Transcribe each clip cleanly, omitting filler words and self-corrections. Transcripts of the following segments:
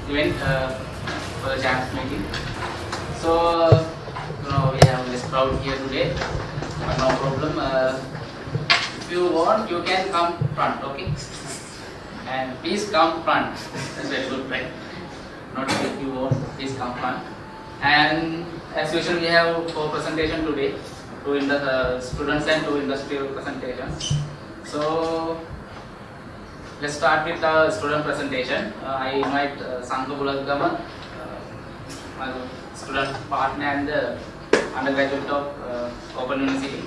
event for the chance meeting. So we have this crowd here today, but no problem. If you want, you can come front, okay? And please come front. That's very good, right? Not if you want, please come front. And as usual, we have 4 presentation today, 2 in the students and 2 industrial presentations. So let's start with the student presentation. I invite Sanka, my student partner and the undergraduate of Open University.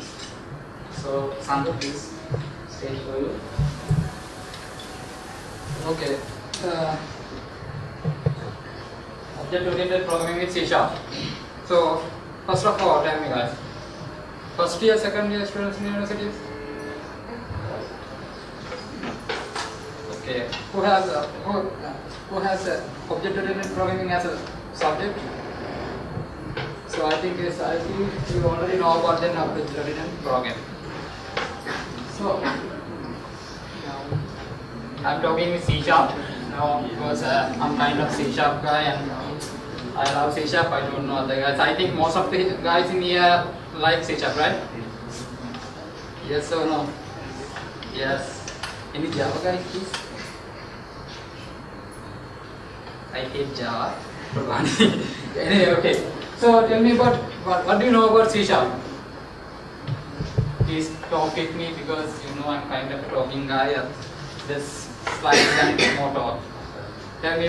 So Sanka, please, stage for you. Okay. Object-oriented programming with C#. So, first of all, tell me guys, first year, second year students in universities? Okay. Who has object-oriented programming as a subject? So I think you already know about the object-oriented programming. So I'm talking with C# now because I'm kind of C# guy and I love C#. I don't know other guys. I think most of the guys in here like C#, right? Yes or no? Yes. Any Java guys, please? I hate Java. Anyway, okay. So tell me about what do you know about C#? Please talk with me because you know I'm kind of a talking guy. This slides and more talk. Tell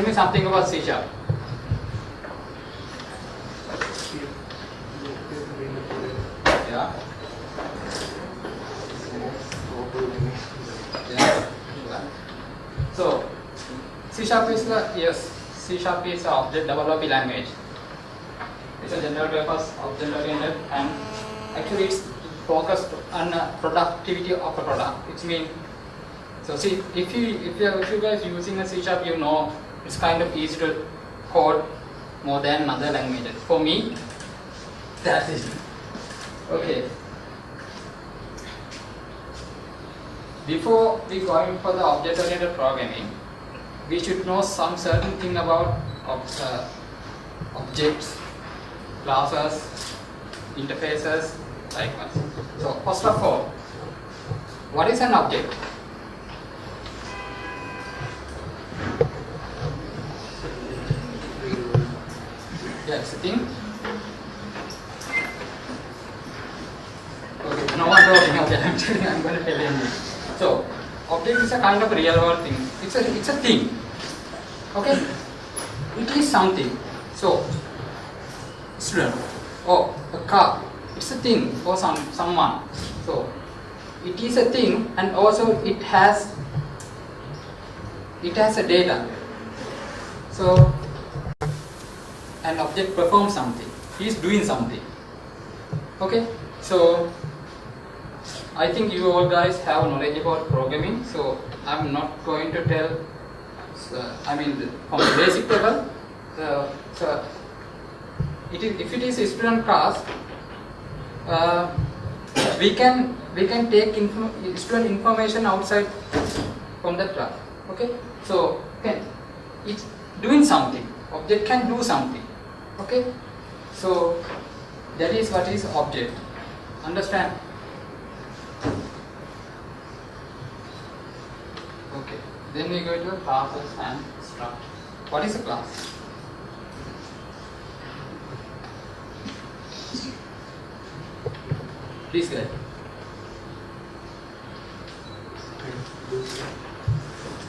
me something about C#. Yeah. So C# is C# is an object development language. It's a general purpose object oriented and actually it's focused on productivity of a product. Which means, so see, if you guys using a C#, you know it's kind of easy to code more than other languages. For me, that's it. Okay. Before we go in for the object-oriented programming, we should know some certain thing about objects, classes, interfaces, like that. So first of all, what is an object? Yeah, it's a thing. Okay, no one talking. Okay, I'm going to tell you. So, object is a kind of real world thing. It's a thing. Okay, it is something. So, student, oh, a car. It's a thing for someone. So it is a thing and also it has a data. So an object performs something. He is doing something. Okay. So I think you all guys have knowledge about programming. So I'm not going to tell. From the basic level. So if it is a student class. We can take student information outside from that class. Okay, so it's doing something. Object can do something. Okay, so that is what is object. Understand? Okay. Then we go to classes and struct. What is a class? Please go ahead.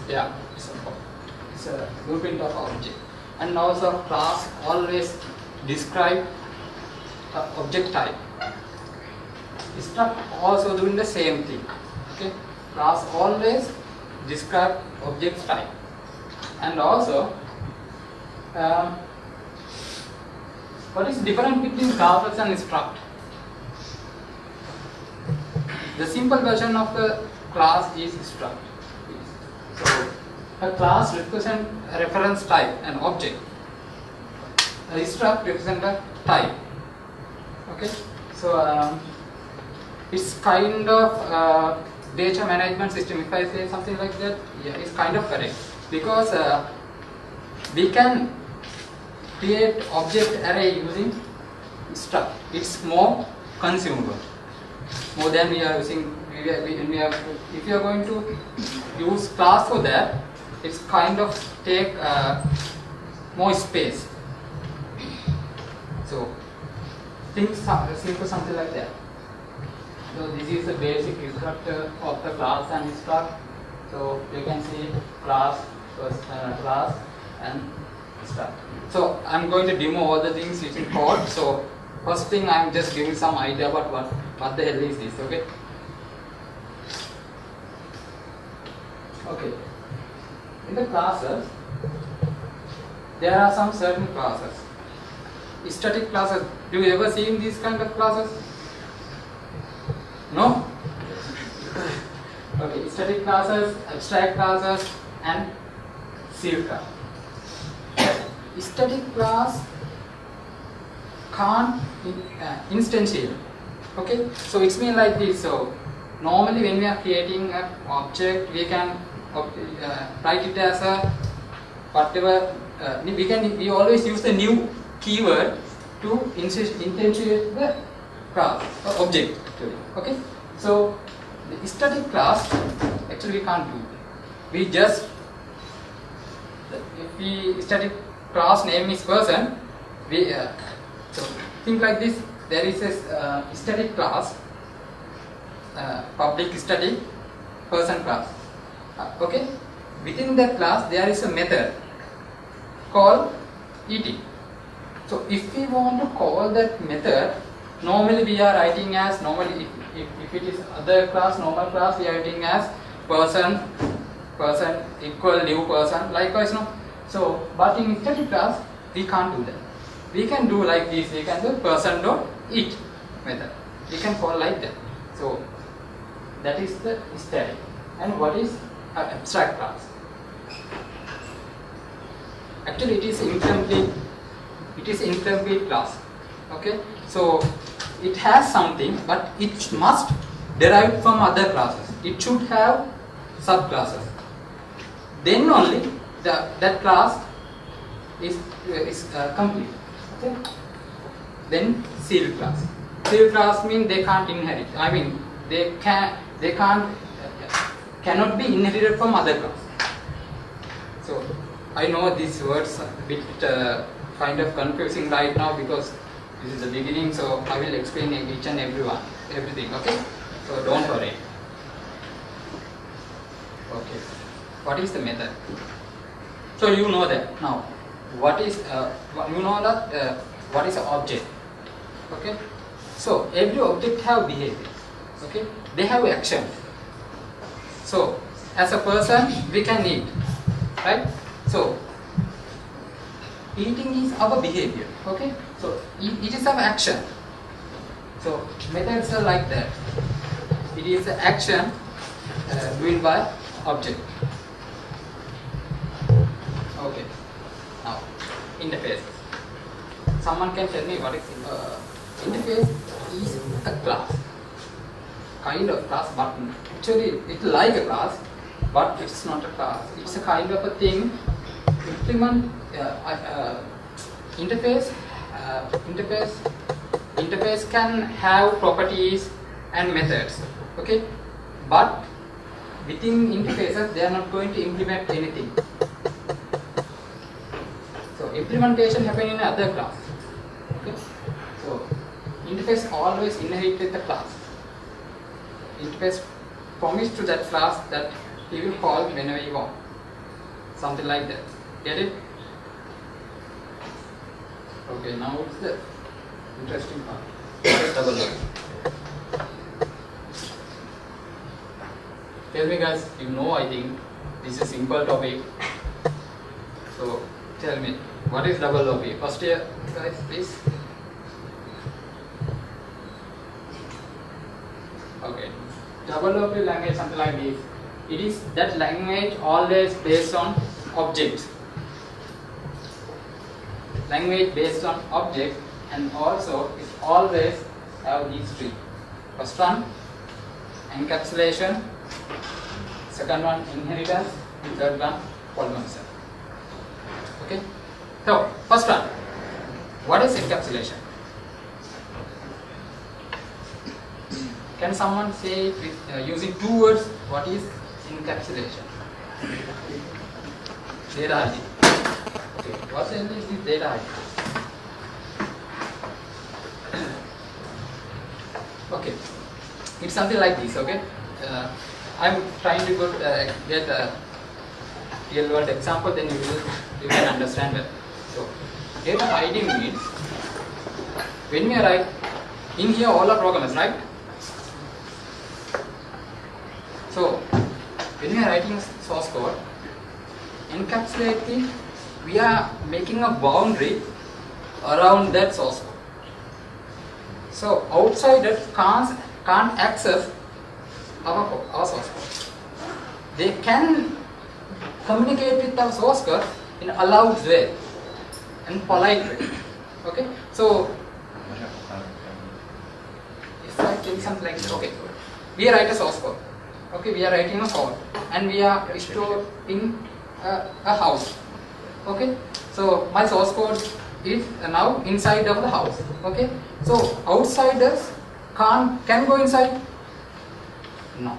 Yeah, it's a blueprint of object. And also class always describe object type. Struct also doing the same thing. Okay, class always describe object type. And also, what is the difference between classes and struct? The simple version of the class is struct. So a class represents a reference type, an object. A struct represents a type. Okay, so it's kind of data management system. If I say something like that, yeah, it's kind of correct. because we can create object array using struct. It's more consumable, more than we are using. If you are going to use class for that, it's kind of take more space. So think simple something like that. So this is the basic structure of the class and struct. So you can see class, class and struct. So I'm going to demo all the things using code. So first thing, I'm just giving some idea about what the hell is this. Okay. Okay. In the classes, there are some certain classes. Static classes. Do you ever seen these kind of classes? No? Okay, static classes, abstract classes, and seal class. Static class can't instantiate. Okay, so it's mean like this. So normally when we are creating an object, we can write it as a whatever. We always use the new keyword to instantiate the class or object actually. Okay, so the static class actually we can't do. We just, if we static class name is person, we so think like this. There is a static class, public static person class. Okay, within that class there is a method called et. So if we want to call that method, normally we are writing as, normally if it is other class, normal class, we are writing as person equal new person, likewise, no. So but in static class we can't do that. We can do like this. We can do person dot it method. We can call like that. So that is the static. And what is an abstract class? Actually, it is incomplete. It is incomplete class. Okay. So it has something, but it must derive from other classes. It should have subclasses. Then only that class is complete. Okay. Then sealed class. Sealed class means they can't inherit. I mean they cannot be inherited from other class. So I know these words are a bit kind of confusing right now because this is the beginning. So I will explain each and everything. Okay. So don't worry. Okay. What is the method? So you know that now. What is you know that what is an object? Okay. So every object have behavior. Okay. They have action. So as a person we can eat, right? So eating is our behavior. Okay. So it is our action. So methods are like that. It is an action doing by object. Okay. Now interface. Someone can tell me what is interface? Is a class, kind of class, but actually it's like a class, but it's not a class. It's a kind of a thing. Implement interface. Interface can have properties and methods. Okay, but within interfaces they are not going to implement anything. So implementation happen in other class. Okay, so interface always inherit with the class. Interface promise to that class that he will call whenever he want. Something like that. Get it? Okay, now it's the interesting part. What is double loop? Tell me guys, you know, I think this is a simple topic. So tell me, what is double OP? First year guys, please. Okay, double OP language something like this. It is that language always based on objects. Language based on object, and also it always have these three. First one, encapsulation. Second one, inheritance. Third one, polymer cell. Okay. So first one, what is encapsulation? Can someone say it with, using two words? What is encapsulation? Data ID. Okay. What the hell is this data ID? Okay. It's something like this. Okay. I'm trying to get a real world example. Then you can understand it. So data ID means when we write in here all are programmers, right? So when we are writing source code, encapsulating, we are making a boundary around that source code. So outsiders can't access our source code. They can communicate with our source code in a allowed way and polite way. Okay. So if I tell something like this, okay, we write a source code. Okay, we are writing a code and we are storing a house. Okay, so my source code is now inside of the house. Okay, so outsiders can go inside? No,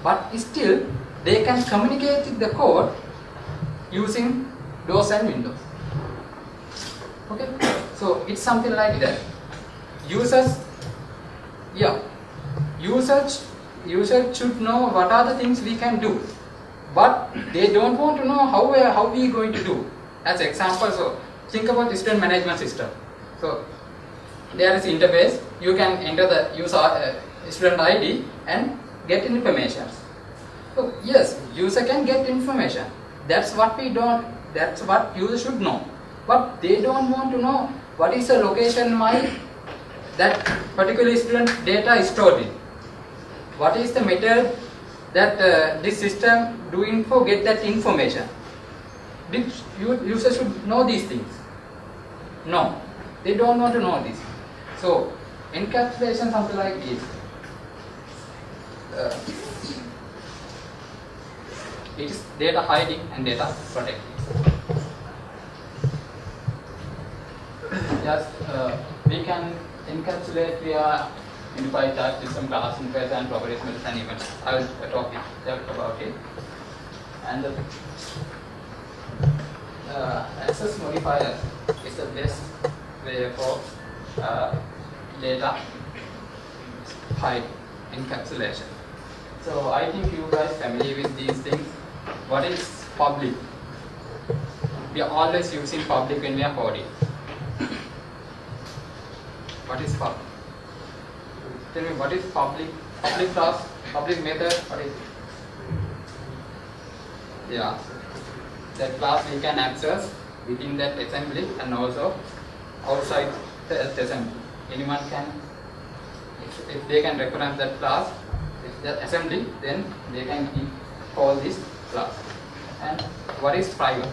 but still they can communicate with the code using doors and windows. Okay, so it's something like that. Users should know what are the things we can do, but they don't want to know how we are going to do. As example, so think about the student management system. So there is interface. You can enter the user student ID and get information. So yes, user can get information. That's what user should know. But they don't want to know what is the location that particular student data is stored in. What is the method that this system doing for get that information? Users should know these things. No, they don't want to know this. So encapsulation something like this. It is data hiding and data protecting. Yes, we can encapsulate via unified type system, class interface, and properties, methods, and events. I will talk about it. And the access modifier is the best way for data hide encapsulation. So I think you guys familiar with these things. What is public? We are always using public when we are coding. What is public? Tell me, what is public? Public class, public method, what is it? Yeah, that class we can access within that assembly and also outside the assembly. Anyone can, if they can recognize that class, if that assembly, then they can call this class. And what is private?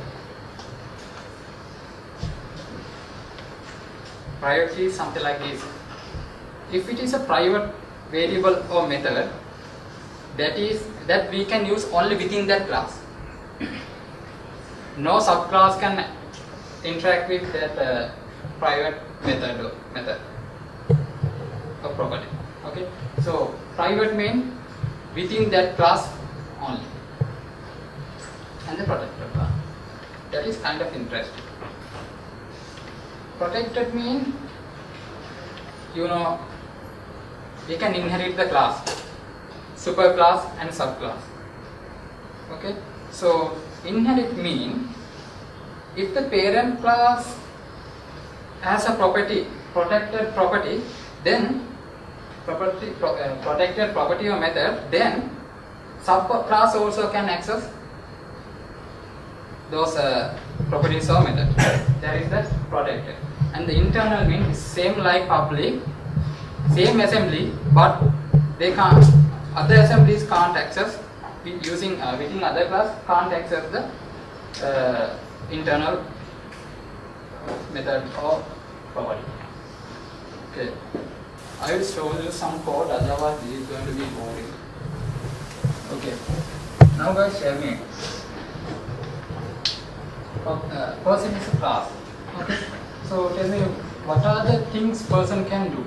Private is something like this. If it is a private variable or method, that we can use only within that class. No subclass can interact with that private method or property. Okay, so private means within that class only, and the protected one. That is kind of interesting. Protected means, we can inherit the class, superclass and subclass. Okay, so inherit means if the parent class has a protected property, then protected property or method, then subclass also can access those properties or method. That is the protected. And the internal means same like public, same assembly, but they can't. Other assemblies can't access using within other class can't access the internal method or property. Okay, I will show you some code. Otherwise, this is going to be boring. Okay, now guys, share me. person is a class. Okay. So tell me, what are the things person can do?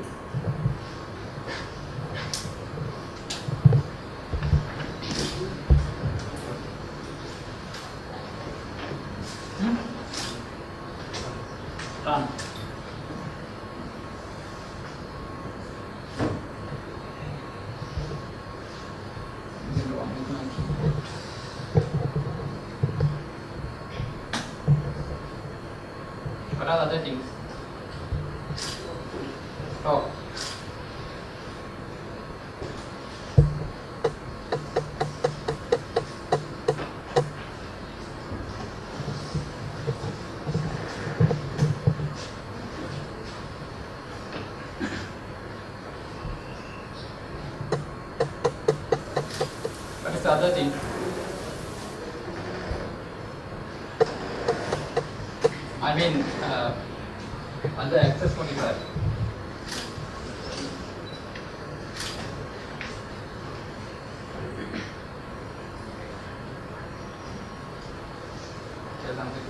Run. What are other things? Talk. What is the other thing? I mean, other access modifier. Tell something.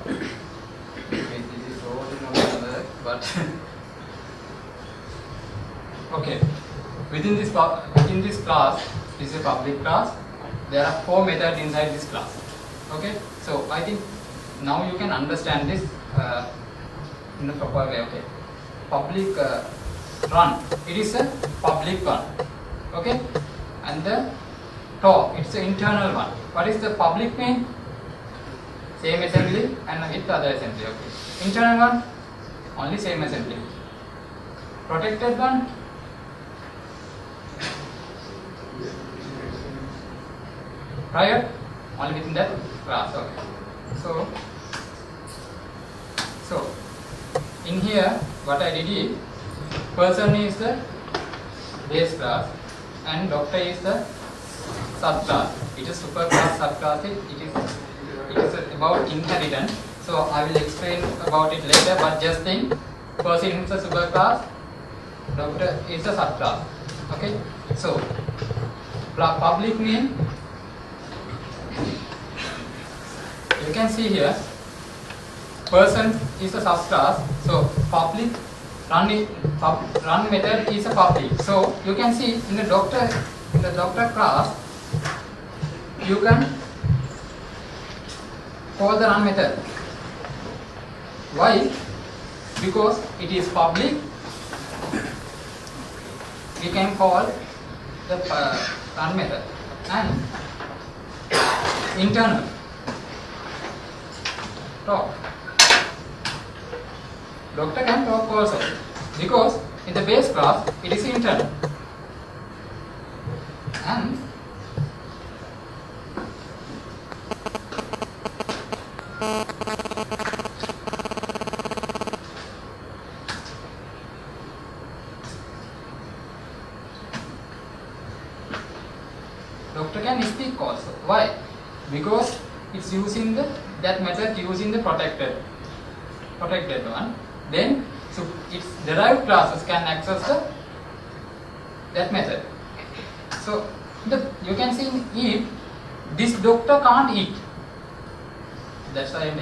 Okay, this is totally not another, but okay. Within this class, this is a public class. There are 4 methods inside this class. Okay, so I think now you can understand this in a proper way. Okay, public run, it is a public one. Okay, and the talk, it's the internal one. What is the public mean? Same assembly and with other assembly. Okay, internal one, only same assembly. Protected one, private, only within that class. Okay, so in here what I did is, person is the base class and doctor is the subclass. It is super class, subclass. It is about inheritance. So I will explain about it later, but just think, person is the super class, doctor is the subclass. Okay, so public mean, you can see here, person is a subclass, so public run method is a public. So you can see in the doctor class, you can call the run method. Why? Because it is public, we can call the run method. And internal, talk. Doctor can talk also, because in the base class it is internal. And doctor can speak also. Why? Because it's using that method using the protected one. Then so its derived classes can access that method. So you can see in eat, this doctor can't eat. That's why I am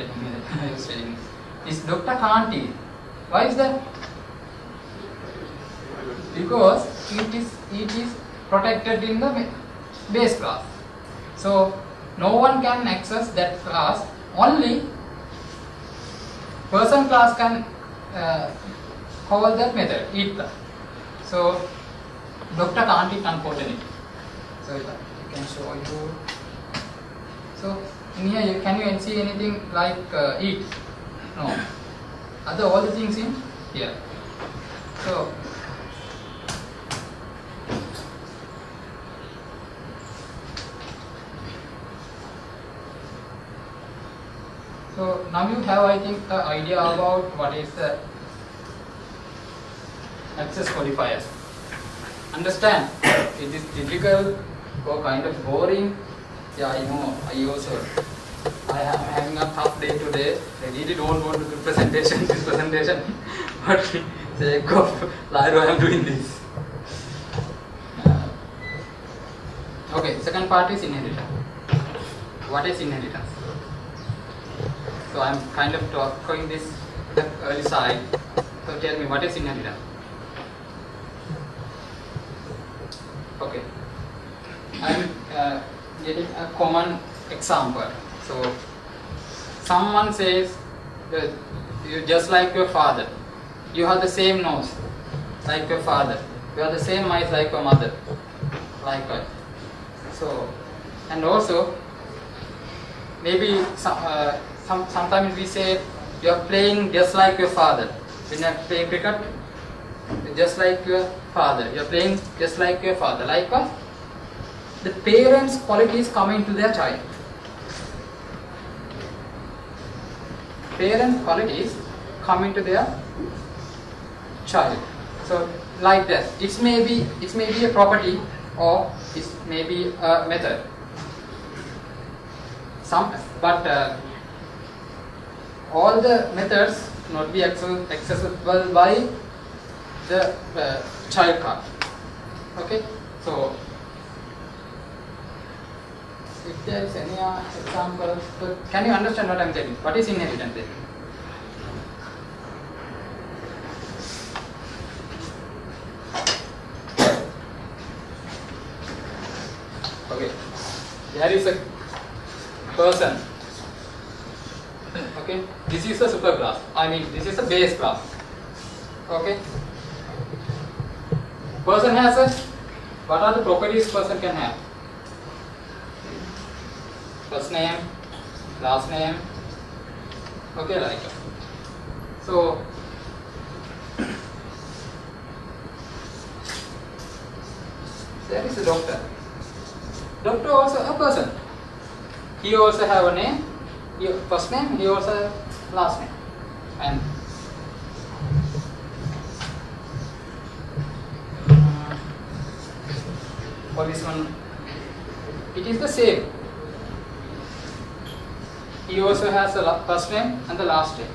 telling you. This doctor can't eat. Why is that? Because it is protected in the base class. So no one can access that class. Only person class can call that method, eat class. So doctor can't eat, unfortunately. So I can show you. So in here, can you see anything like eat? No. Other all the things in here. So now you have, I think, the idea about what is the access qualifiers. Understand? It is difficult or kind of boring. Yeah, I know. I am having a tough day today. I really don't want to do this presentation, but sake of Lyro, I am doing this. Okay, second part is inheritance. what is inheritance? So I'm kind of talking this the early side. So tell me, what is inheritance? Okay, I'm getting a common example. So someone says that you're just like your father. You have the same nose like your father. You have the same eyes like your mother. Likewise. So, and also maybe sometimes we say you are playing just like your father. When you are playing cricket, just like your father. You are playing just like your father. Likewise, the parents' qualities come into their child. Parent qualities come into their child. So like that, it may be a property or it may be a method. But all the methods not be accessible by the child card. Okay, so if there is any example, so can you understand what I am saying? What is inheritance then? Okay, there is a person. Okay, this is a super class. I mean, this is a base class. Okay, person has a. What are the properties person can have? First name, last name. Okay, like that. So there is a doctor. Doctor also a person. He also have a name. First name. He also have last name. And policeman. It is the same. He also has the first name and the last name.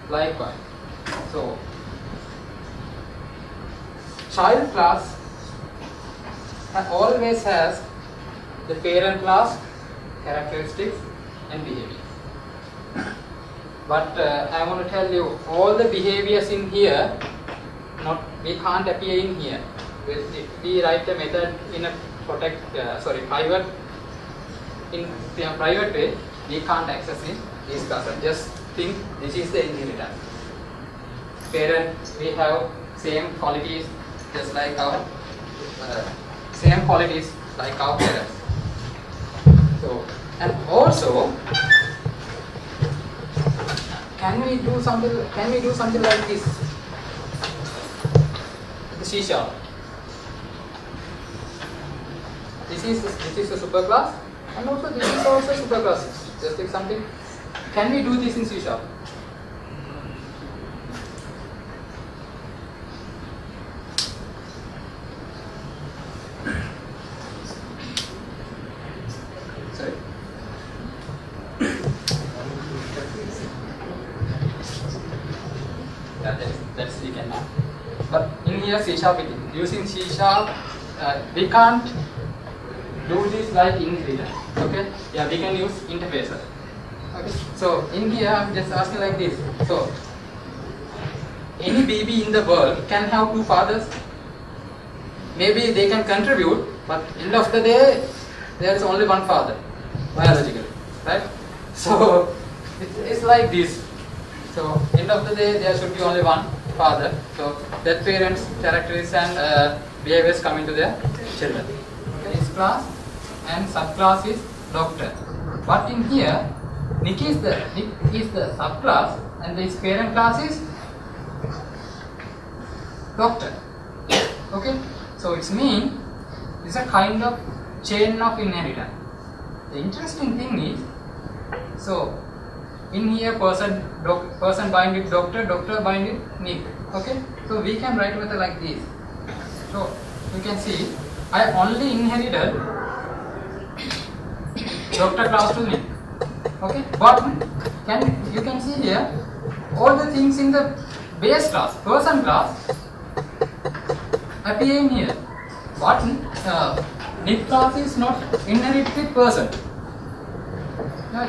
Likewise. So child class always has the parent class characteristics and behavior. But I want to tell you, all the behaviors in here, we can't appear in here. If we write a method in a private way, we can't access in these classes. Just think this is the inheritance. Parent, we have same qualities, just like our parents. So, and also, can we do something like this? The C-sharp. This is a superclass, and also this is also superclass. Just like something. Can we do this in C-sharp? Sorry. That's we can. But in here C-sharp, using C-sharp, we can't do this like in reader. Okay? Yeah, we can use interfacer. Okay. So in here I'm just asking like this. So any baby in the world can have two fathers. Maybe they can contribute, but end of the day there is only one father, biologically, right? So it's like this. So end of the day there should be only one father. So that parents' characteristics and behaviors come into their children. Okay, this class and subclass is doctor. But in here, Nick is the subclass and this parent class is doctor. Okay, so it's a kind of chain of inheritance. The interesting thing is, so in here person bind with doctor bind with Nick. Okay, so we can write method like this. So you can see I only inherited doctor class to Nick. Okay, but you can see here all the things in the base class, person class appear in here. But Nick class is not inherited with person. No,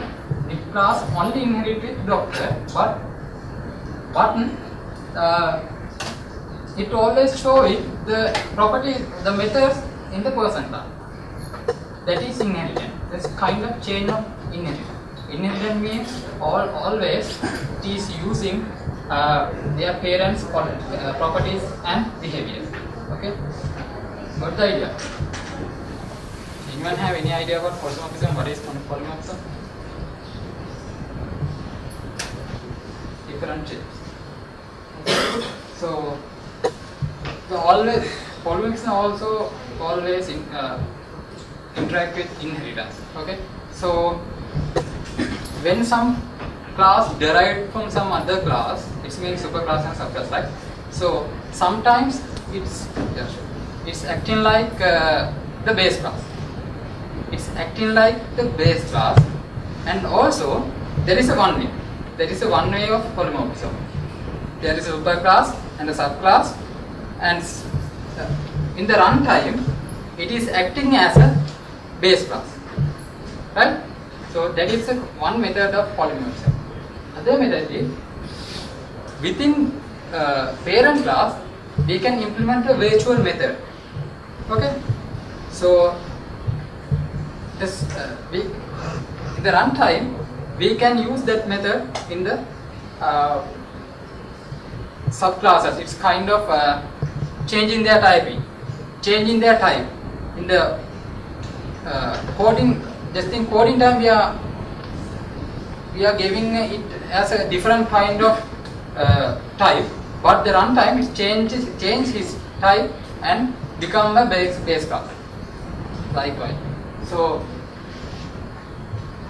the class only inherit with doctor, but it always show it the property, the methods in the person class. That is inheritance. That's kind of chain of inheritance. Inheritance means always it is using their parents' properties and behavior. Okay, got the idea? Anyone have any idea about polymorphism? What is polymorphism? Different shapes. So always polymorphism also always interact with inheritance. Okay, so when some class derived from some other class, it means superclass and subclass, right? So sometimes it's acting like the base class. It's acting like the base class, and also there is a one way. There is a one way of polymorphism. There is a superclass and a subclass, and in the runtime, it is acting as a base class, right? So that is one method of polymorphism. Other method is within parent class we can implement a virtual method. Okay, so this in the runtime we can use that method in the subclasses. It's kind of changing their typing, changing their type in the coding. Just in coding time we are giving it as a different kind of type, but the runtime is change his type and become a base class. Likewise. So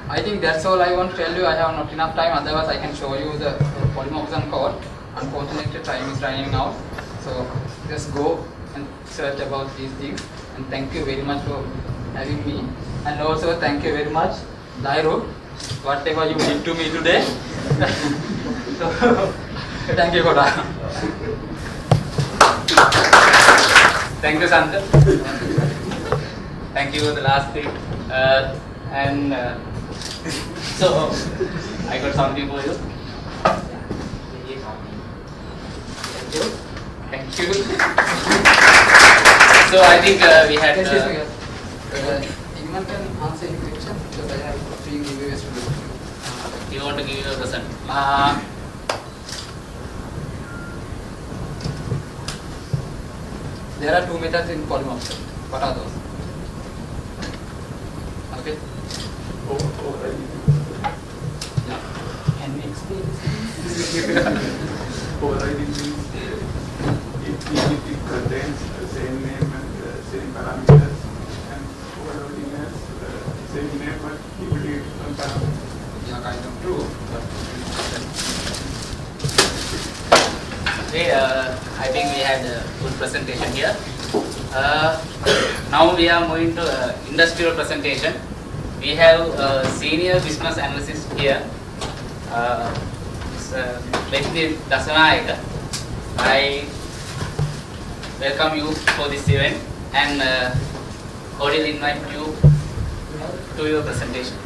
I think that's all I want to tell you. I have not enough time, otherwise I can show you the polymorphism code. Unfortunately time is running out, so just go and search about these things. And thank you very much for having me, and also thank you very much Dairo, whatever you did to me today. So, thank you for that. Thank you Santa. Thank you for the last thing. So I got something for you. Thank you. So I think we had. Anyone can answer any question because I have 3 giveaways to do. You want to give your present? There are 2 methods in polymorphism. What are those? Okay. Yeah. Can we explain this? Overriding means it contains the same name and same parameters, and overloading has same name but equally different parameters. Yeah, kind of true. Okay, I think we had a good presentation here. Now we are moving to industrial presentation. We have a senior business analyst here. Mr. Dasanayaka. I welcome you for this event and cordially invite you to your presentation.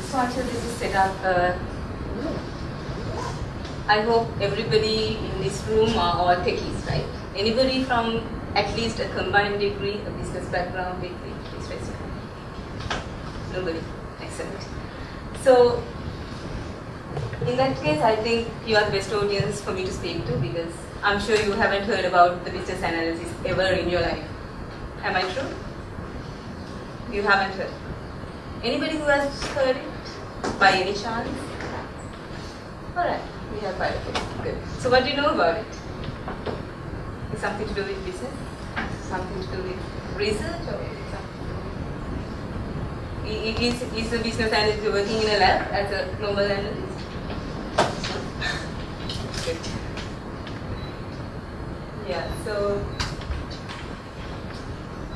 So actually this is set up, I hope everybody in this room are all techies, right? Anybody from at least a combined degree, a business background degree, please raise your hand. Nobody, excellent. So in that case, I think you are the best audience for me to speak to because I'm sure you haven't heard about the business analysis ever in your life. Am I true? You haven't heard. Anybody who has heard it by any chance? Alright, we have quite a few. Good. So what do you know about it? It's something to do with business? Something to do with research or something? Is a business analyst working in a lab as a normal analyst? Good. Yeah, so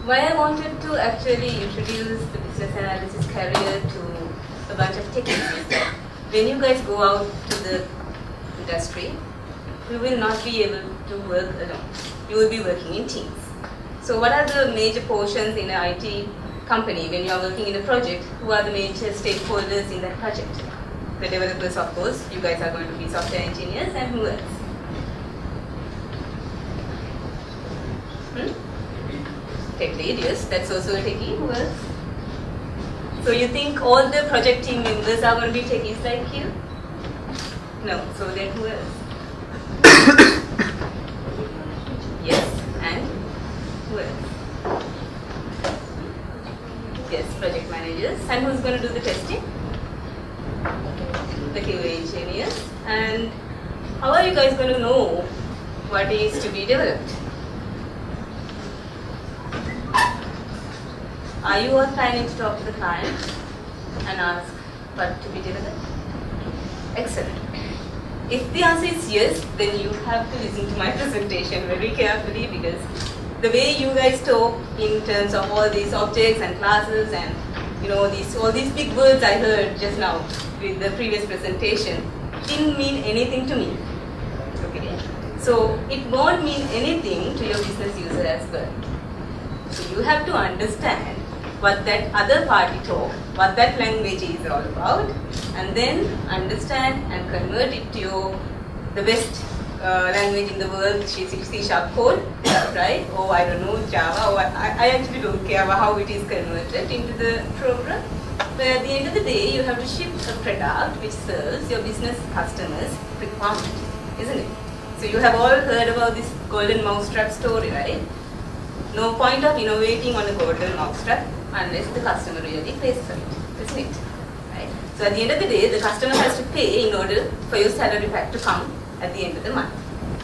why I wanted to actually introduce the business analysis career to a bunch of techies is that when you guys go out to the industry, you will not be able to work alone. You will be working in teams. So what are the major portions in an IT company, when you are working in a project, who are the major stakeholders in that project? The developers, of course. You guys are going to be software engineers, and who else? Tech lead, yes, that's also a techie. Who else? So you think all the project team members are going to be techies like you? No. So then who else? Yes, and who else? Yes, project managers. And who's going to do the testing? The QA engineers. And how are you guys going to know what is to be developed? Are you all planning to talk to the client and ask what to be developed? Excellent. If the answer is yes, then you have to listen to my presentation very carefully, because the way you guys talk in terms of all these objects and classes and all these big words I heard just now with the previous presentation didn't mean anything to me. Okay? So it won't mean anything to your business user as well. So you have to understand what that other party talk, what that language is all about, and then understand and convert it to the best language in the world, which is C# code, right? Or I don't know, Java, or I actually don't care about how it is converted into the program. But at the end of the day, you have to ship a product which serves your business customers' requirement, isn't it? So you have all heard about this golden mousetrap story, right? No point of innovating on a golden mousetrap unless the customer really pays for it, isn't it? Right? So at the end of the day, the customer has to pay in order for your salary pack to come at the end of the month.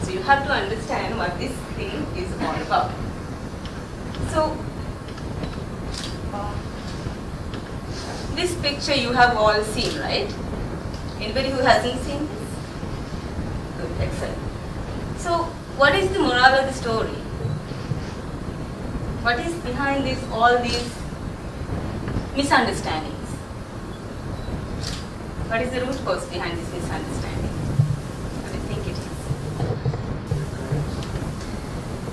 So you have to understand what this thing is all about. So this picture you have all seen, right? Anybody who hasn't seen this? Good, excellent. So what is the moral of the story? What is behind this, all these misunderstandings? What is the root cause behind this misunderstanding? What do you think it is?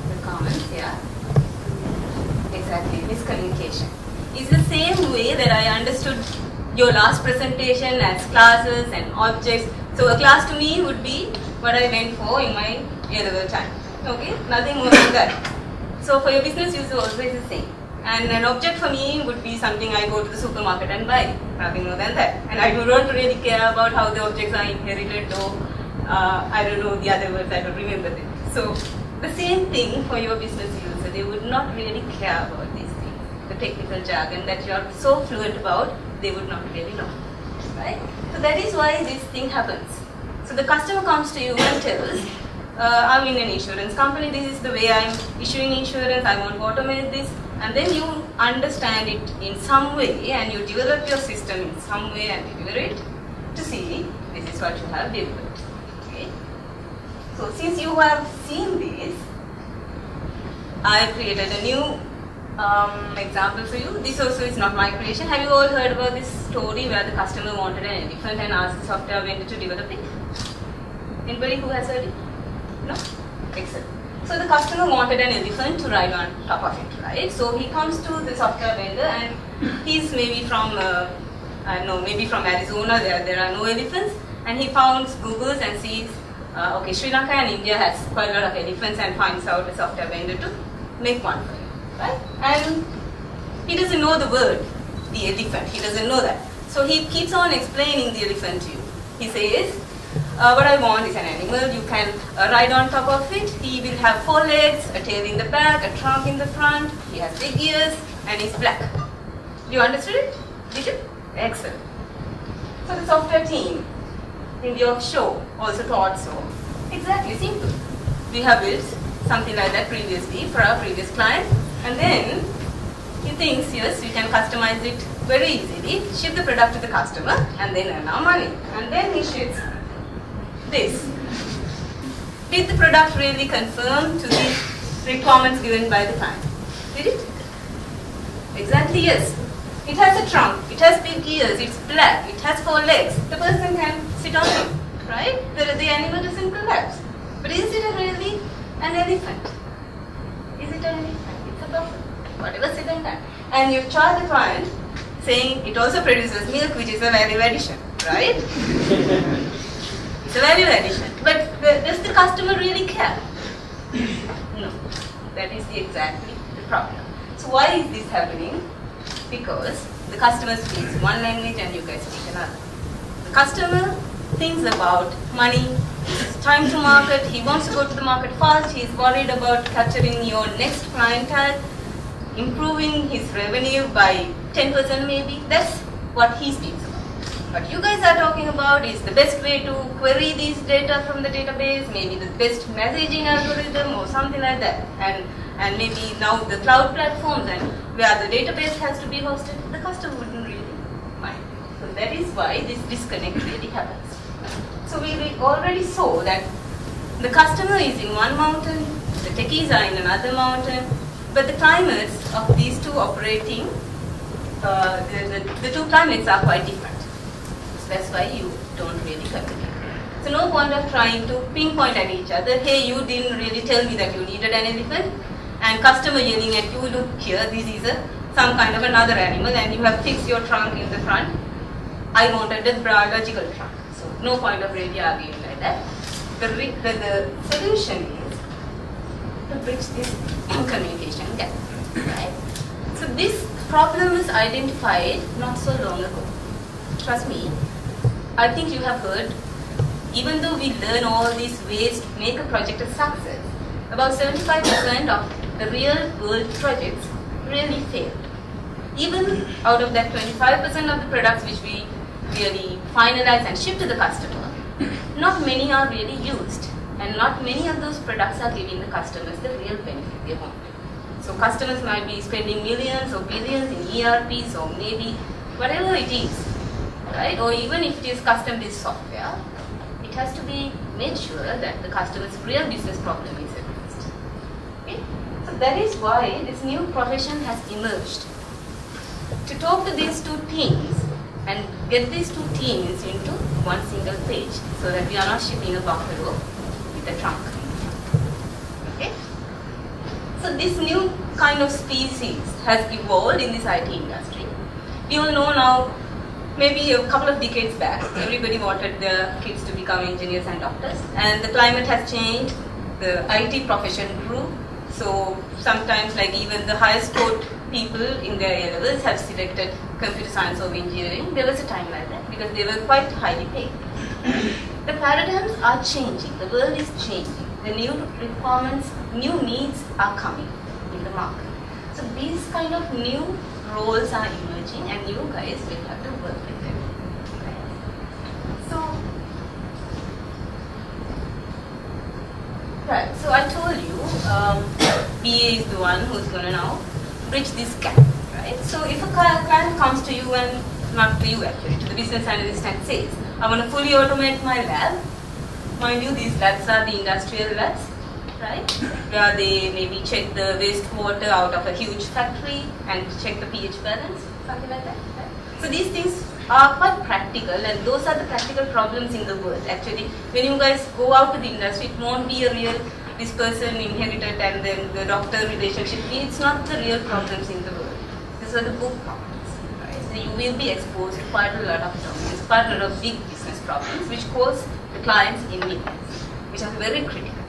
The comments, yeah? Exactly, miscommunication. It's the same way that I understood your last presentation as classes and objects. So a class to me would be what I went for in my A-level time. Okay, nothing more than that. So for your business user also it's the same. And an object for me would be something I go to the supermarket and buy, nothing more than that. And I don't really care about how the objects are inherited, or I don't know the other words, I don't remember them. So the same thing for your business user, they would not really care about these things. The technical jargon that you are so fluent about, they would not really know, right? So that is why this thing happens. So the customer comes to you and tells, I'm in an insurance company, this is the way I'm issuing insurance, I want to automate this, and then you understand it in some way and you develop your system in some way and deliver it to see this is what you have delivered. Okay? So since you have seen this, I have created a new example for you. This also is not my creation. Have you all heard about this story where the customer wanted an elephant and asked the software vendor to develop it? Anybody who has heard it? No? Excellent. So the customer wanted an elephant to ride on top of it, right? So he comes to the software vendor and he's maybe from, maybe from Arizona, there are no elephants, and he founds Googles and sees, okay, Sri Lanka and India has quite a lot of elephants, and finds out a software vendor to make one for him, right? And he doesn't know the word, the elephant, he doesn't know that. So he keeps on explaining the elephant to you. He says, what I want is an animal, you can ride on top of it, he will have 4 legs, a tail in the back, a trunk in the front, he has big ears, and he's black. You understood it? Did you? Excellent. So the software team in the offshore also thought so. Exactly, simple. We have built something like that previously for our previous client, and then he thinks, yes, we can customize it very easily, ship the product to the customer, and then earn our money. And then he ships this. Did the product really conform to the requirements given by the client? Did it? Exactly, yes. It has a trunk, it has big ears, it's black, it has 4 legs. The person can sit on it, right? The animal doesn't collapse. But is it really an elephant? Is it an elephant? It's a buffalo. Whatever said and done. and you charge the client saying it also produces milk, which is a value addition, right? It's a value addition. But does the customer really care? No. That is exactly the problem. So why is this happening? Because the customer speaks one language and you guys speak another. The customer thinks about money, time to market, he wants to go to the market fast, he's worried about capturing your next clientele, improving his revenue by 10% maybe. That's what he speaks about. What you guys are talking about is the best way to query these data from the database, maybe the best messaging algorithm or something like that. And maybe now the cloud platforms and where the database has to be hosted, the customer wouldn't really mind. So that is why this disconnect really happens. So we already saw that the customer is in one mountain, the techies are in another mountain, but the climates of these two operating, the two climates are quite different. So that's why you don't really communicate. So no point of trying to pinpoint at each other, hey, you didn't really tell me that you needed an elephant, and customer yelling at you, look here, this is some kind of another animal, and you have fixed your trunk in the front. I wanted a biological trunk. So no point of really arguing like that. The solution is to bridge this communication gap, right? So this problem was identified not so long ago. Trust me, I think you have heard, even though we learn all these ways to make a project a success, about 75% of the real world projects really failed. Even out of that 25% of the products which we really finalize and ship to the customer, not many are really used, and not many of those products are giving the customers the real benefit they want. So customers might be spending millions or billions in ERPs or maybe whatever it is, right? Or even if it is custom-based software, it has to be made sure that the customer's real business problem is addressed. Okay? So that is why this new profession has emerged. To talk to these two teams and get these two teams into one single page so that we are not shipping a buffalo with a trunk. Okay? So this new kind of species has evolved in this IT industry. We all know now, maybe a couple of decades back, everybody wanted their kids to become engineers and doctors, and the climate has changed, the IT profession grew, so sometimes like even the highest scored people in their A levels have selected computer science or engineering. There was a time like that because they were quite highly paid. The paradigms are changing, the world is changing, the new requirements, new needs are coming in the market. So these kind of new roles are emerging and you guys will have to work with them. Right, so I told you BA is the one who's going to now bridge this gap, right? So if a client comes to you and, not to you actually, to the business analyst and says, I want to fully automate my lab. Mind you, these labs are the industrial labs, right? Where they maybe check the wastewater out of a huge factory and check the pH balance, something like that. Right? So these things are quite practical, and those are the practical problems in the world. Actually, when you guys go out to the industry, it won't be a real, this person inherited and then the doctor relationship. It's not the real problems in the world. These are the book problems, right? So you will be exposed to quite a lot of problems, quite a lot of big business problems, which cause the clients inconvenience, which are very critical.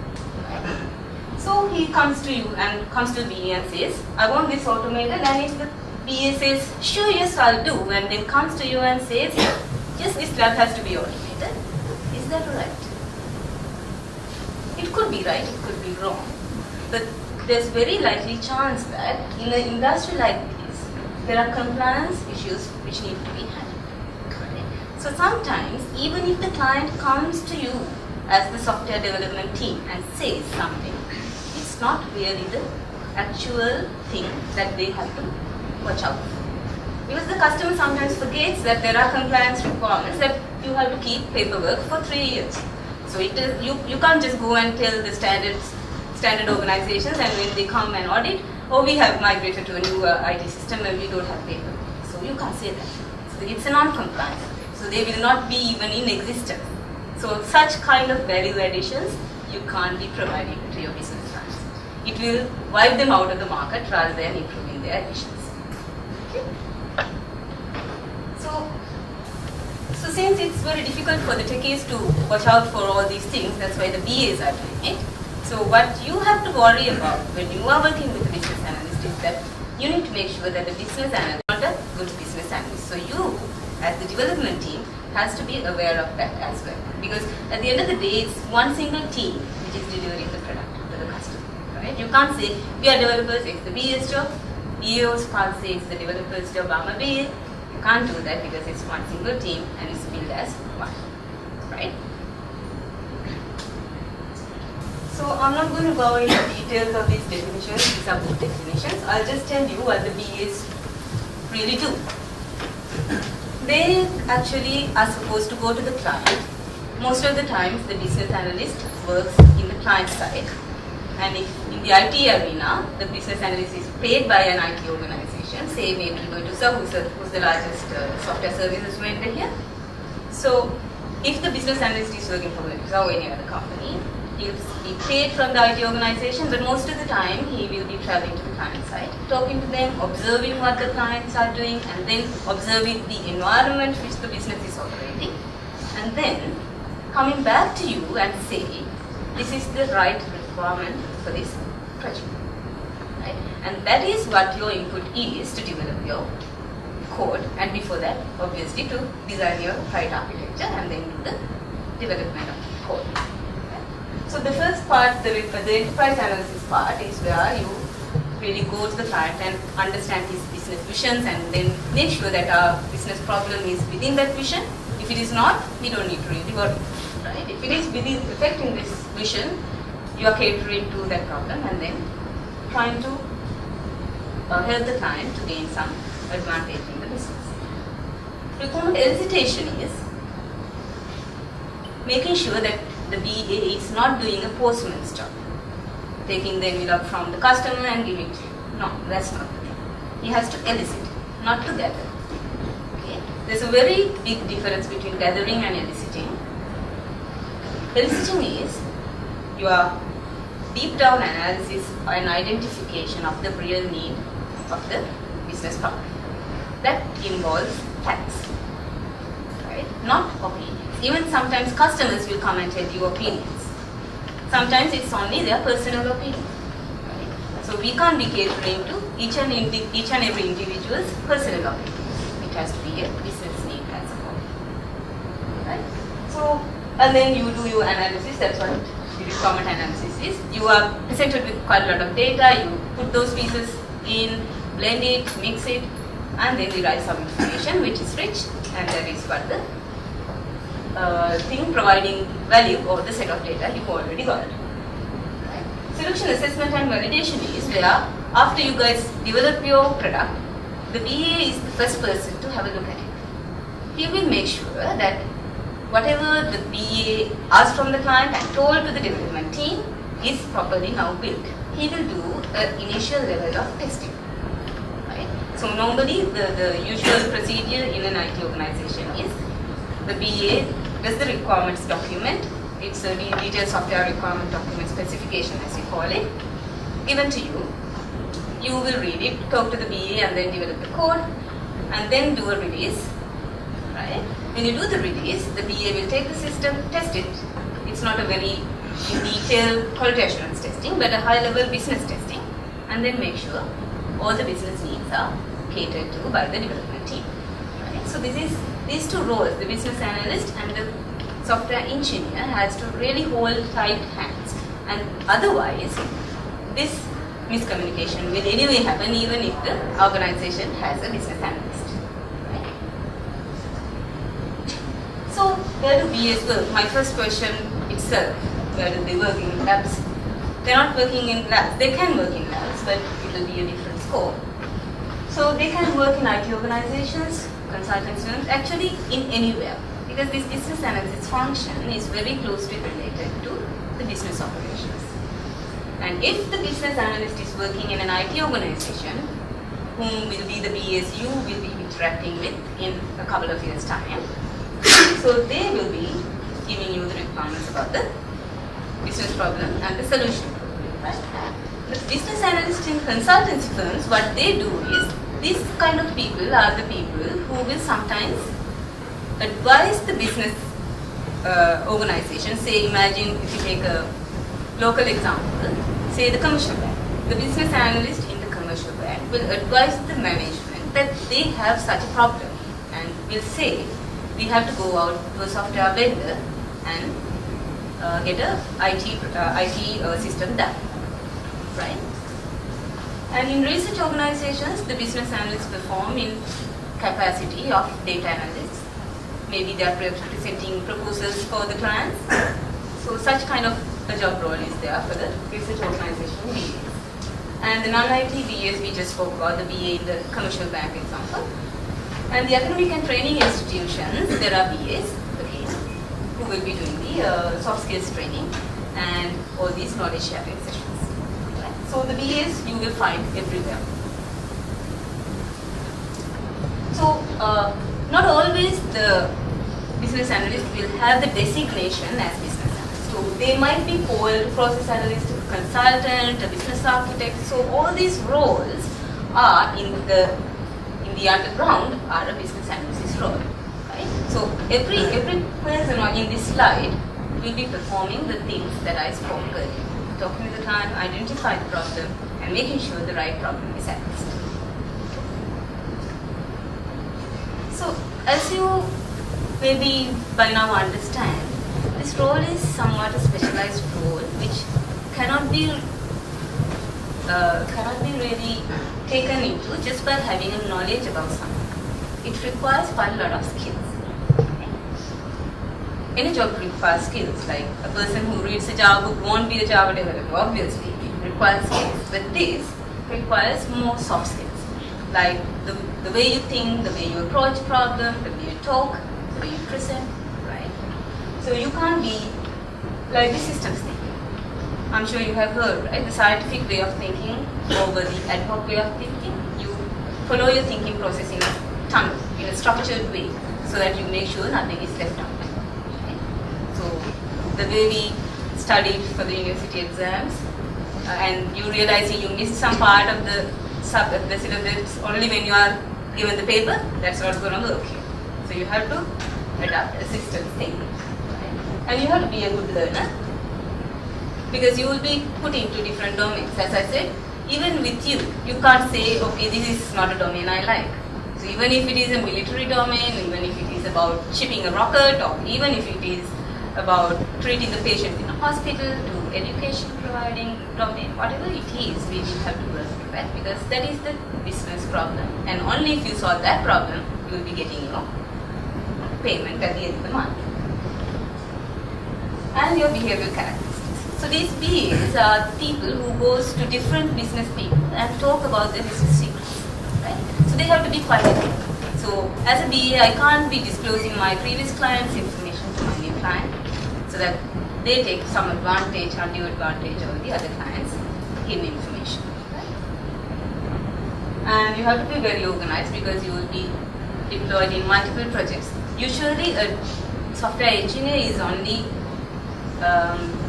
Right? So he comes to you and comes to BA and says, I want this automated, and if the BA says, sure, yes, I'll do, and then comes to you and says, yes, this lab has to be automated. Is that right? It could be right, it could be wrong. But there's very likely chance that in an industry like this, there are compliance issues which need to be handled. Right? So sometimes, even if the client comes to you as the software development team and says something, it's not really the actual thing that they have to watch out for. Because the customer sometimes forgets that there are compliance requirements that you have to keep paperwork for 3 years. So it is, you can't just go and tell the standard organizations, and when they come and audit, oh, we have migrated to a new IT system and we don't have paperwork. So you can't say that. So it's a non-compliance. So they will not be even in existence. So such kind of value additions you can't be providing to your business clients. It will wipe them out of the market rather than improving their efficiency. So since it's very difficult for the techies to watch out for all these things, that's why the BAs are doing it. So what you have to worry about when you are working with a business analyst is that you need to make sure that the business analyst is not a good business analyst. So you, as the development team, has to be aware of that as well. Because at the end of the day, it's one single team which is delivering the product to the customer. Right? You can't say, we are developers, it's the BA's job. BAs can't say it's the developer's job, I'm a BA. You can't do that because it's one single team and it's built as one. Right? So I'm not going to go into details of these definitions, these are good definitions. I'll just tell you what the BAs really do. They actually are supposed to go to the client. Most of the times the business analyst works in the client side. And if in the IT arena, the business analyst is paid by an IT organization, say maybe Meetup, who's the largest software services vendor here. So if the business analyst is working for Meetup or any other company, he'll be paid from the IT organization, but most of the time he will be traveling to the client side, talking to them, observing what the clients are doing, and then observing the environment which the business is operating, and then coming back to you and say, this is the right requirement for this project. Right? And that is what your input is to develop your code, and before that, obviously, to design your right architecture and then do the development of the code. So the first part, the enterprise analysis part, is where you really go to the client and understand his business visions and then make sure that our business problem is within that vision. If it is not, we don't need to really worry. Right? If it is within affecting this vision, you are catering to that problem and then trying to help the client to gain some advantage in the business. Requirement elicitation is making sure that the BA is not doing a postman's job, taking the envelope from the customer and giving it to you. No, that's not the thing. He has to elicit, not to gather. Okay? There's a very big difference between gathering and eliciting. Eliciting is your deep down analysis and identification of the real need of the business problem. That involves facts, right? Not opinions. Even sometimes customers will come and tell you opinions. Sometimes it's only their personal opinion. Right? So we can't be catering to each and every individual's personal opinion. It has to be a business need as a whole. Right? So, and then you do your analysis. That's what the requirement analysis is. You are presented with quite a lot of data. You put those pieces in, blend it, mix it, and then derive some information which is rich, and that is what the thing providing value over the set of data you've already got. Right? Solution assessment and validation is where after you guys develop your product, the BA is the first person to have a look at it. He will make sure that whatever the BA asked from the client and told to the development team is properly now built. He will do an initial level of testing. Right? So normally the usual procedure in an IT organization is the BA does the requirements document. It's a detailed software requirement document specification, as you call it, given to you. You will read it, talk to the BA, and then develop the code, and then do a release. Right? When you do the release, the BA will take the system, test it. It's not a very detailed quality assurance testing, but a high-level business testing, and then make sure all the business needs are catered to by the development team. Right? So these two roles, the business analyst and the software engineer, has to really hold tight hands, and otherwise this miscommunication will anyway happen even if the organization has a business analyst. Right? So where do BAs work? My first question itself, where do they work in labs? They're not working in labs. They can work in labs, but it will be a different scope. So they can work in IT organizations, consulting firms, actually in anywhere, because this business analysis function is very closely related to the business operations. And if the business analyst is working in an IT organization, whom will be the BAs you will be interacting with in a couple of years' time, so they will be giving you the requirements about the business problem and the solution. Right? The business analysts in consultancy firms, what they do is, these kind of people are the people who will sometimes advise the business organization. Say, imagine if you take a local example, say the commercial bank. The business analyst in the commercial bank will advise the management that they have such a problem and will say, we have to go out to a software vendor and get a IT system done, right? And in research organizations, the business analysts perform in capacity of data analysts. Maybe they are presenting proposals for the clients. So such kind of a job role is there for the research organization BAs. And the non-IT BAs, we just spoke about the BA in the commercial bank example. And the academic and training institutions, there are BAs, again, who will be doing the soft skills training and all these knowledge sharing sessions. Right? So the BAs you will find everywhere. So not always the business analyst will have the designation as business analyst. So they might be called process analyst, consultant, a business architect. So all these roles are in the underground are a business analyst's role, right? So every person in this slide will be performing the things that I spoke earlier. Talking to the client, identify the problem, and making sure the right problem is addressed. So as you maybe by now understand, this role is somewhat a specialized role which cannot be really taken into just by having a knowledge about something. It requires quite a lot of skills. Okay? Any job requires skills. Like a person who reads a Java book won't be a Java developer, obviously. It requires skills. But this requires more soft skills. Like the way you think, the way you approach problems, the way you talk, the way you present, right? So you can't be like the systems thinking. I'm sure you have heard, right? The scientific way of thinking over the ad hoc way of thinking. You follow your thinking process in a tunnel, in a structured way, so that you make sure nothing is left out. Okay? So the way we studied for the university exams, and you realize you missed some part of the syllabus only when you are given the paper, that's not going to work here. So you have to adapt a systems thinking. Right? And you have to be a good learner, because you will be put into different domains. As I said, even with you can't say, okay, this is not a domain I like. So even if it is a military domain, even if it is about shipping a rocket, or even if it is about treating the patient in a hospital, to education providing domain, whatever it is, we will have to work with that, because that is the business problem. And only if you solve that problem, you will be getting your payment at the end of the month. And your behavioral characteristics. So these BAs are people who goes to different business people and talk about their business secrets, right? So they have to be quite ethical. So as a BA, I can't be disclosing my previous client's information to my new client, so that they take some advantage, undue advantage over the other clients' hidden information, right? And you have to be very organized, because you will be deployed in multiple projects. Usually a software engineer is only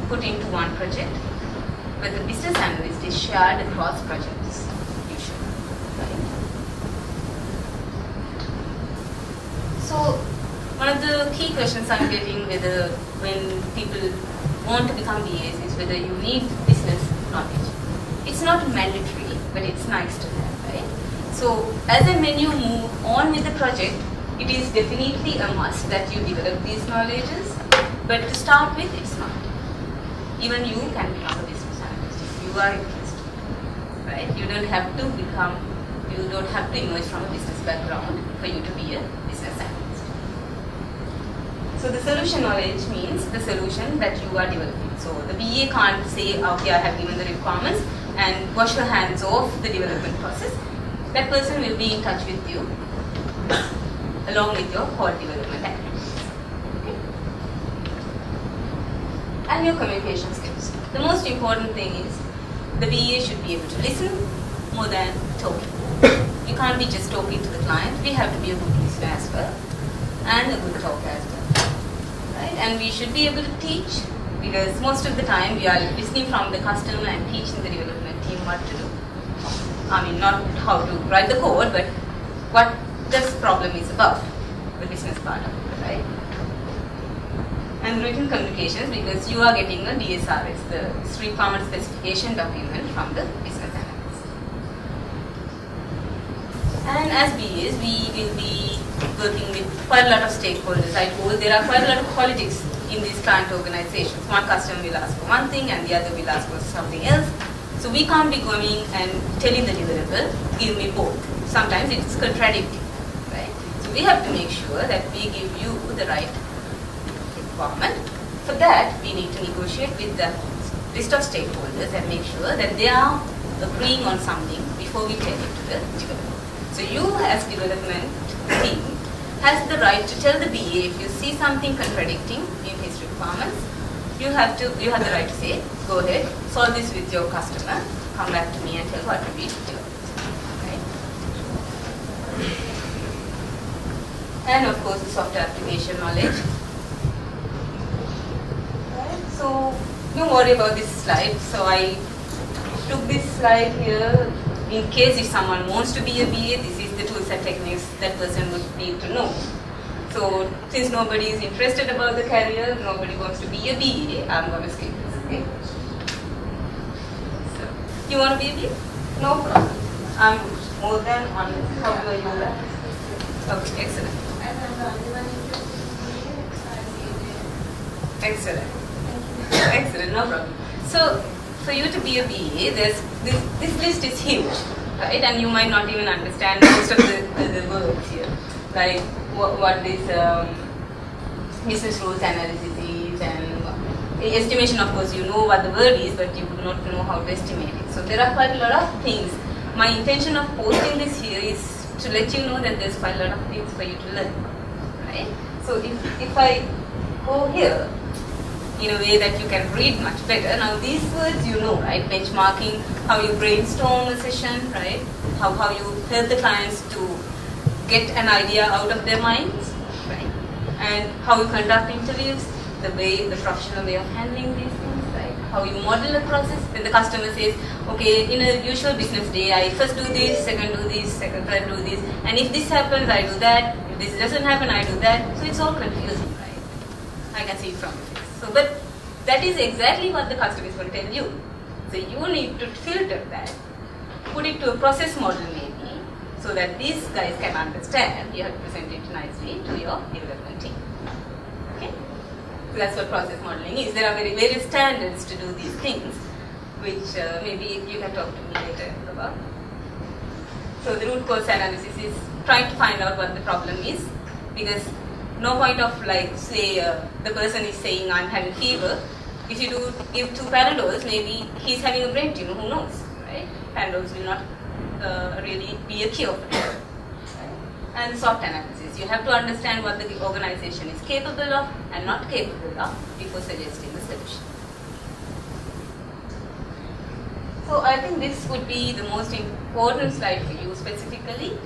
put into one project, but the business analyst is shared across projects, usually. Right? So, one of the key questions I'm getting when people want to become BAs is whether you need business knowledge. It's not mandatory, but it's nice to have, right? So, as and when you move on with the project, it is definitely a must that you develop these knowledges, but to start with, it's not. Even you can become a business analyst if you are interested, right? You don't have to emerge from a business background for you to be a business analyst. So the solution knowledge means the solution that you are developing. So the BA can't say, okay, I have given the requirements and wash your hands off the development process. That person will be in touch with you along with your whole development activities. And your communication skills. The most important thing is the BA should be able to listen more than talking. You can't be just talking to the client. We have to be a good listener as well, and a good talker as well. Right? And we should be able to teach, because most of the time we are listening from the customer and teaching the development team what to do. I mean, not how to write the code, but what this problem is about, the business part of it. and written communications because you are getting a DSRS, the requirement specification document from the business analyst. And as BAs, we will be working with quite a lot of stakeholders. I told there are quite a lot of politics in these client organizations. One customer will ask for one thing and the other will ask for something else. So we can't be going and telling the developer, give me both. Sometimes it's contradicting, right? So we have to make sure that we give you the right requirement. For that, we need to negotiate with the list of stakeholders and make sure that they are agreeing on something before we tell it to the developer. So you as development team has the right to tell the BA if you see something contradicting in his requirements. You have the right to say, go ahead, solve this with your customer, come back to me and tell what to be done. Right? And of course the software application knowledge. Right? So don't worry about this slide. So I took this slide here in case if someone wants to be a BA, this is the tools and techniques that person would need to know. So since nobody is interested about the career, nobody wants to be a BA, I'm going to skip this. Okay? So, you want to be a BA? No problem. I'm more than honest. How do I do that? Okay, excellent. Excellent. Excellent, no problem. So for you to be a BA, this list is huge, right? And you might not even understand most of the words here, like what this business rules analysis is, and estimation. Of course, you know what the word is, but you would not know how to estimate it. So there are quite a lot of things. My intention of posting this here is to let you know that there's quite a lot of things for you to learn, right? So if I go here in a way that you can read much better. Now these words you know, right? Benchmarking, how you brainstorm a session, right? How you help the clients to get an idea out of their minds, right? And how you conduct interviews, the professional way of handling these things, right? How you model a process. When the customer says, okay, in a usual business day, I first do this, second do this, third do this, and if this happens, I do that. If this doesn't happen, I do that. So it's all confusing, right? I can see it from your face. So, but that is exactly what the customer is going to tell you. So you need to filter that, put it to a process model maybe, so that these guys can understand. You have to present it nicely to your development team. Okay? So that's what process modeling is. There are various standards to do these things, which maybe you can talk to me later about. So the root cause analysis is trying to find out what the problem is, because no point of like say the person is saying I'm having fever. If you give 2 Panadols, maybe he's having a brain tumor. Who knows, right? Panadols will not really be a cure for that. Right? And SWOT analysis. You have to understand what the organization is capable of and not capable of before suggesting the solution. So I think this would be the most important slide for you specifically.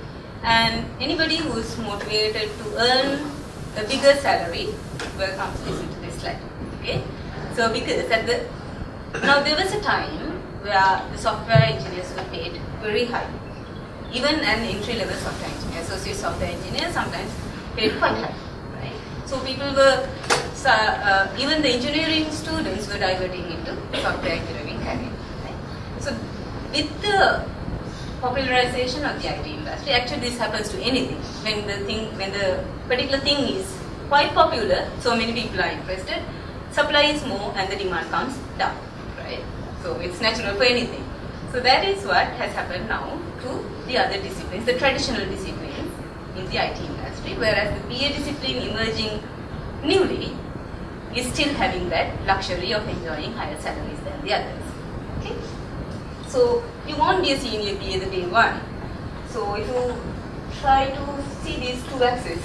And anybody who is motivated to earn a bigger salary, welcome to listen to this slide. Okay? So because now there was a time where the software engineers were paid very high. Even an entry-level software engineer, associate software engineer, sometimes paid quite high, right? So people were, even the engineering students were diverting into software engineering career, right? So with the popularization of the IT industry, actually this happens to anything. When the particular thing is quite popular, so many people are interested, supply is more and the demand comes down, right? So it's natural for anything. So that is what has happened now to the other disciplines, the traditional disciplines in the IT industry, whereas the BA discipline emerging newly is still having that luxury of enjoying higher salaries than the others. Okay? So you won't be a senior BA the day one. So if you try to see these 2 axes,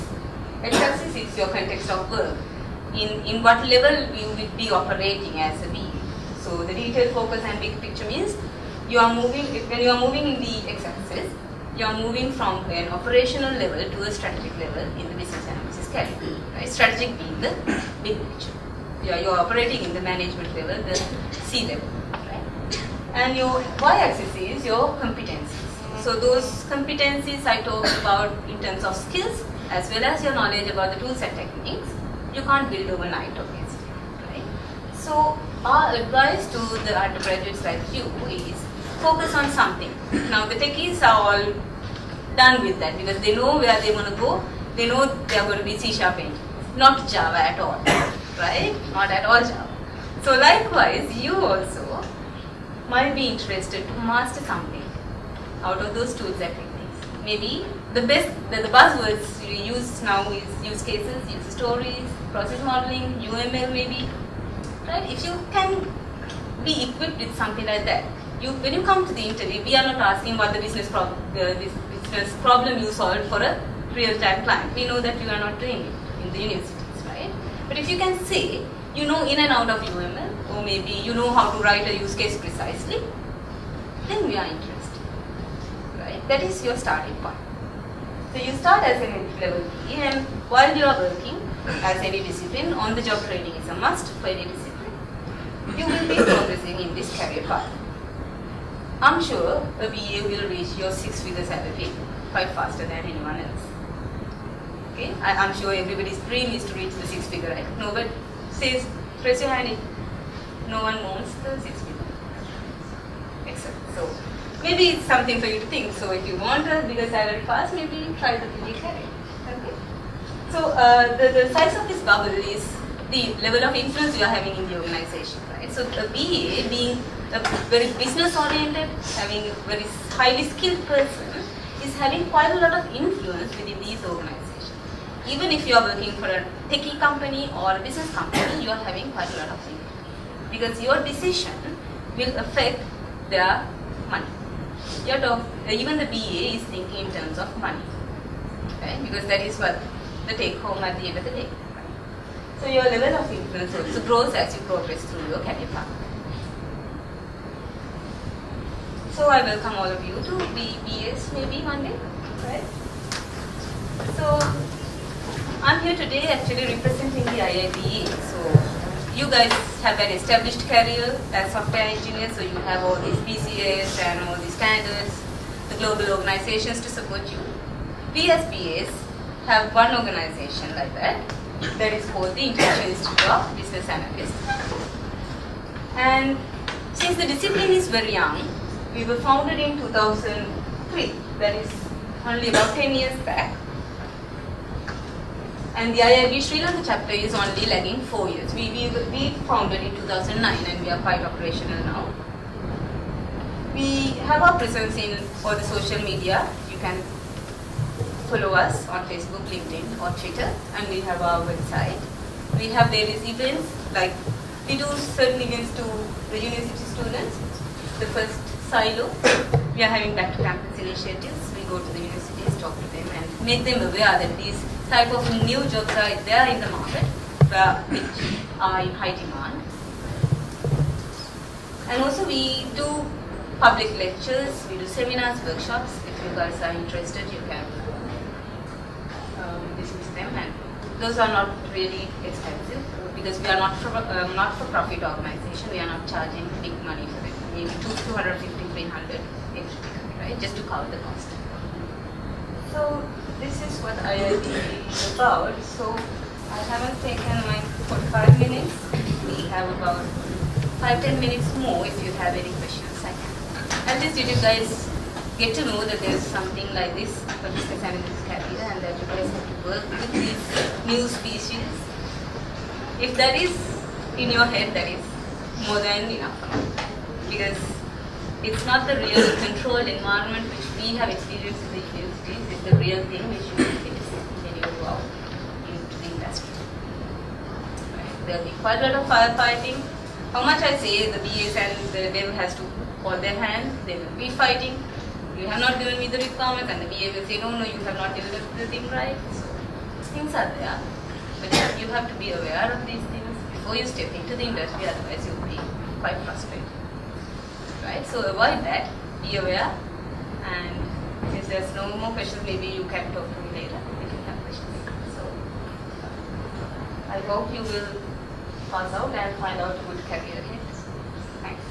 x-axis is your context of work. In what level you will be operating as a BA. So the detailed focus and big picture means you are moving, when you are moving in the x-axis, you are moving from an operational level to a strategic level in the business analysis category. Right? Strategic being the big picture. You are operating in the management level, the C level. Right? And your y-axis is your competencies. So those competencies I talked about in terms of skills as well as your knowledge about the tools and techniques. You can't build overnight, obviously. So our advice to the undergraduates like you is focus on something. Now the techies are all done with that because they know where they want to go. They know they are going to be C# engineers, not Java at all, right? Not at all Java. So likewise, you also might be interested to master something out of those tools and techniques. Maybe the buzzwords you use now is use cases, user stories, process modeling, UML maybe, right? If you can be equipped with something like that, when you come to the interview, we are not asking what the business problem you solved for a real-time client. We know that you are not doing it in the universities, right? But if you can say, you know in and out of UML, or maybe you know how to write a use case precisely, then we are interested, right? That is your starting point. So you start as an entry-level PE, and while you are working as any discipline, on-the-job training is a must for any discipline. You will be progressing in this career path. I'm sure a BA will reach your 6-figure salary quite faster than anyone else. Okay, I'm sure everybody's dream is to reach the 6-figure, right? No, but says, raise your hand if no one wants the 6-figure. Excellent. So maybe it's something for you to think. So if you want a bigger salary fast, maybe try the BA career. Okay. So the size of this bubble is the level of influence you are having in the organization, right? So a BA being a very business oriented, having a very highly skilled person is having quite a lot of influence within these organizations. Even if you are working for a techie company or a business company, you are having quite a lot of influence because your decision will affect their money. Even the BA is thinking in terms of money, right? Because that is what the take home at the end of the day. Right? So your level of influence also grows as you progress through your career path. So I welcome all of you to be BAs maybe one day, right? So I'm here today actually representing the IIBA. So you guys have an established career as software engineers, so you have all these PCS and all these standards, the global organizations to support you. We as BAs have one organization like that is called the International Institute of Business Analysts. And since the discipline is very young, we were founded in 2003, that is only about 10 years back. And the IIB Sri Lanka chapter is only lagging 4 years. We founded in 2009 and we are quite operational now. We have our presence in all the social media. You can follow us on Facebook, LinkedIn or Twitter, and we have our website. We have various events, like we do certain events to the university students. The first silo, we are having back to campus initiatives. We go to the universities, talk to them and make them aware that these type of new jobs are there in the market, which are in high demand. And also we do public lectures, we do seminars, workshops. If you guys are interested, you can discuss them, and those are not really expensive because we are not for profit organization. We are not charging big money for it. Maybe 250, 300, right? Just to cover the cost. So this is what IIB is about. So I haven't taken my 45 minutes. We have about 5-10 minutes more. If you have any questions, I can. At least did you guys get to know that there's something like this for business analytics career, and that you guys have to work with these new species. If that is in your head, that is more than enough. Because it's not the real controlled environment which we have experienced in the universities. It's the real thing which you will face when you go out into the industry. Right? There will be quite a lot of firefighting. How much I say the BAs and the devil has to hold their hands, they will be fighting. You have not given me the requirements, and the BA will say, no, you have not delivered the thing right. So things are there. But you have to be aware of these things before you step into the industry, otherwise you will be quite frustrated. Right? So avoid that, be aware, and since there's no more questions, maybe you can talk to me later if you have questions. So I hope you will pass out and find out a good career ahead. Thanks.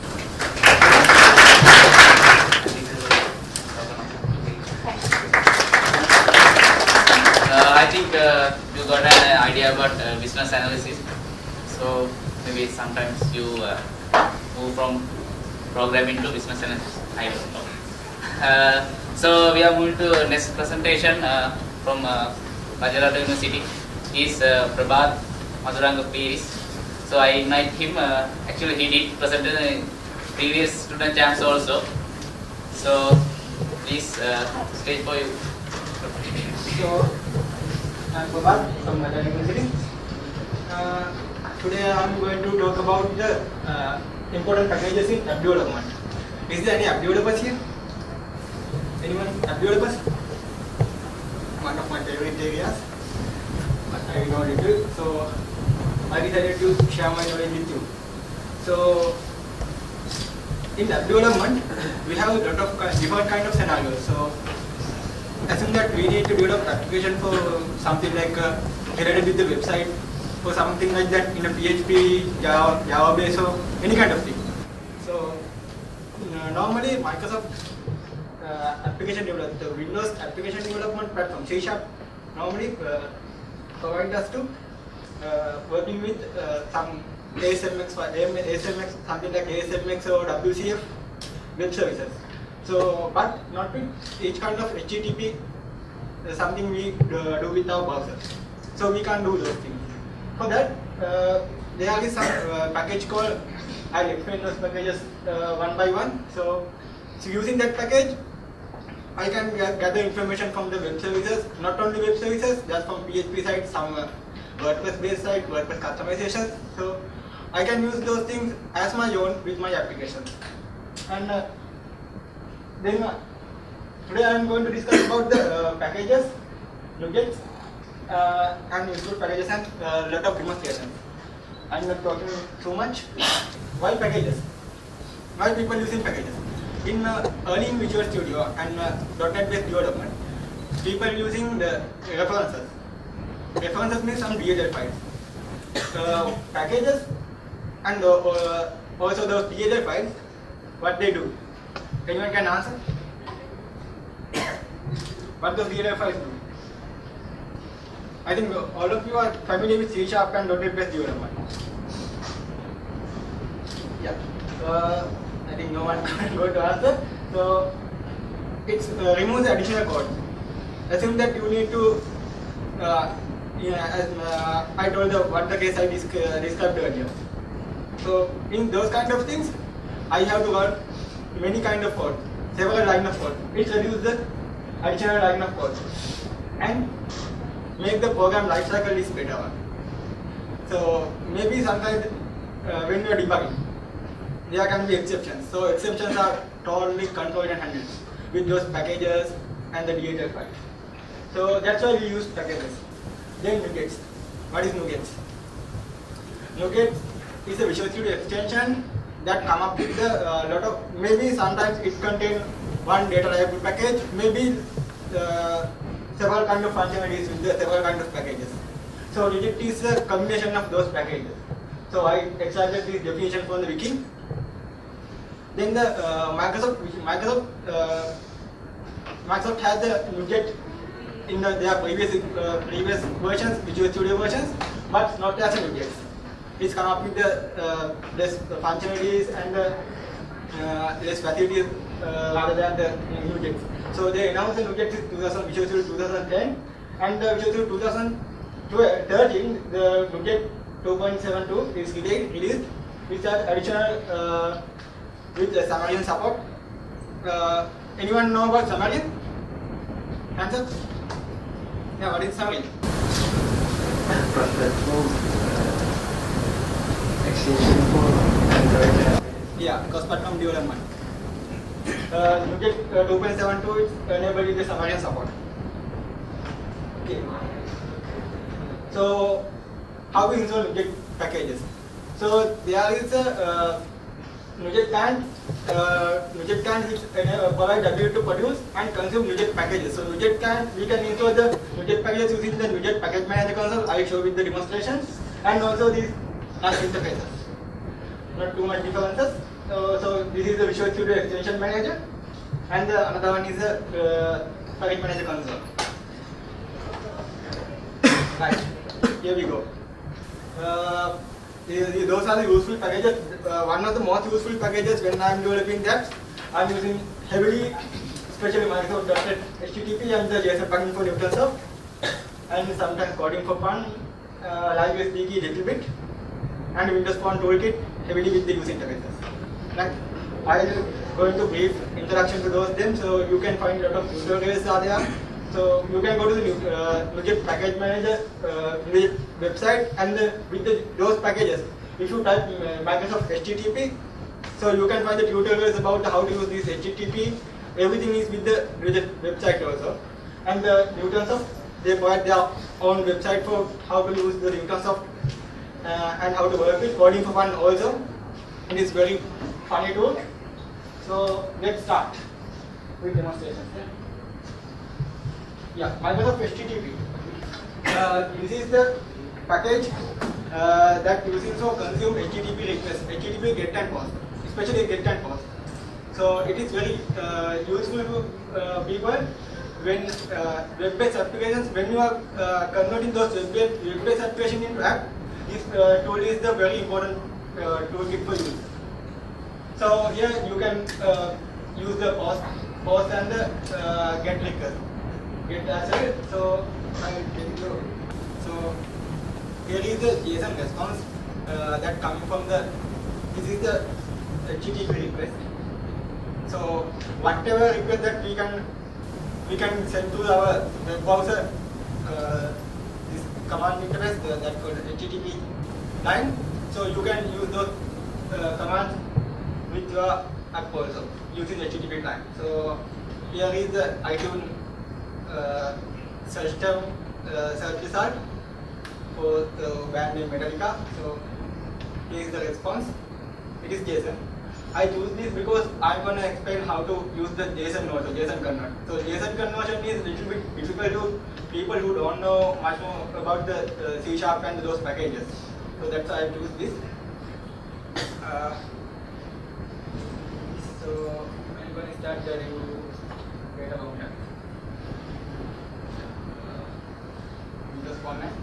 I think you got an idea about business analysis. So maybe sometimes you move from programming to business analysis. I don't know. So we are moving to next presentation from Rajarata University. Is Prabhat Maduranga Piris. So I invite him. Actually, he did present in previous student jams also. So please, stage for you. So, I'm Prabhat from Lanka University. Today I'm going to talk about the important packages in app development. Is there any app developers here? Anyone app developers? One of my favorite areas, but I know little, so I decided to share my knowledge with you. So, in app development, we have a lot of different kind of scenarios. So, assume that we need to develop application for something like related with the website or something like that in a PHP, Java base or any kind of thing. So normally Microsoft application development, the Windows application development platform C# normally provide us to working with some ASMX, something like ASMX or WCF web services. So, but not with each kind of HTTP, something we do with our browser. So we can't do those things. For that, there is some package called, I'll explain those packages one by one. So using that package, I can gather information from the web services, not only web services, just from PHP side, some WordPress based site, WordPress customizations. So I can use those things as my own with my application. And then today I am going to discuss about the packages, nuggets, and include packages and lot of demonstrations. I am not talking too much. Why packages? Why people using packages? In early in Visual Studio and .NET based development, people using the references. References means some DLL files. Packages and also those DLL files, what they do? Anyone can answer? What does DLL files do? I think all of you are familiar with C# and .NET based development. Yeah. I think no one can go to answer. So it removes additional code. Assume that you need to, as I told you what the case I described earlier. So in those kind of things, I have to run many kind of code, several line of code. It reduces the additional line of code and make the program lifecycle is better one. So maybe sometimes when you are debugging, there can be exceptions. So exceptions are totally controlled and handled with those packages and the DLL file. So that's why we use packages. Then nuggets. What is nuggets? Nuggets is a Visual Studio extension that come up with a lot of, maybe sometimes it contains one data type package, maybe several kind of functionalities with the several kind of packages. So nugget is a combination of those packages. So I extracted this definition from the wiki. Then the Microsoft has the nugget in their previous versions, Visual Studio versions, but not as a nugget. It's come up with the less functionalities and the less facilities rather than the nuggets. So they announced the nuggets in Visual Studio 2010, and the Visual Studio 2013, the nugget 2.72 is released with that additional with the Sumerian support. Anyone know about Sumerian? Answer? Yeah, what is Sumerian? Extension for Android. Yeah, cross-platform development. Nugget 2.72 is enabled with the Sumerian support. Okay. So, how we install Nugget packages? So, there is a Nugget client which provide W to produce and consume Nugget packages. So, Nugget client, we can install the Nugget packages using the Nugget package manager console. I will show with the demonstrations, and also these are interfaces. Not too much differences. So this is the Visual Studio extension manager, and another one is the package manager console. Right, here we go. Those are the useful packages. One of the most useful packages when I am developing that, I am using heavily, especially Microsoft.NET HTTP and the JSON plugin for Newtonsoft, and sometimes coding for fun, live SDK little bit, and Windows Phone Toolkit heavily with the user interfaces. Right? I will go into brief introduction to those them, so you can find a lot of tutorials are there. So you can go to the Nujet package manager Nujet website, and with those packages, if you type Microsoft HTTP, so you can find the tutorials about how to use this HTTP. Everything is with the Nujet website also. And the Newtonsoft, they provide their own website for how to use the Newtonsoft and how to work with coding for fun also. It is very funny tool. So let's start with demonstration. Yeah, Microsoft HTTP. This is the package that using so consume HTTP requests, HTTP get and post, especially get and post. So it is very useful to people when web-based applications, when you are converting those web-based applications into app. This tool is the very important toolkit for you. So here you can use the post and the get request. Get asset. So I will take you. So here is the JSON response that coming from the. This is the HTTP request. So whatever request that we can send to our web browser, this command interface that called HTTP line. So you can use those commands with your app also using HTTP line. So here is the iTunes search term search result for the band name Metallica. So here is the response. It is JSON. I choose this because I'm going to explain how to use the JSON also, JSON convert. So JSON conversion is a little bit difficult to people who don't know much more about the C# and those packages. So that's why I choose this. So I'm going to start telling you data about that. Windows format.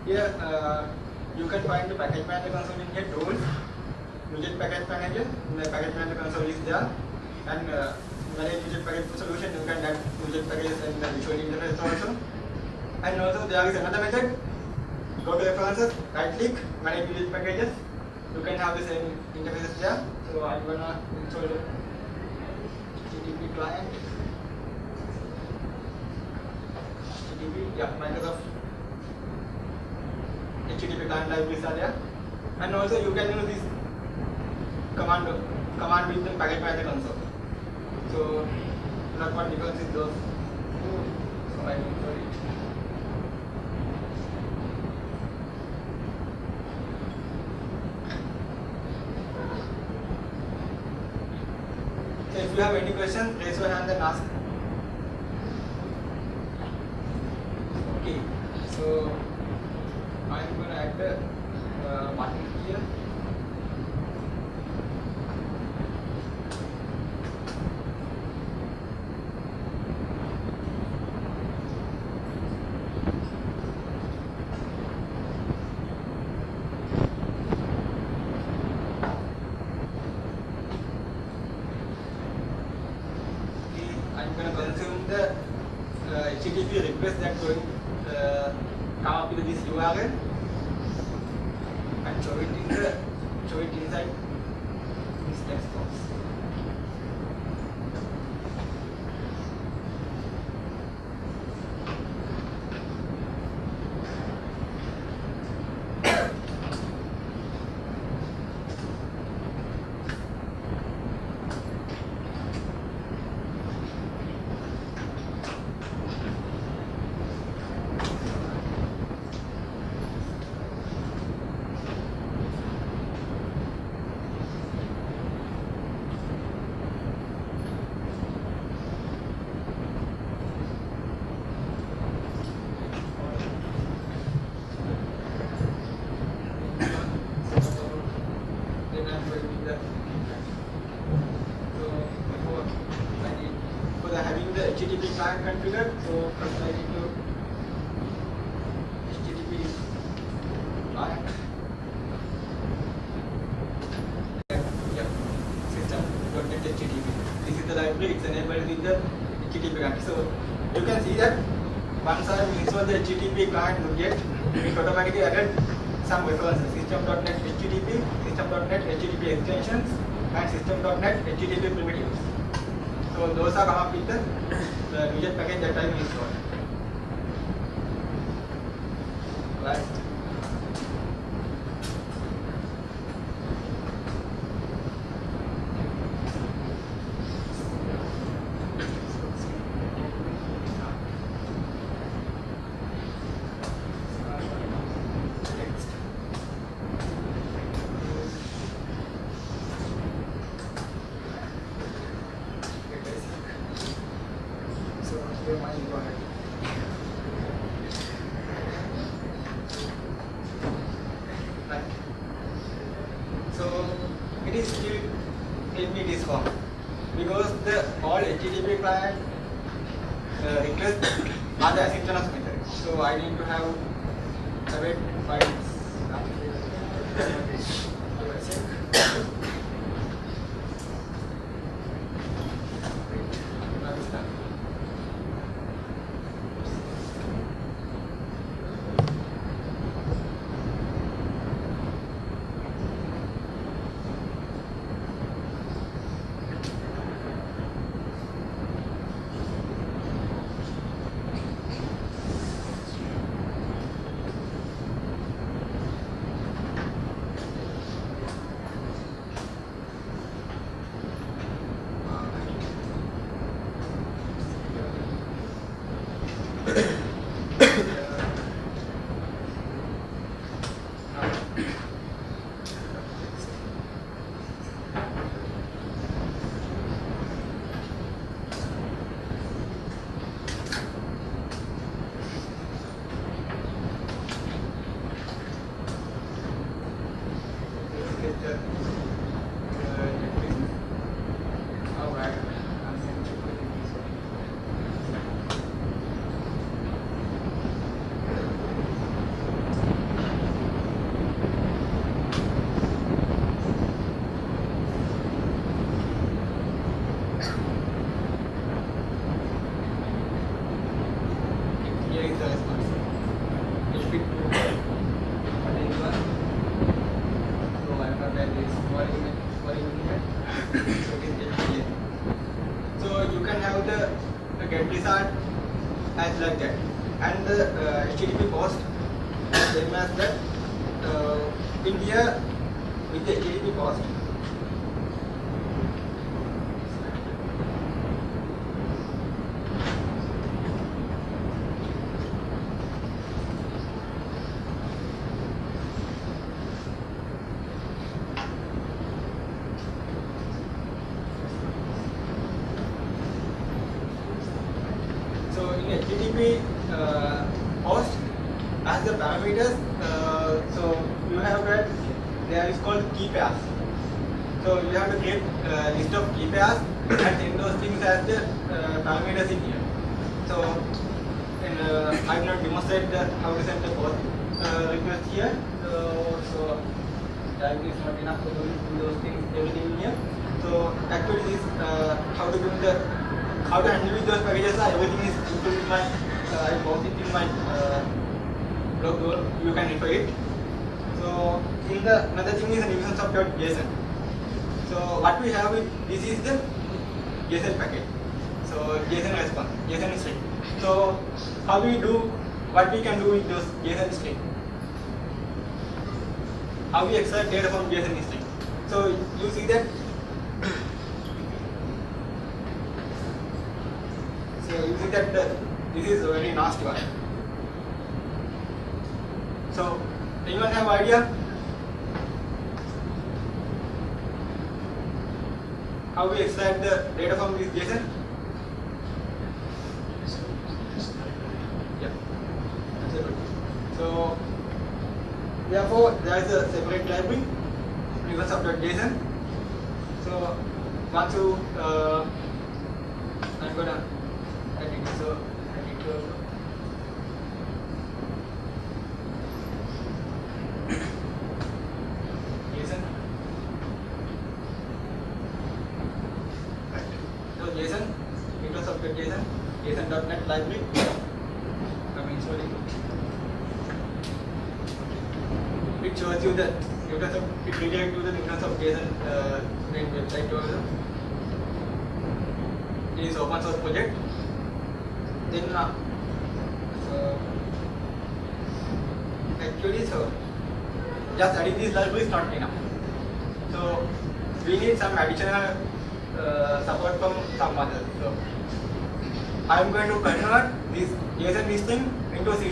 Here you can find the package manager console in here, tools, Nujet package manager. The package manager console is there, and manage Nujet package solution. You can add Nujet packages and the visual interface also. And also there is another method. Go to references, right click, manage Nujet packages. You can have the same interfaces there. So I'm gonna install the HTTP client. HTTP, yeah, Microsoft HTTP client libraries are there, and also you can use this command with the package manager console. So not what difference is those. So I will install it. So if you have any questions, raise your hand and ask. Okay, so I'm going to add the button here. I'm going to consume the HTTP request that's going to come up with this URL and show it inside this text box. the HTTP client configured. So first I need to HTTP client. Yeah, system.net HTTP. This is the library. It's enabled with the HTTP client. So you can see that once I install the HTTP client widget, it automatically added some references: system.net HTTP, system.net HTTP extensions, and system.net HTTP primitives. So those are come up with the widget package that I installed. Right. So it is still in me this form because the all HTTP client requests are the asynchronous method. So I need to have await files. Here is the response. HP2 what is one? So I have that is what is that? So it is HTTP. So you can have the get result as like that, and the HTTP post same as that. In here with the HTTP post. So in HTTP host, as the parameters, so you have that there is called key pairs. So you have to create a list of key pairs and send those things as the parameters in here. So I will not demonstrate how to send the post request here. So time is not enough to do those things everything in here. So actually this how to do how to handle with those packages, everything is included in my, I post it in my blog, you can refer it. So in the another thing is the nuisance of .json. So what we have, this is the JSON package. So JSON response, JSON string. So how we do, what we can do with those JSON string? How we extract data from JSON string? So you see that. So you see that this is a very nasty one. So anyone have idea? How we extract the data from this JSON? Yeah. So therefore there is a separate library because of .json. So once you I'm gonna JSON.NET library. I'm installing. It shows you the status of it redirects to the status of JSON main website also. It is open source project. Then actually just adding this library is not enough. So we need some additional support from some others. So I am going to convert this JSON string into C#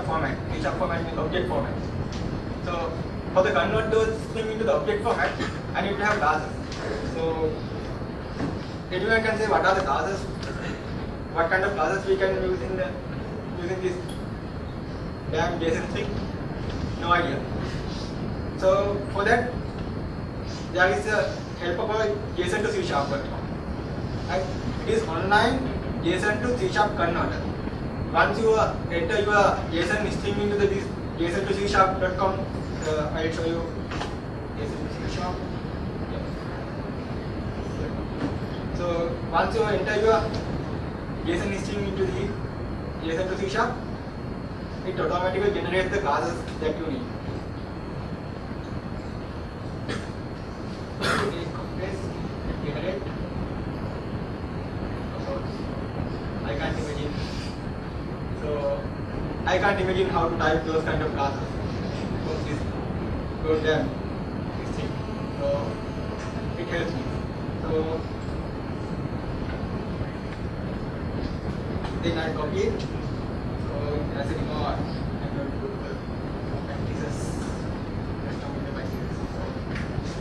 format. C# format means object format. So for the convert those string into the object format, I need to have classes. So anyone can say what are the classes? What kind of classes we can use in using this damn JSON string? No idea. So for that, there is a help about JSON to C#. Right? It is online JSON to C# converter. Once you enter your JSON string into this JSON to C#.com, I will show you JSON to C#. Yeah. So once you enter your JSON string into the JSON to C#, it automatically generates the classes that you need. Generate. I can't imagine. So I can't imagine how to type those kind of classes. This goddamn this thing. So it helps me. So then I copy it. So as a demo, I'm going to put the practices.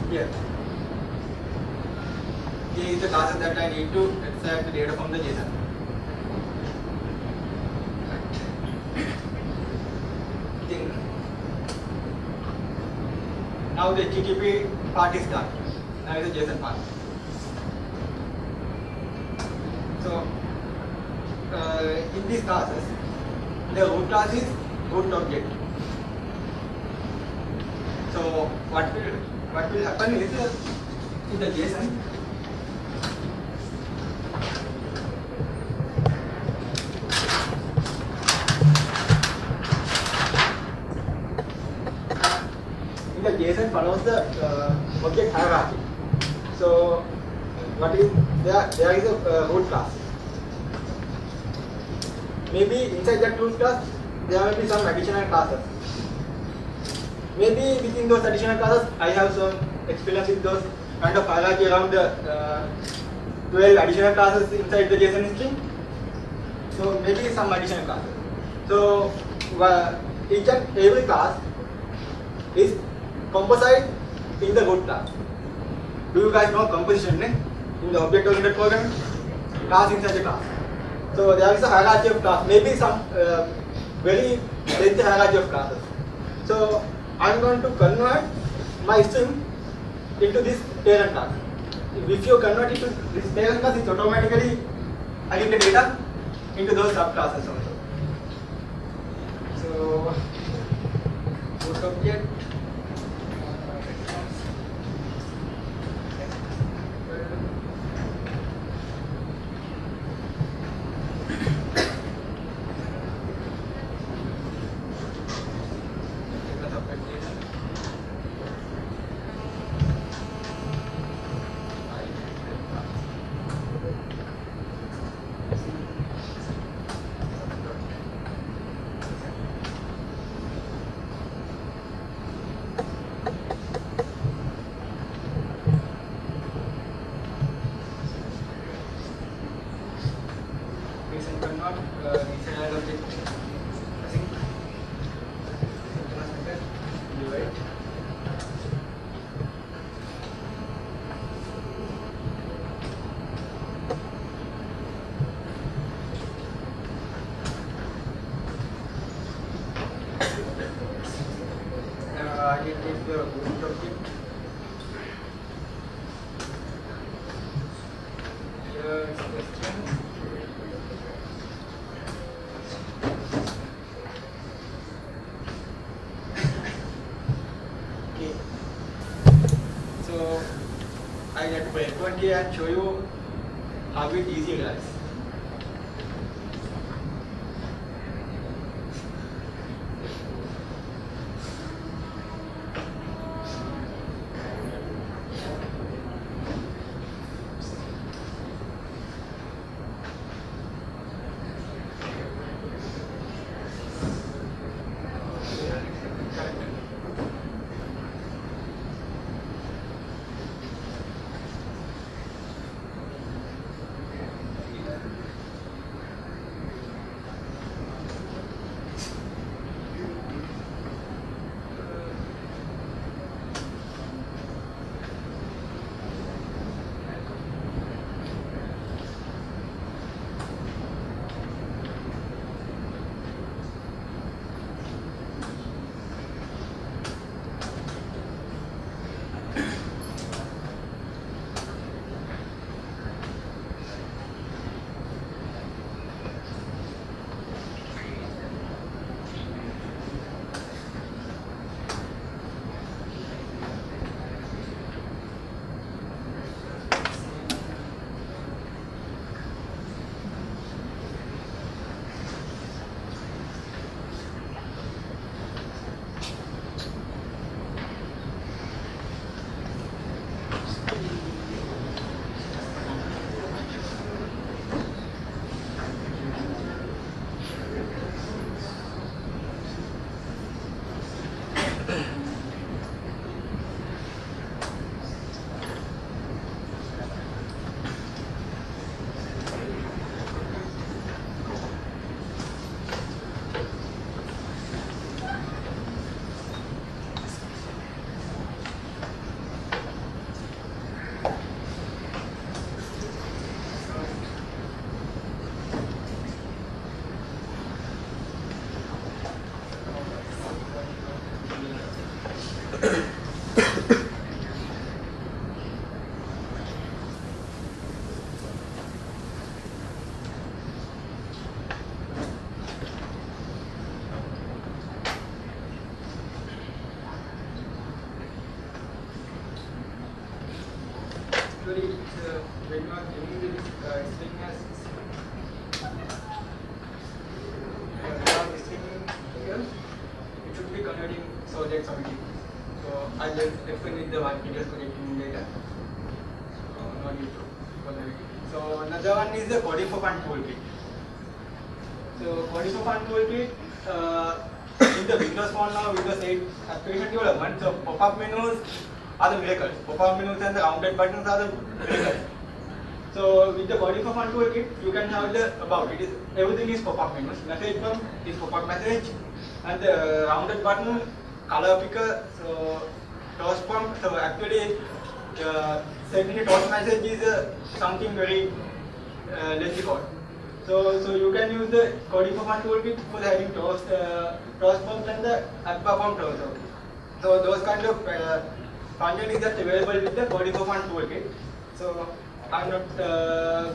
Here. Here is the classes that I need to extract the data from the JSON. Then now the HTTP part is done. Now is the JSON part. So in these classes, the root class is root object. So what will happen is in the JSON, JSON follows the object hierarchy. So what is there is a root class. Maybe inside that root class there will be some additional classes. Maybe within those additional classes I have some experience with those kind of hierarchy around the 12 additional classes inside the JSON string. So maybe some additional classes. So each and every class is composite in the root class. Do you guys know composition in the object-oriented programming? Class inside the class. So there is a hierarchy of class. Maybe some very lengthy hierarchy of classes. So I am going to convert my string into this parent class. If you convert it to this parent class, it automatically adding the data into those subclasses also. So root object. I get to break one here and show you how it easy lies. just explain with the what we just collecting data. No need to for the video. So another one is the coding for fun toolkit. So coding for fun toolkit in the Windows Phone now, Windows 8 application development. So pop-up menus are the miracles. Pop-up menus and the rounded buttons are the miracles. So with the coding for fun toolkit, you can have the about it is everything is pop-up menus. Message bump is pop-up message, and the rounded button, color picker, so toast pump. So actually, sending a toast message is something very lengthy code. So you can use the coding for fun toolkit for having toast pump and the aqua pump also. So those kind of function is that available with the coding for fun toolkit. So I'm not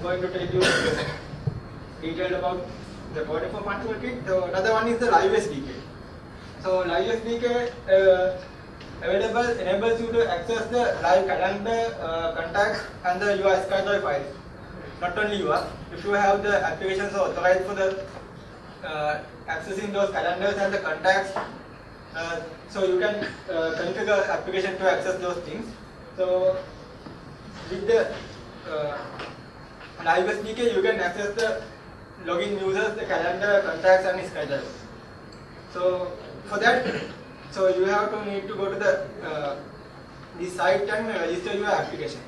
going to tell you detailed about the coding for fun toolkit. So another one is the live SDK. So live SDK available enables you to access the live calendar, contacts, and the your SkyDrive files. Not only you, if you have the applications authorized for the accessing those calendars and the contacts, so you can configure application to access those things. So with the live SDK, you can access the login users, the calendar, contacts, and SkyDrive. So for that, so you have to need to go to the site and register your application.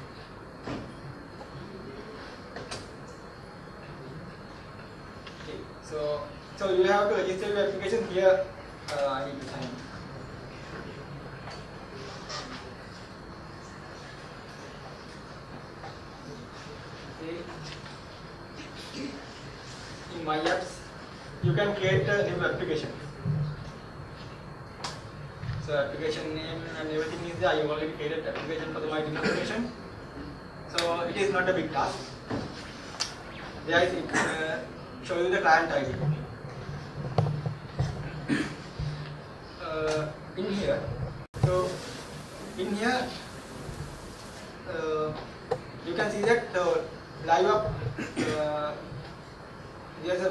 Okay. So you have to register your application here. I need to sign in. In my apps, you can create a new application. So application name and everything is there. I already created application for my application. So it is not a big task. There is show you the client ID. In here, so in here you can see that the live up. There's a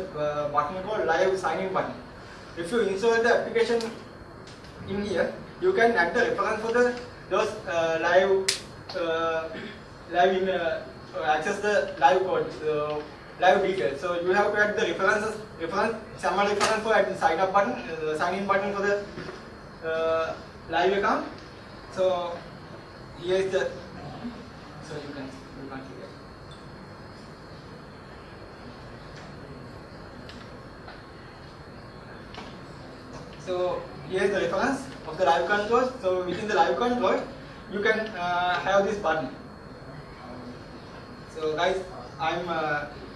button called live sign in button. If you install the application in here, you can add the reference for those access the live code, live details. So you have to add the summary reference for add the sign up button, sign in button for the live account. So here is the, so you can see that. So here is the reference of the live controls. So within the live control, you can have this button. So guys, I'm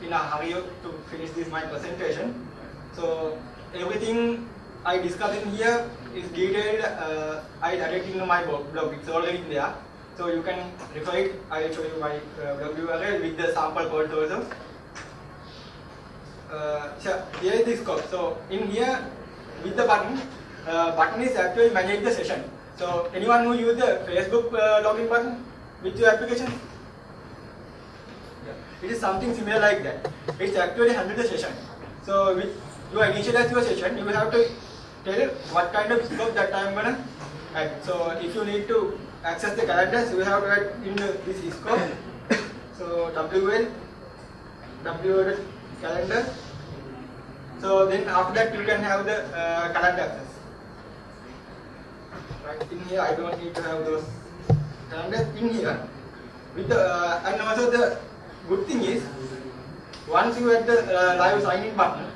in a hurry to finish this my presentation. So everything I discuss in here is detailed. I added in my blog. It's already there. So you can refer it. I will show you my blog URL with the sample code also. So here is the scope. So in here, with the button, button is actually manage the session. So anyone who use the Facebook login button with your application, it is something similar like that. It's actually handle the session. So with you initialize your session, you will have to tell what kind of scope that I am gonna add. So if you need to access the calendars, you will have to add in this scope. So WL calendar. So then after that you can have the calendar access. Right in here, I don't need to have those calendars in here. With the and also the good thing is, once you add the live sign in button,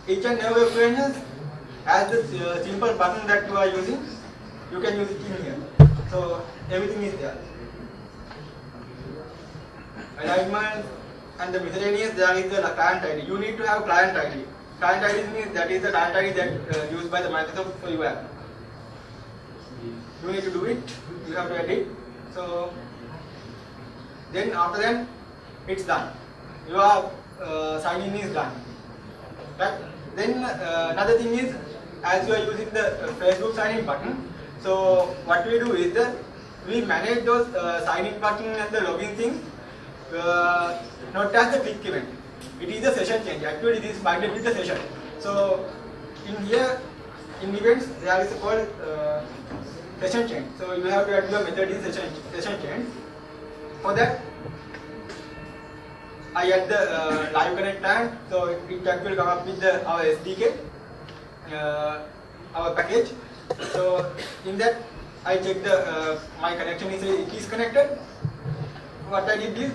each and every application has the simple button that you are using. You can use it in here. So everything is there. Alignment. And the miscellaneous, there is the client ID. You need to have client ID. Client ID means that is the client ID that used by the Microsoft for your app. You need to do it. You have to edit. So then after that, it's done. Your sign in is done. Right? Then another thing is, as you are using the Facebook sign in button. So what we do is that we manage those sign in button and the login things. Not as the click event. It is a session change. Actually, this is binded with the session. So in here, in events, there is called session chain. So you have to add your method in session chain. For that, I add the live connect tag. So it actually come up with our SDK, our package. So in that, I check the my connection is connected. What I did is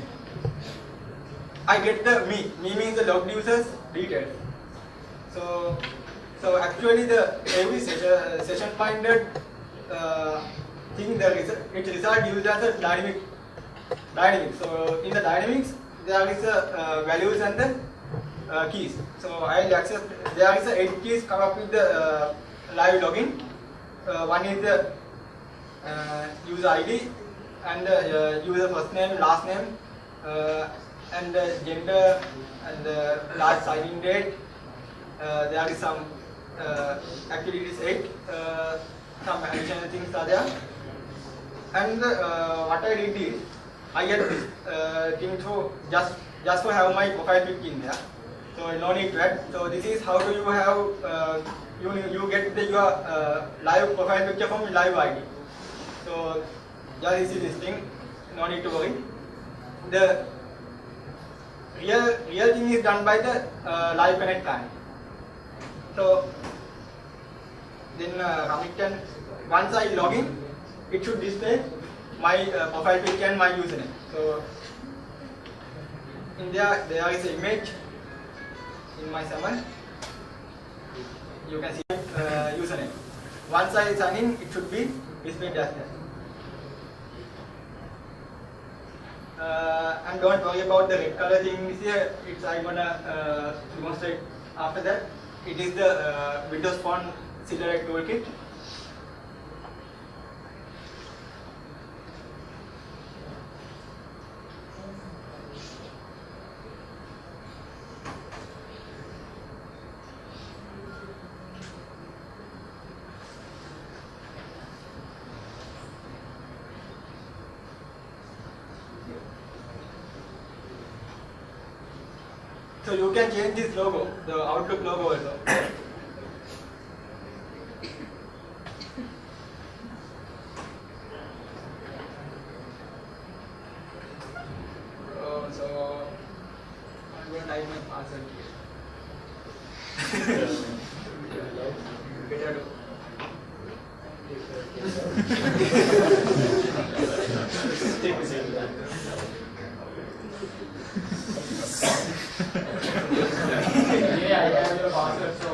I get the me means the logged users details. So actually the every session finder thing its result used as a dynamic. So in the dynamics there is a values and the keys. So I'll access there is a 8 keys come up with the live login. One is the user ID and the user first name, last name, and the gender and the last signing date. There is some actually it is 8. Some additional things are there. And what I did is I get this thing through just for have my profile pic in there. So no need to add. So this is how do you have you get your live profile picture from live ID. So just this thing, no need to worry. The real thing is done by the live connect client. So then Hamilton, once I log in, it should display my profile picture and my username. So in there is an image in my summon. You can see username. Once I sign in, it should be displayed as that. And don't worry about the red color thing here. I'm gonna demonstrate after that. It is the Windows Phone Silhouette Toolkit. So you can change this logo, the Outlook logo also. So I'm going to type my password here. Better do. Yeah, I have your password, so.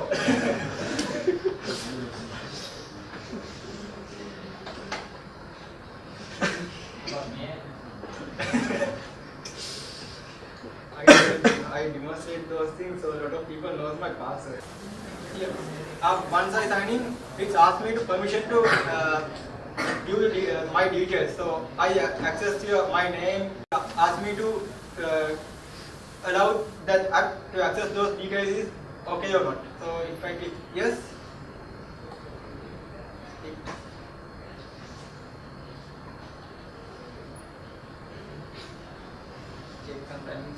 I demonstrate those things, so a lot of people knows my password. Yeah. Once I sign in, it asks me to permission to give my details. So I access my name, ask me to allow that app to access those details is okay or not. So if I click yes, check sometimes.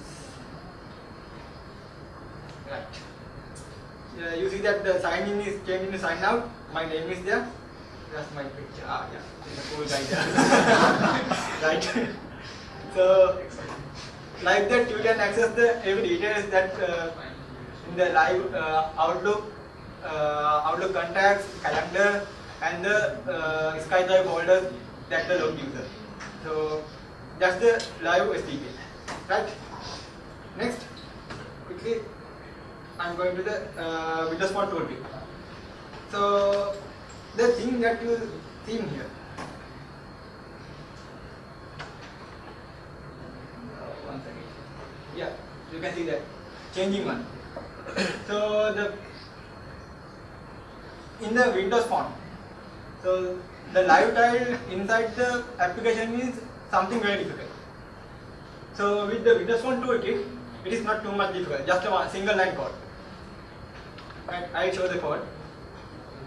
Right. You see that the sign in is changed to sign out. My name is there. That's my picture. Ah, yeah, it's a cool guy there. Right. So, like that, you can access the every details that in the live Outlook, Outlook contacts, calendar, and the SkyDrive folders that the log user. So, that's the live SDK. Right. Next, quickly. I'm going to the Windows Phone Toolkit. So the thing that you see here, one second. Yeah, you can see that changing one. So in the Windows Phone, so the live tile inside the application is something very difficult. So with the Windows Phone Toolkit, it is not too much difficult. Just a single line code. Right, I'll show the code.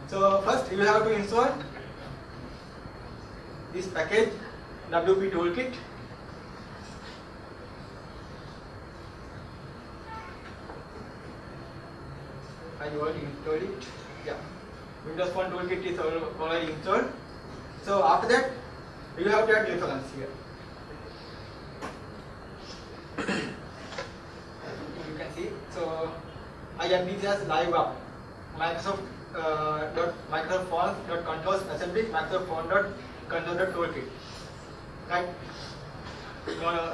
So first you have to install this package WP Toolkit. I already installed it. Yeah, Windows Phone Toolkit is already installed. So after that, you have to add reference here. You can see. So I add this as live up. Microsoft Microsoft Forms controls assembly Microsoft Form control toolkit. Right?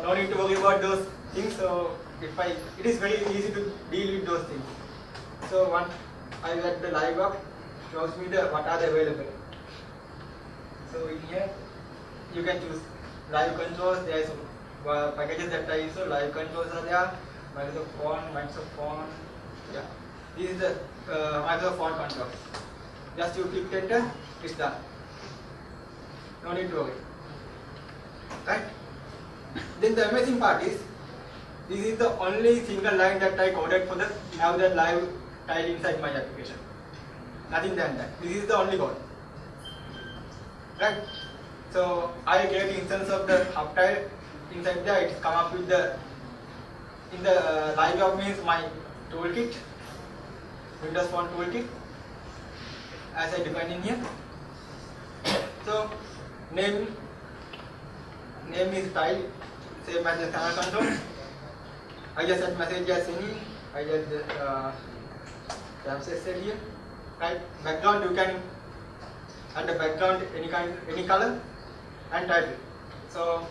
No need to worry about those things. So it is very easy to deal with those things. So once I get the live up, shows me what are the available. So in here you can choose live controls. There is packages that I use. So live controls are there. Microsoft Form. Yeah, this is the Microsoft Form controls. Just you click enter, it's done. No need to worry. Right? Then the amazing part is, this is the only single line that I coded for the have that live tile inside my application. Nothing than that. This is the only code. Right? So I create instance of the hub tile inside there. It's come up with the in the live of means my toolkit, Windows Phone toolkit, as I define in here. So name is tile, same as the standard control. I just set message as any. I just set here. Right? Background, you can add the background any color and title. So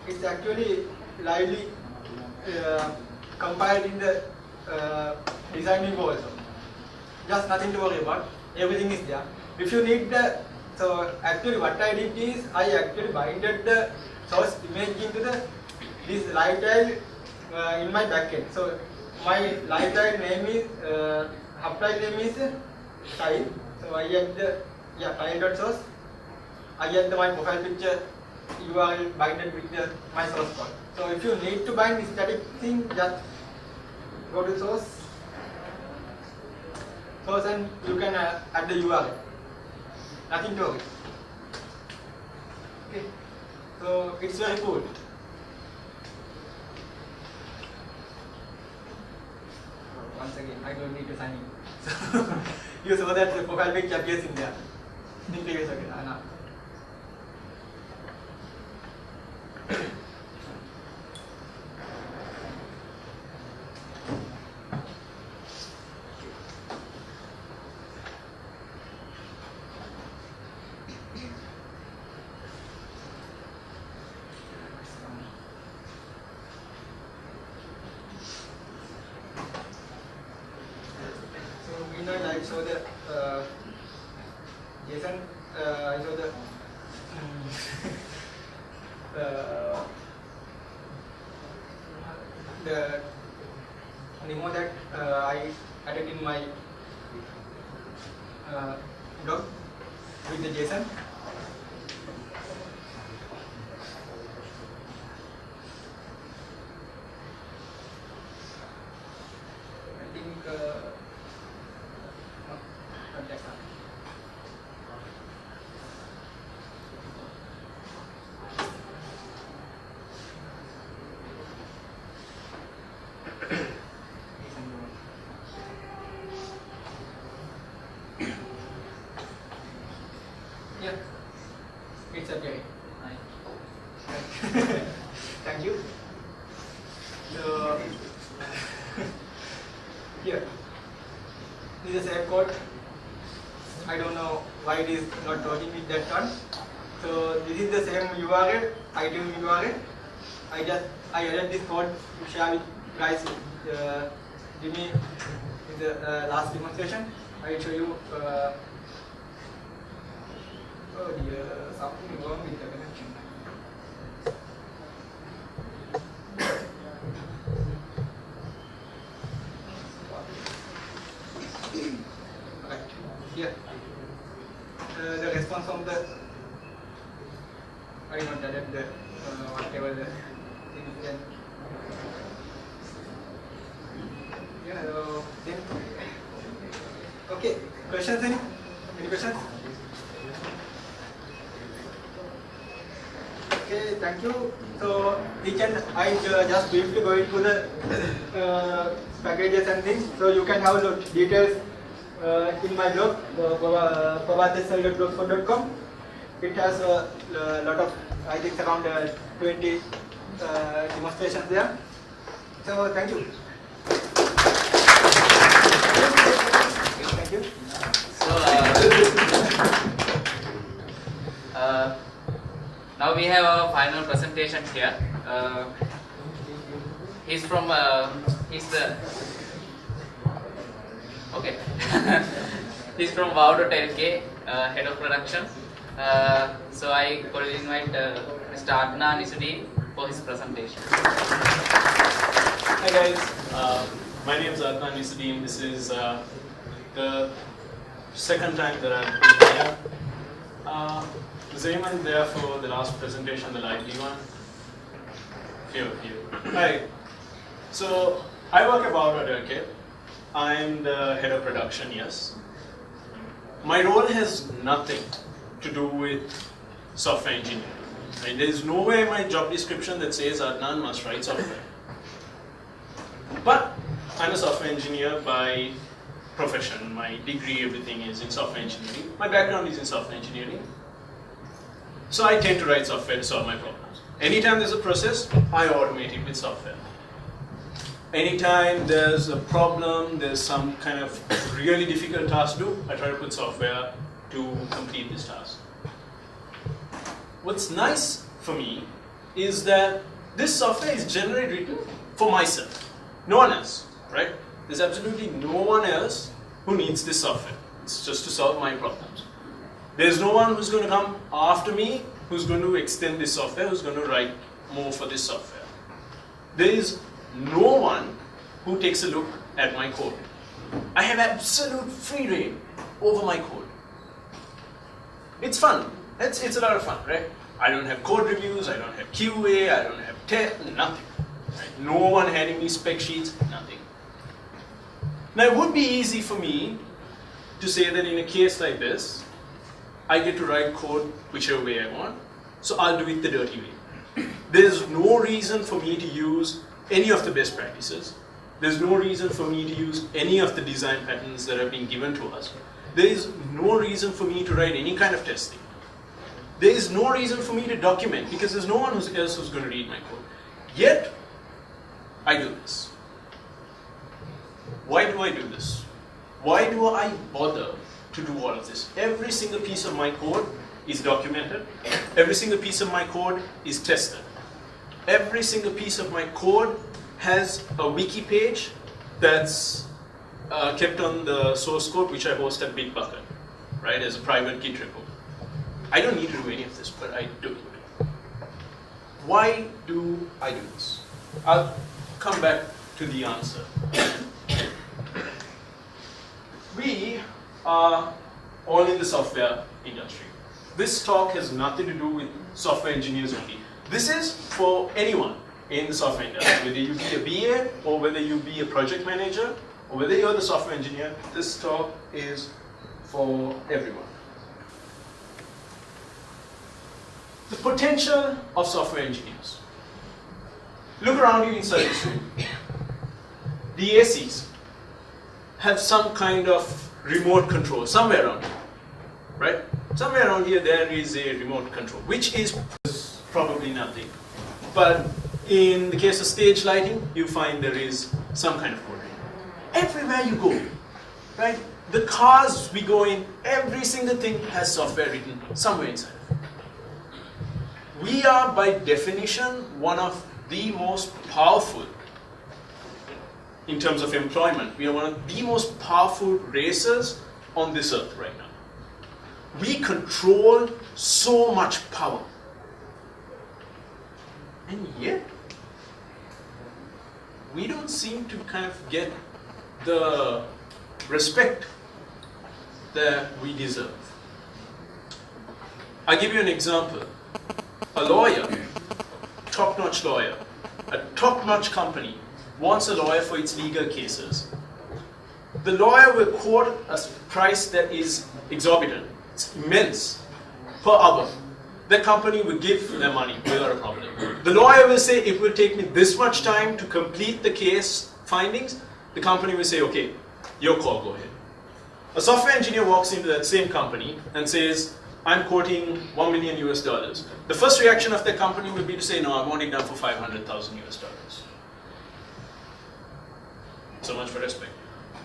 it's actually lively compiled in the design view also. Just nothing to worry about. Everything is there. If you need so actually what I did is I actually binded the source image into this live tile in my backend. So my live tile name is hub tile name is tile. So I get the tile.source. I get my profile picture URL binded with my source code. So if you need to bind this static thing, just go to source and you can add the URL. Nothing to worry. Okay. So it's very cool. Once again, I don't need to sign in. So you saw that the profile picture appears in there. Simply use again. I show the JSON. I show the demo that I added in my blog with the JSON. I think not that one. Yeah, it's okay. Thank you. So here, this is the same code. I don't know why it is not working with that one. So this is the same URL, item URL. I added this code to share with guys. Jimmy in the last demonstration. I will show you. Oh dear, something wrong with the connection. Right here, the response from the I not added the whatever the thing then. Yeah, then okay. Questions? Any questions? Okay, thank you. So I just briefly go into the packages and things, so you can have the details in my blog, pavatesal.blogspot.com. It has a lot of, I think around 20 demonstrations there. So thank you. Thank you. So now we have our final presentation here. He's from he's the okay. He's from Wow.lk, head of production. So I could invite Mr. Adnan Isudi for his presentation. Hi guys, my name is Adnan Isudi. This is the second time that I've been here. Was anyone there for the last presentation, the lively one? Few. Hi. So I work at Wow.lk. I'm the head of production, yes. My role has nothing to do with software engineering. Right? There is nowhere in my job description that says Adnan must write software. But I'm a software engineer by profession. My degree, everything is in software engineering. My background is in software engineering. So I tend to write software to solve my problems. Anytime there's a process, I automate it with software. Anytime there's a problem, there's some kind of really difficult task to do, I try to put software to complete this task. What's nice for me is that this software is generally written for myself. No one else, right? There's absolutely no one else who needs this software. It's just to solve my problems. There's no one who's going to come after me who's going to extend this software, who's going to write more for this software. There is no one who takes a look at my code. I have absolute free reign over my code. It's fun. It's a lot of fun, right? I don't have code reviews, I don't have QA, I don't have test, nothing. Right? No one handing me spec sheets, nothing. Now it would be easy for me to say that in a case like this, I get to write code whichever way I want, so I'll do it the dirty way. There's no reason for me to use any of the best practices. There's no reason for me to use any of the design patterns that have been given to us. There is no reason for me to write any kind of testing. There is no reason for me to document because there's no one else who's going to read my code. Yet, I do this. Why do I do this? Why do I bother to do all of this? Every single piece of my code is documented. Every single piece of my code is tested. Every single piece of my code has a wiki page that's kept on the source code, which I host at Bitbucket, right, as a private Git repo. I don't need to do any of this, but I do it. Why do I do this? I'll come back to the answer. We are all in the software industry. This talk has nothing to do with software engineers only. This is for anyone in the software industry, whether you be a BA or whether you be a project manager or whether you're the software engineer, this talk is for everyone. The potential of software engineers. Look around you inside this room. The ACs have some kind of remote control somewhere around here, right? Somewhere around here there is a remote control, which is probably nothing. But in the case of stage lighting, you find there is some kind of code. Everywhere you go, right? The cars we go in, every single thing has software written somewhere inside. We are, by definition, one of the most powerful, in terms of employment, we are one of the most powerful races on this earth right now. We control so much power. And yet, we don't seem to kind of get the respect that we deserve. I'll give you an example. A lawyer, top-notch lawyer, a top-notch company wants a lawyer for its legal cases. The lawyer will quote a price that is exorbitant, it's immense, per hour. The company will give their money without a problem. The lawyer will say, it will take me this much time to complete the case findings. The company will say, okay, your call, go ahead. A software engineer walks into that same company and says, I'm quoting $1 million US. The first reaction of that company would be to say, no, I want it done for 500,000 US dollars. So much for respect.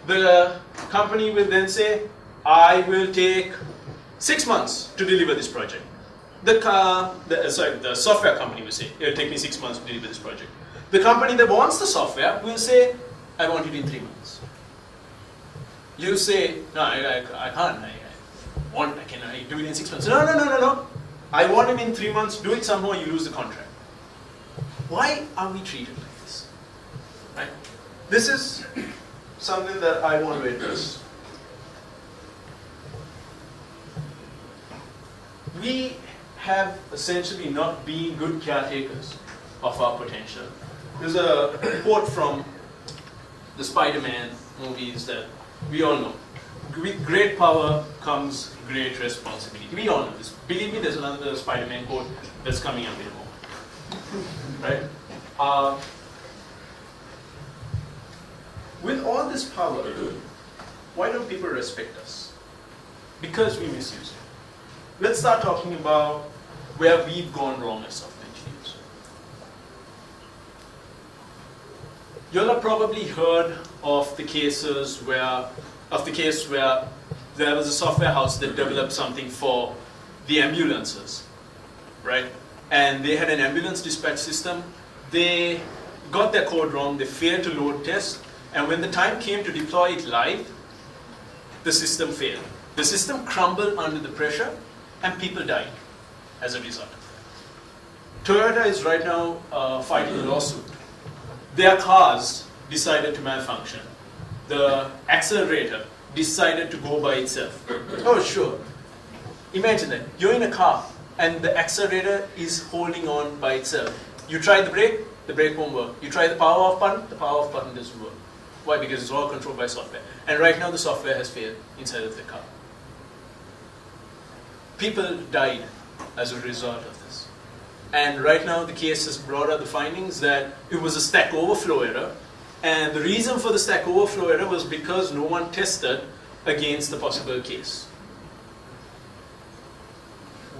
The company will then say, I will take 6 months to deliver this project. The software company will say, it'll take me 6 months to deliver this project. The company that wants the software will say, I want it in 3 months. You say, no, I can't. Can I do it in 6 months? No. I want it in 3 months. Do it somehow, you lose the contract. Why are we treated like this? Right? This is something that I want to address. We have essentially not been good caretakers of our potential. There's a quote from the Spider-Man movies that we all know. With great power comes great responsibility. We all know this. Believe me, there's another Spider-Man quote that's coming up in a moment. Right? With all this power, why don't people respect us? Because we misuse it. Let's start talking about where we've gone wrong as software engineers. You'll have probably heard of the case where there was a software house that developed something for the ambulances, right? And they had an ambulance dispatch system. They got their code wrong. They failed to load test. And when the time came to deploy it live, the system failed. The system crumbled under the pressure, and people died as a result. Toyota is right now fighting a lawsuit. Their cars decided to malfunction. The accelerator decided to go by itself. Oh, sure. Imagine that. You're in a car, and the accelerator is holding on by itself. You try the brake won't work. You try the power off button doesn't work. Why? Because it's all controlled by software. And right now the software has failed inside of the car. People died as a result of this. And right now the case has brought out the findings that it was a Stack Overflow error. And the reason for the Stack Overflow error was because no one tested against the possible case.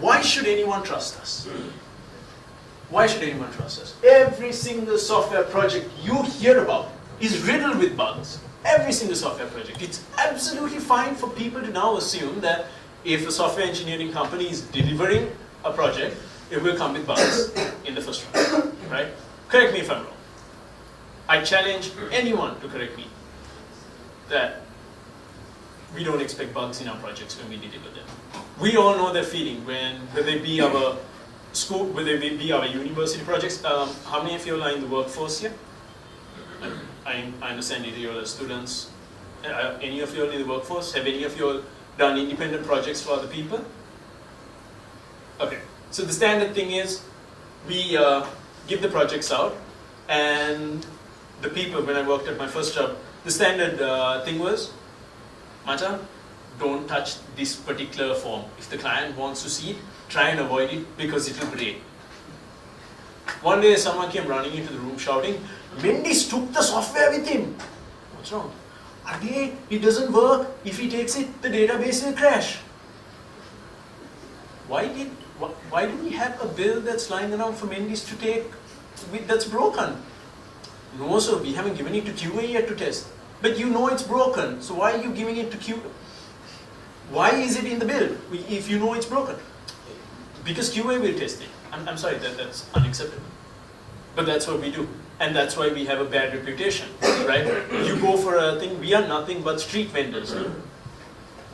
Why should anyone trust us? Why should anyone trust us? Every single software project you hear about is riddled with bugs. Every single software project. It's absolutely fine for people to now assume that if a software engineering company is delivering a project, it will come with bugs in the first run, right? Correct me if I'm wrong. I challenge anyone to correct me that we don't expect bugs in our projects when we deliver them. We all know that feeling whether they be our school, whether they be our university projects. How many of you are in the workforce here? I understand that you're students. Any of you are in the workforce? Have any of you done independent projects for other people? Okay. So the standard thing is we give the projects out, and the people, when I worked at my first job, the standard thing was, Mata, don't touch this particular form. If the client wants to see it, try and avoid it because it will break. One day someone came running into the room shouting, Mendes took the software with him. What's wrong? Again, it doesn't work. If he takes it, the database will crash. Why do we have a bill that's lying around for Mendes to take that's broken? No, sir, we haven't given it to QA yet to test. But you know it's broken, so why are you giving it to QA? Why is it in the bill if you know it's broken? Because QA will test it. I'm sorry, that's unacceptable. But that's what we do. And that's why we have a bad reputation, right? You go for a thing, we are nothing but street vendors.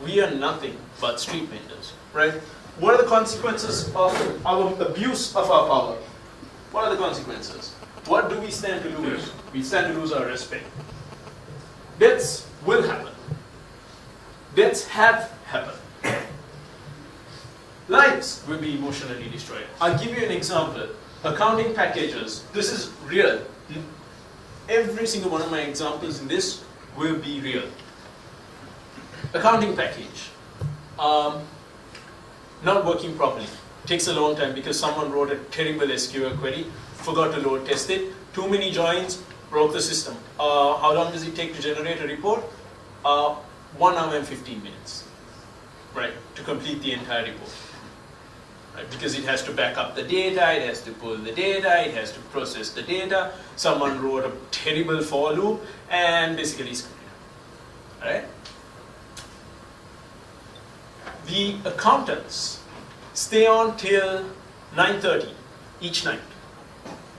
We are nothing but street vendors, right? What are the consequences of our abuse of our power? What are the consequences? What do we stand to lose? We stand to lose our respect. Deaths will happen. Deaths have happened. Lives will be emotionally destroyed. I'll give you an example. Accounting packages. This is real. Every single one of my examples in this will be real. Accounting package. Not working properly. Takes a long time because someone wrote a terrible SQL query, forgot to load test it, too many joins, broke the system. How long does it take to generate a report? 1 hour and 15 minutes, right, to complete the entire report. Right? Because it has to back up the data, it has to pull the data, it has to process the data. Someone wrote a terrible for loop and basically screwed it. Right? The accountants stay on till 9:30 each night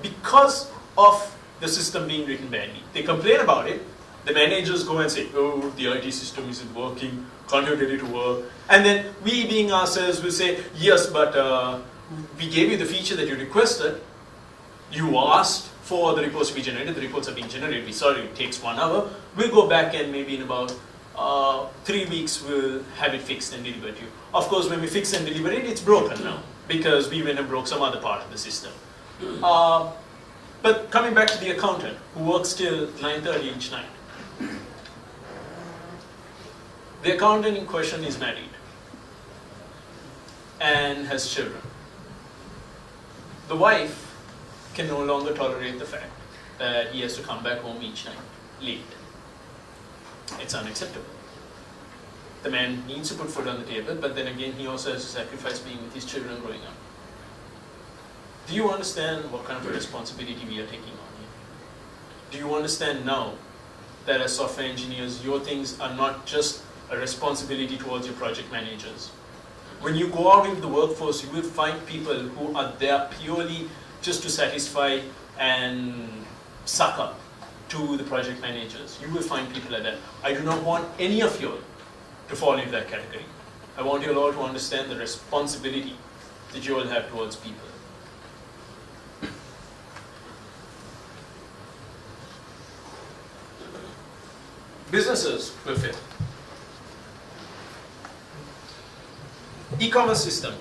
because of the system being written badly. They complain about it. The managers go and say, oh, the IT system isn't working, can't you get it to work? And then we being ourselves will say, yes, but we gave you the feature that you requested. You asked for the reports to be generated. The reports are being generated. We sorry, it takes 1 hour. We'll go back and maybe in about 3 weeks we'll have it fixed and delivered to you. Of course, when we fix and deliver it, it's broken now because we went and broke some other part of the system. But coming back to the accountant who works till 9:30 each night. The accountant in question is married and has children. The wife can no longer tolerate the fact that he has to come back home each night late. It's unacceptable. The man needs to put food on the table, but then again he also has to sacrifice being with his children growing up. Do you understand what kind of a responsibility we are taking on here? Do you understand now that as software engineers, your things are not just a responsibility towards your project managers? When you go out into the workforce, you will find people who are there purely just to satisfy and suck up to the project managers. You will find people like that. I do not want any of you to fall into that category. I want you all to understand the responsibility that you all have towards people. Businesses will fail. E-commerce system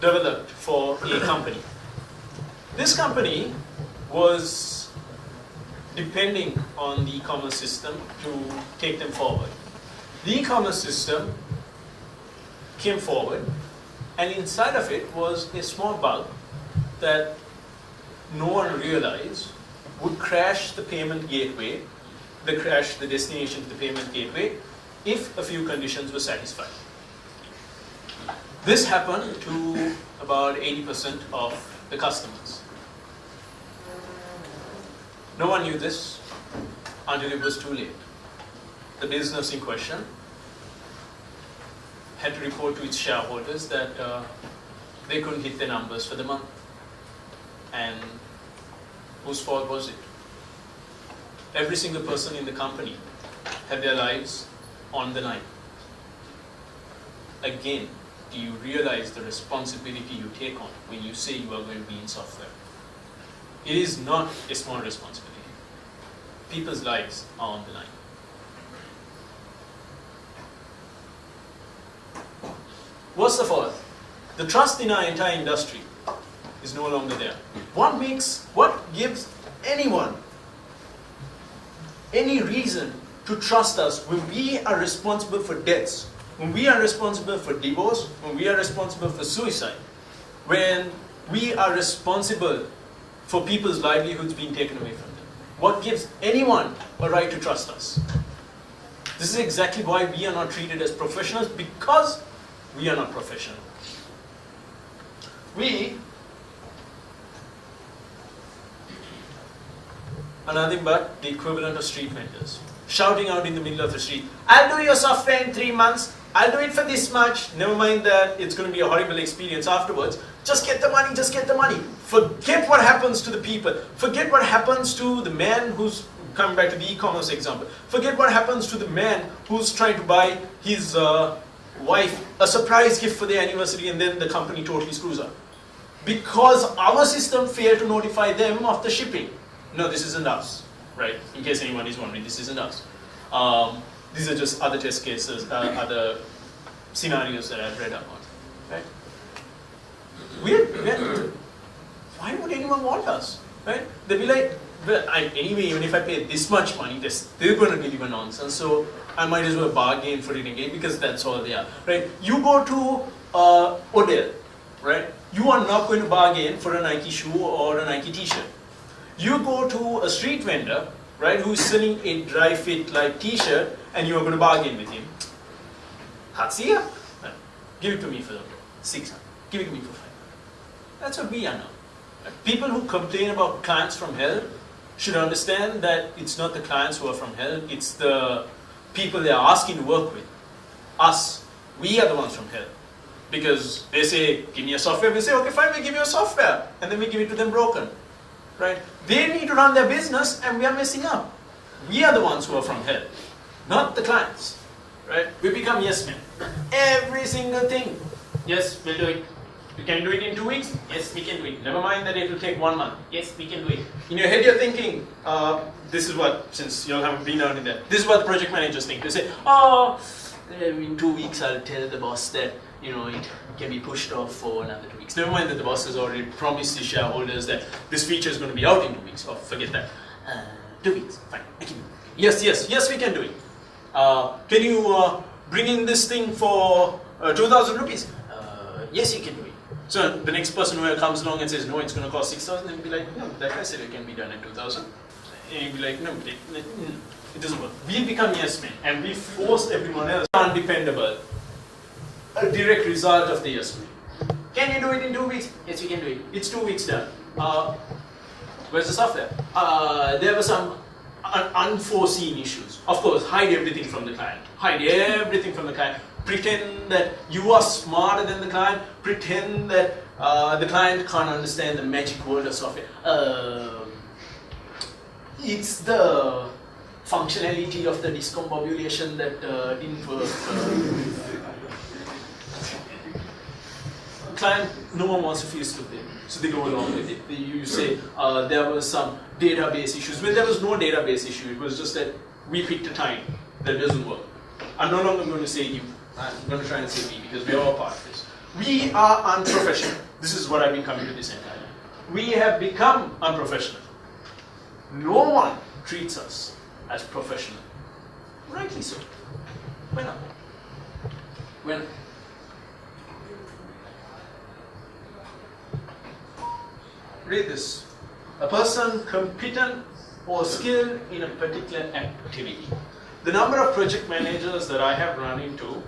developed for a company. This company was depending on the e-commerce system to take them forward. The e-commerce system came forward, and inside of it was a small bug that no one realized would crash the payment gateway, crash the destination to the payment gateway, if a few conditions were satisfied. This happened to about 80% of the customers. No one knew this until it was too late. The business in question had to report to its shareholders that they couldn't hit their numbers for the month. And whose fault was it? Every single person in the company had their lives on the line. Again, do you realize the responsibility you take on when you say you are going to be in software? It is not a small responsibility. People's lives are on the line. What's the fault? The trust in our entire industry is no longer there. What gives anyone any reason to trust us when we are responsible for deaths, when we are responsible for divorce, when we are responsible for suicide, when we are responsible for people's livelihoods being taken away from them? What gives anyone a right to trust us? This is exactly why we are not treated as professionals, because we are not professional. We are nothing but the equivalent of street vendors, shouting out in the middle of the street, I'll do your software in 3 months, I'll do it for this much, never mind that it's going to be a horrible experience afterwards, just get the money, just get the money. Forget what happens to the people, forget what happens to the man who's, coming back to the e-commerce example, forget what happens to the man who's trying to buy his wife a surprise gift for their anniversary and then the company totally screws up. Because our system failed to notify them of the shipping. No, this isn't us, right? In case anyone is wondering, this isn't us. These are just other test cases, other scenarios that I've read up on, right? Why would anyone want us, right? They'd be like, well, anyway, even if I pay this much money, they're still going to deliver nonsense, so I might as well bargain for it again because that's all they are, right? You go to Odell, right? You are not going to bargain for a Nike shoe or a Nike t-shirt. You go to a street vendor, right, who's selling a dry fit like t-shirt, and you are going to bargain with him. Hatsia, give it to me for 600. Give it to me for 500. That's what we are now. People who complain about clients from hell should understand that it's not the clients who are from hell, it's the people they are asking to work with. Us. We are the ones from hell. Because they say, give me a software, we say, okay fine, we give you a software. And then we give it to them broken. Right? They need to run their business and we are messing up. We are the ones who are from hell, not the clients. Right? We become yes men. Every single thing. Yes, we'll do it. We can do it in 2 weeks? Yes, we can do it. Never mind that it will take 1 month. Yes, we can do it. In your head you're thinking, this is what, since you all haven't been out in there, this is what the project managers think. They say, oh, in 2 weeks I'll tell the boss that, you know, it can be pushed off for another 2 weeks. Never mind that the boss has already promised his shareholders that this feature is going to be out in 2 weeks. Oh, forget that. 2 weeks, fine. I can do it. Yes, we can do it. Can you bring in this thing for 2,000 rupees? Yes, you can do it. So the next person who comes along and says, no, it's going to cost 6,000, they'll be like, no, that guy said it can be done at 2,000. And you'll be like, no, it doesn't work. We become yes men and we force everyone else undependable. A direct result of the yes men. Can you do it in 2 weeks? Yes, we can do it. It's 2 weeks done. Where's the software? There were some unforeseen issues. Of course, hide everything from the client. Hide everything from the client. Pretend that you are smarter than the client. Pretend that the client can't understand the magic word of software. It's the functionality of the discombobulation that didn't work. Client, no one wants to feel stupid, so they go along with it. You say there was some database issues. Well, there was no database issue. It was just that we picked a time that doesn't work. I'm no longer going to say you. I'm going to try and say we because we are all part of this. We are unprofessional. This is what I've been coming to this entire time. We have become unprofessional. No one treats us as professional. Rightly so. Why not? When read this. A person competent or skilled in a particular activity. The number of project managers that I have run into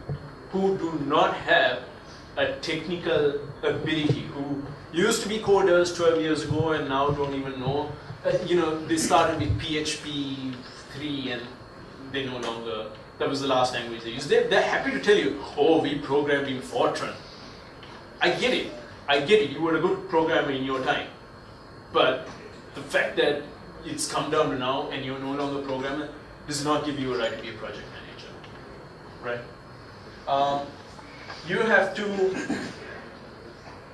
who do not have a technical ability, who used to be coders 12 years ago and now don't even know. They started with PHP 3 and they no longer, that was the last language they used. They're happy to tell you, oh, we programmed in Fortran. I get it, you were a good programmer in your time. But the fact that it's come down to now and you're no longer a programmer does not give you a right to be a project manager, right? You have to,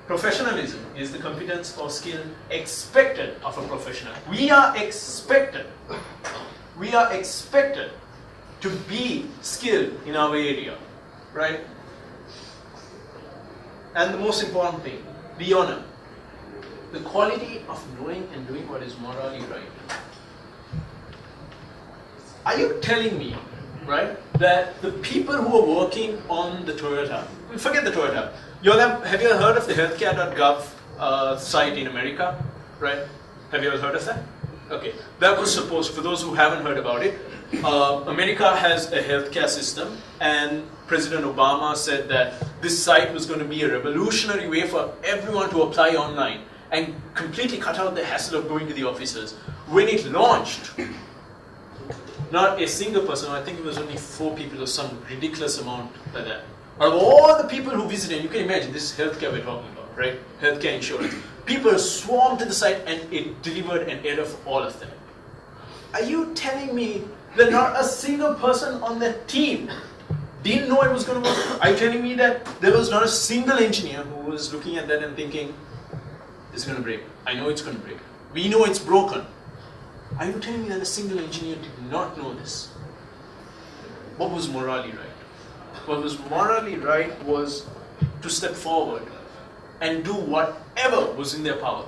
professionalism is the competence or skill expected of a professional. We are expected to be skilled in our area, right? And the most important thing, be honest. The quality of knowing and doing what is morally right. Are you telling me, right, that the people who are working on the Toyota, forget the Toyota, have you heard of the healthcare.gov site in America, right? Have you ever heard of that? Okay, that was supposed, for those who haven't heard about it, America has a healthcare system and President Obama said that this site was going to be a revolutionary way for everyone to apply online and completely cut out the hassle of going to the offices. When it launched, not a single person, I think it was only 4 people or some ridiculous amount like that. Out of all the people who visited, you can imagine, this is healthcare we're talking about, right? Healthcare insurance. People swarmed to the site and it delivered an error for all of them. Are you telling me that not a single person on that team didn't know it was going to work? Are you telling me that there was not a single engineer who was looking at that and thinking, it's going to break. I know it's going to break. We know it's broken. Are you telling me that a single engineer did not know this? What was morally right? What was morally right was to step forward and do whatever was in their power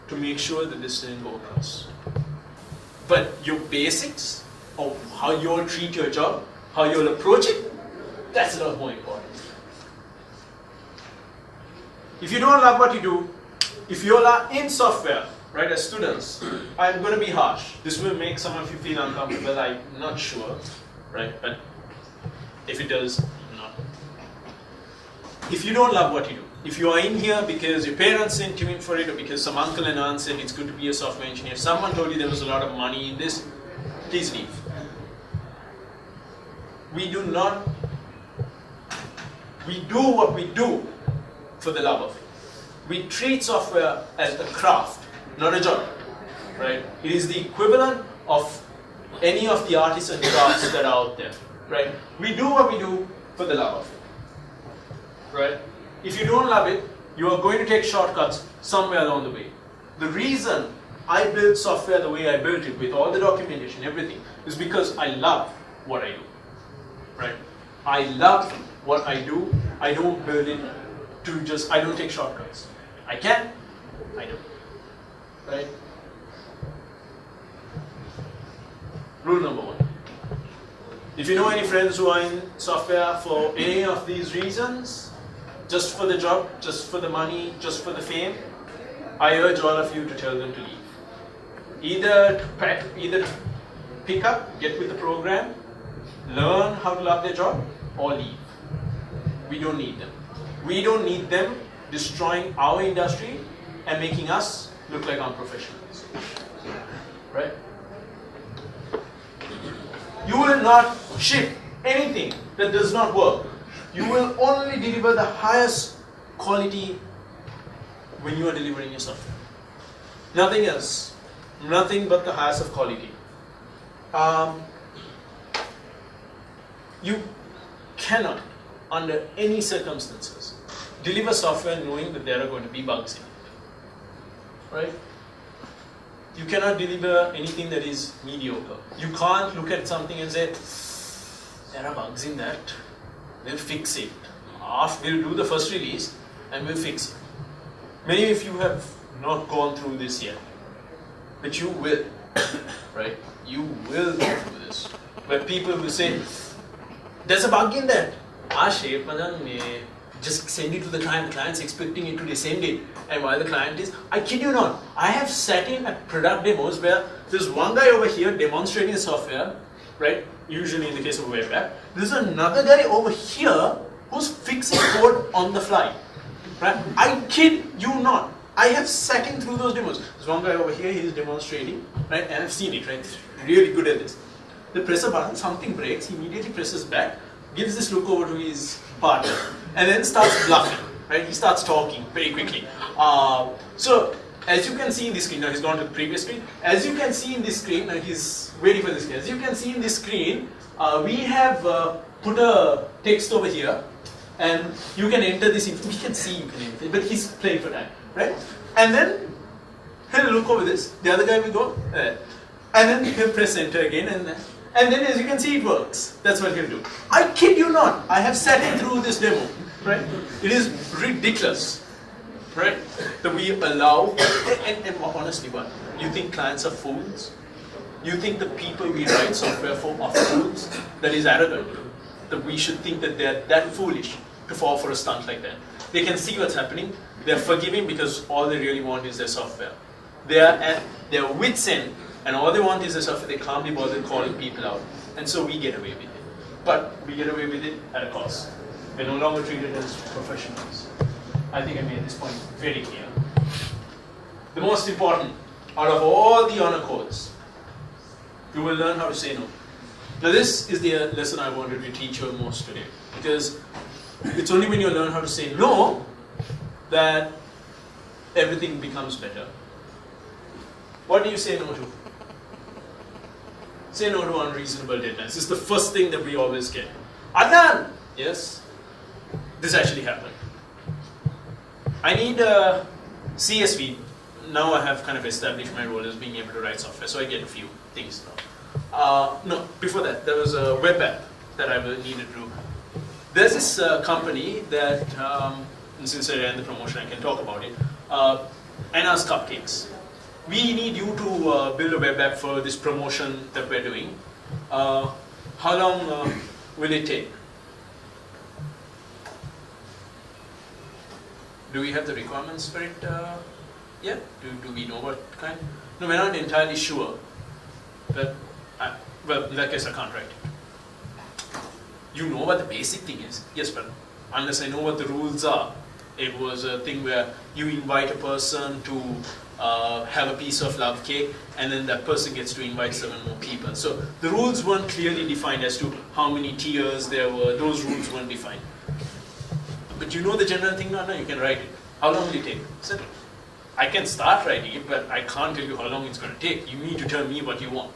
to make sure that this didn't go across. But your basics of how you'll treat your job, how you'll approach it, that's a lot more important. If you don't love what you do, if you all are in software, right, as students, I'm going to be harsh. This will make some of you feel uncomfortable, I'm not sure, right? But If it does, not. If you don't love what you do, if you are in here because your parents sent you in for it, or because some uncle and aunt said it's good to be a software engineer, someone told you there was a lot of money in this, please leave. We do what we do for the love of it. We treat software as a craft, not a job, right? It is the equivalent of any of the artists and crafts that are out there, right? We do what we do for the love of it, right? If you don't love it, you are going to take shortcuts somewhere along the way. The reason I built software the way I built it, with all the documentation, everything, is because I love what I do, right? I love what I do. I don't build it to I don't take shortcuts. I can, I don't, right? Rule number 1. If you know any friends who are in software for any of these reasons, just for the job, just for the money, just for the fame, I urge all of you to tell them to leave. Either to pick up, get with the program, learn how to love their job, or leave. We don't need them. We don't need them destroying our industry and making us look like unprofessionals. Right? You will not ship anything that does not work. You will only deliver the highest quality when you are delivering your software. Nothing else. Nothing but the highest of quality. You cannot, under any circumstances, deliver software knowing that there are going to be bugs in it. Right? You cannot deliver anything that is mediocre. You can't look at something and say, there are bugs in that, we'll fix it. We'll do the first release and we'll fix it. Many of you have not gone through this yet, but you will, right? You will go through this. Where people will say, there's a bug in that. Just send it to the client. The client's expecting it to send it. And while the client is, I kid you not, I have sat in at product demos where there's one guy over here demonstrating the software, right? Usually in the case of a web app. There's another guy over here who's fixing code on the fly. Right? I kid you not. I have sat in through those demos. There's one guy over here, he's demonstrating, right? And I've seen it, right? He's really good at this. They press a button, something breaks, he immediately presses back, gives this look over to his partner, and then starts bluffing, right? He starts talking very quickly. So, as you can see in this screen, now he's gone to the previous screen. As you can see in this screen, now he's waiting for this screen. As you can see in this screen, we have put a text over here, and you can enter this info. We can see you can enter, but he's playing for that, right? And then he'll look over this. The other guy will go there, and then he'll press enter again, and then as you can see, it works. That's what he'll do. I kid you not. I have sat in through this demo, right? It is ridiculous, right? That we allow. And honestly, what you think clients are fools? You think the people we write software for are fools? That is arrogant. That we should think that they're that foolish to fall for a stunt like that. They can see what's happening. They're forgiving because all they really want is their software. They are at their wits' end, and all they want is their software. They can't be bothered calling people out, and so we get away with it. But we get away with it at a cost. We're no longer treated as professionals. I think I made this point very clear. The most important, out of all the honor codes, you will learn how to say no. Now this is the lesson I wanted to teach you most today, because it's only when you learn how to say no that everything becomes better. What do you say no to? Say no to unreasonable deadlines. This is the first thing that we always get. Adnan! Yes? This actually happened. I need a CSV. Now I have kind of established my role as being able to write software, so I get a few things now. No, before that, there was a web app that I needed to do. There's this company that, and since I ran the promotion, I can talk about it. Anna's Cupcakes. We need you to build a web app for this promotion that we're doing. How long will it take? Do we have the requirements for it? Yeah? Do we know what kind? No, we're not entirely sure. But, well, in that case, I can't write it. You know what the basic thing is. Yes, but unless I know what the rules are, it was a thing where you invite a person to have a piece of love cake, and then that person gets to invite 7 more people. So the rules weren't clearly defined as to how many tiers there were. Those rules weren't defined. But you know the general thing now, you can write it. How long will it take? So I can start writing it, but I can't tell you how long it's going to take. You need to tell me what you want.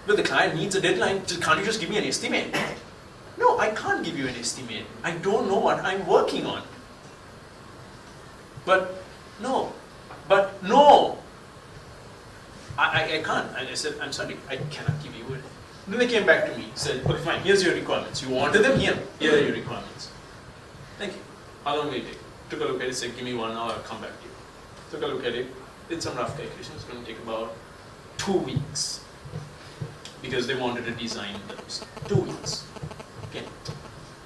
But the client needs a deadline. Can't you just give me an estimate? No, I can't give you an estimate. I don't know what I'm working on. But no. I can't. I said, I'm sorry, I cannot give you it. Then they came back to me, said, okay, fine, here's your requirements. You wanted them here. Here are your requirements. Thank you. How long will it take? Took a look at it, said, give me 1 hour, I'll come back to you. Took a look at it, did some rough calculations. It's going to take about 2 weeks. Because they wanted to design those. 2 weeks. Okay.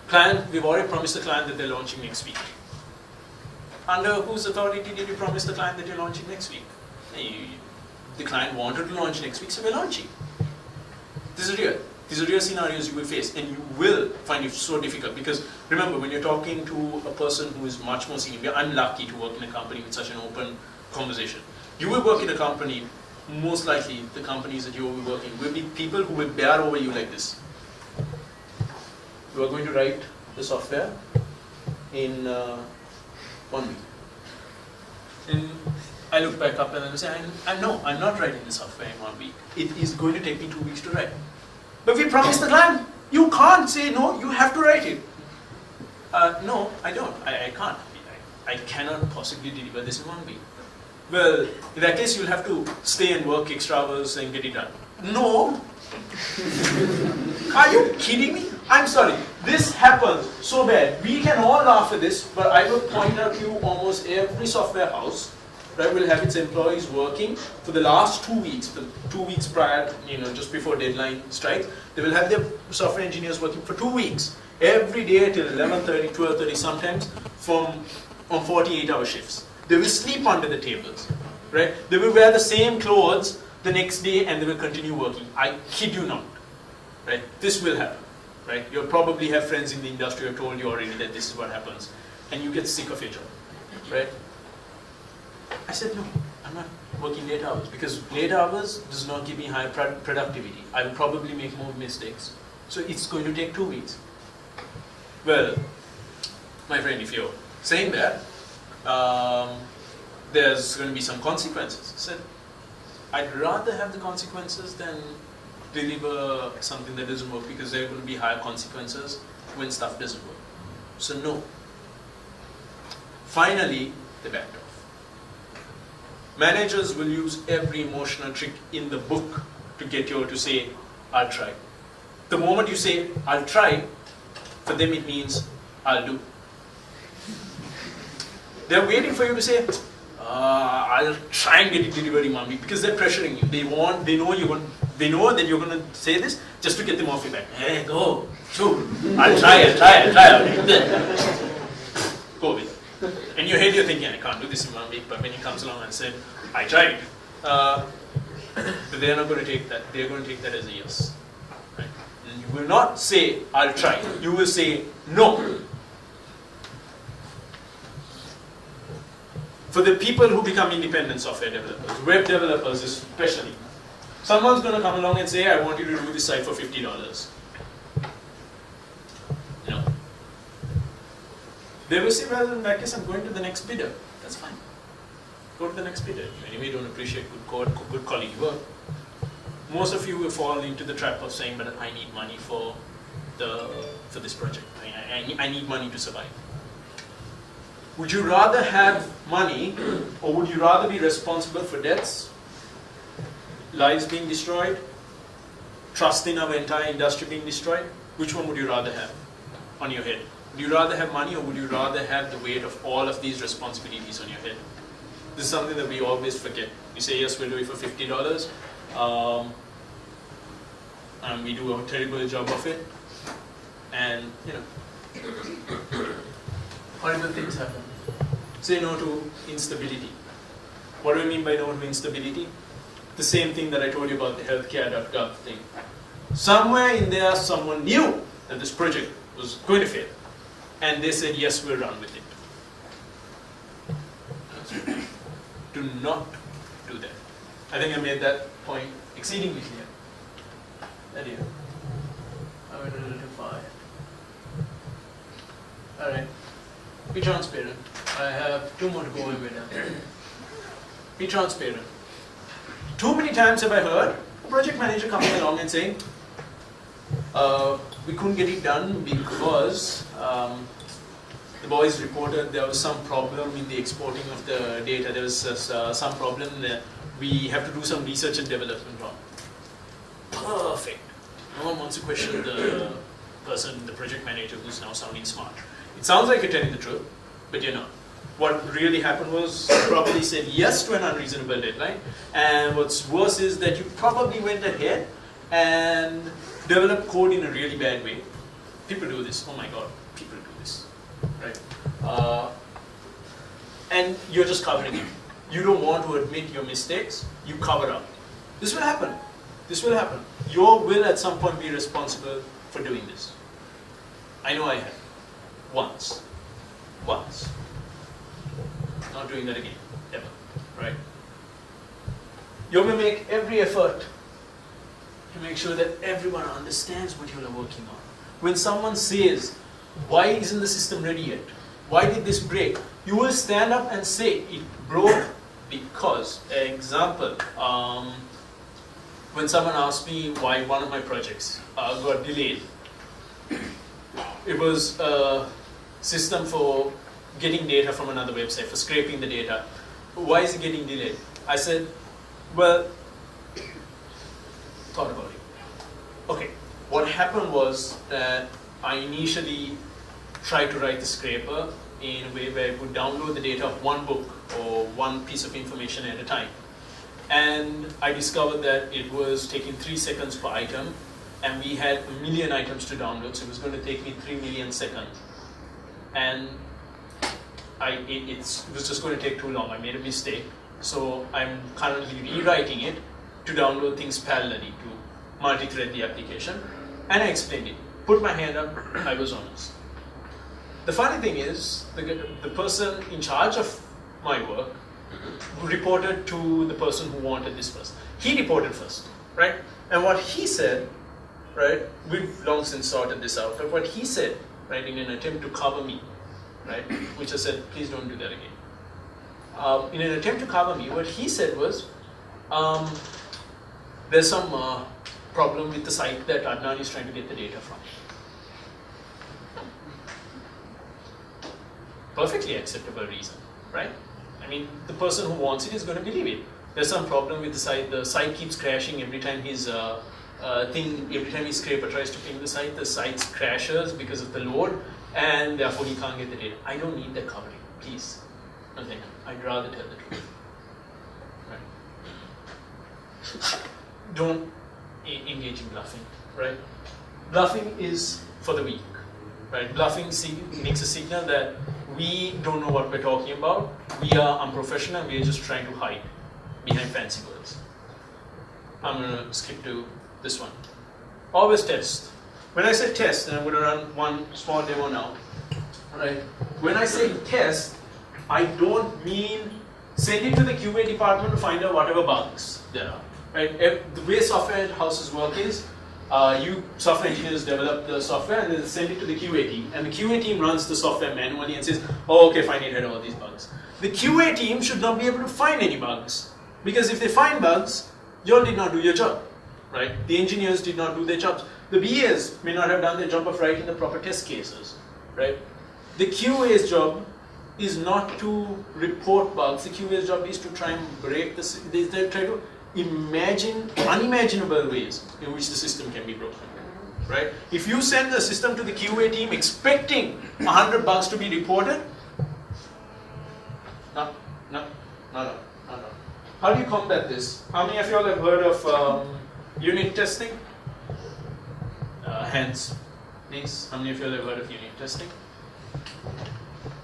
Client, we've already promised the client that they're launching next week. Under whose authority did you promise the client that you're launching next week? The client wanted to launch next week, so we're launching. This is real. These are real scenarios you will face, and you will find it so difficult because remember, when you're talking to a person who is much more senior, I'm lucky to work in a company with such an open conversation. You will work in a company, most likely the companies that you will be working will be people who will bear over you like this. You are going to write the software in 1 week. And I look back up and I say, I'm not writing the software in 1 week. It is going to take me 2 weeks to write. But we promised the client, you can't say no, you have to write it. No, I don't. I can't. I cannot possibly deliver this in 1 week. Well, in that case, you'll have to stay and work extra hours and get it done. No. Are you kidding me? I'm sorry. This happens so bad. We can all laugh at this, but I will point out to you almost every software house, right, will have its employees working for the last 2 weeks, the 2 weeks prior, just before deadline strikes. They will have their software engineers working for 2 weeks, every day till 11:30, 12:30 sometimes, on 48-hour shifts. They will sleep under the tables, right? They will wear the same clothes the next day and they will continue working. I kid you not, right? This will happen, right? You'll probably have friends in the industry who have told you already that this is what happens, and you get sick of your job, right? I said, no, I'm not working late hours because late hours does not give me high productivity. I will probably make more mistakes. So it's going to take 2 weeks. Well, my friend, if you're saying that, there's going to be some consequences. I said, I'd rather have the consequences than deliver something that doesn't work because there are going to be higher consequences when stuff doesn't work. So no. Finally, they backed off. Managers will use every emotional trick in the book to get you to say, I'll try. The moment you say, I'll try, for them it means, I'll do. They're waiting for you to say, I'll try and get it delivered in 1 week because they're pressuring you. They know that you're going to say this just to get them off your back. Hey, go, shoot. I'll try. Go with it. In your head, you're thinking, I can't do this in 1 week, but when he comes along and said, I tried, but they're not going to take that. They're going to take that as a yes. Right? And you will not say, I'll try. You will say, no. For the people who become independent software developers, web developers especially, someone's going to come along and say, I want you to do this site for $50. No. They will say, well, in that case, I'm going to the next bidder. That's fine. Go to the next bidder. You anyway don't appreciate good quality work. Most of you will fall into the trap of saying, but I need money for this project. I need money to survive. Would you rather have money, or would you rather be responsible for debts, lives being destroyed, trust in our entire industry being destroyed? Which one would you rather have on your head? Would you rather have money, or would you rather have the weight of all of these responsibilities on your head? This is something that we always forget. We say, yes, we'll do it for $50, and we do a terrible job of it, and horrible things happen. Say no to instability. What do I mean by no to instability? The same thing that I told you about the healthcare.gov thing. Somewhere in there, someone knew that this project was going to fail. And they said, yes, we'll run with it. Do not do that. I think I made that point exceedingly clear. That you. I went a little too far. Alright. Be transparent. I have 2 more to go and we're done. Be transparent. Too many times have I heard a project manager coming along and saying, we couldn't get it done because the boys reported there was some problem in the exporting of the data. There was some problem that we have to do some research and development on. Perfect. No one wants to question the person, the project manager who's now sounding smart. It sounds like you're telling the truth, but you're not. What really happened was you probably said yes to an unreasonable deadline, and what's worse is that you probably went ahead and developed code in a really bad way. People do this. Oh my God, people do this, right? And you're just covering it. You don't want to admit your mistakes. You cover up. This will happen. This will happen. You will at some point be responsible for doing this. I know I have. Once. Not doing that again, ever, right? You will make every effort to make sure that everyone understands what you are working on. When someone says, why isn't the system ready yet? Why did this break? You will stand up and say, it broke because, example, when someone asked me why one of my projects got delayed, it was a system for getting data from another website, for scraping the data. Why is it getting delayed? I said, well, thought about it. Okay, what happened was that I initially tried to write the scraper in a way where it would download the data of one book or one piece of information at a time. And I discovered that it was taking 3 seconds per item, and we had 1 million items to download, so it was going to take me 3 million seconds. And it was just going to take too long. I made a mistake. So I'm currently rewriting it to download things parallelly, to multi-thread the application. And I explained it. Put my hand up, I was honest. The funny thing is, the person in charge of my work reported to the person who wanted this first. He reported first, right? And what he said, right, we've long since sorted this out, but what he said, right, in an attempt to cover me, right, which I said, please don't do that again. In an attempt to cover me, what he said was, there's some problem with the site that Adnan is trying to get the data from. Perfectly acceptable reason, right? I mean, the person who wants it is going to believe it. There's some problem with the site keeps crashing every time his every time his scraper tries to ping the site crashes because of the load, and therefore he can't get the data. I don't need that covering, please. No thank you. I'd rather tell the truth. Right? Don't engage in bluffing, right? Bluffing is for the weak, right? Bluffing makes a signal that we don't know what we're talking about, we are unprofessional, we are just trying to hide behind fancy words. I'm going to skip to this one. Always test. When I say test, and I'm going to run one small demo now, right? When I say test, I don't mean send it to the QA department to find out whatever bugs there are. Right? The way software houses work is, you software engineers develop the software and then send it to the QA team, and the QA team runs the software manually and says, oh, okay, fine, it had all these bugs. The QA team should not be able to find any bugs, because if they find bugs, you all did not do your job, right? The engineers did not do their jobs. The BAs may not have done their job of writing the proper test cases, right? The QA's job is not to report bugs. The QA's job is to try and break they try to imagine unimaginable ways in which the system can be broken, right? If you send the system to the QA team expecting 100 bugs to be reported, no. How do you combat this? How many of you all have heard of unit testing? Hands, please. How many of you all have heard of unit testing?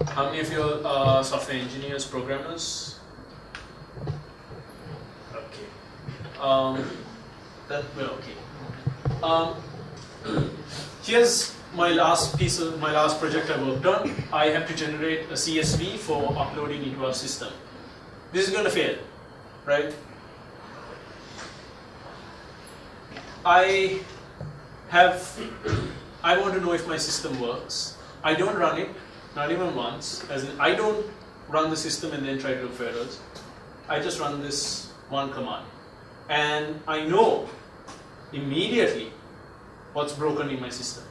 How many of you all are software engineers, programmers? Okay. Okay. Here's my last project I worked on. I have to generate a CSV for uploading into our system. This is going to fail, right? I want to know if my system works. I don't run it, not even once. As in, I don't run the system and then try to look for errors. I just run this one command. And I know immediately what's broken in my system.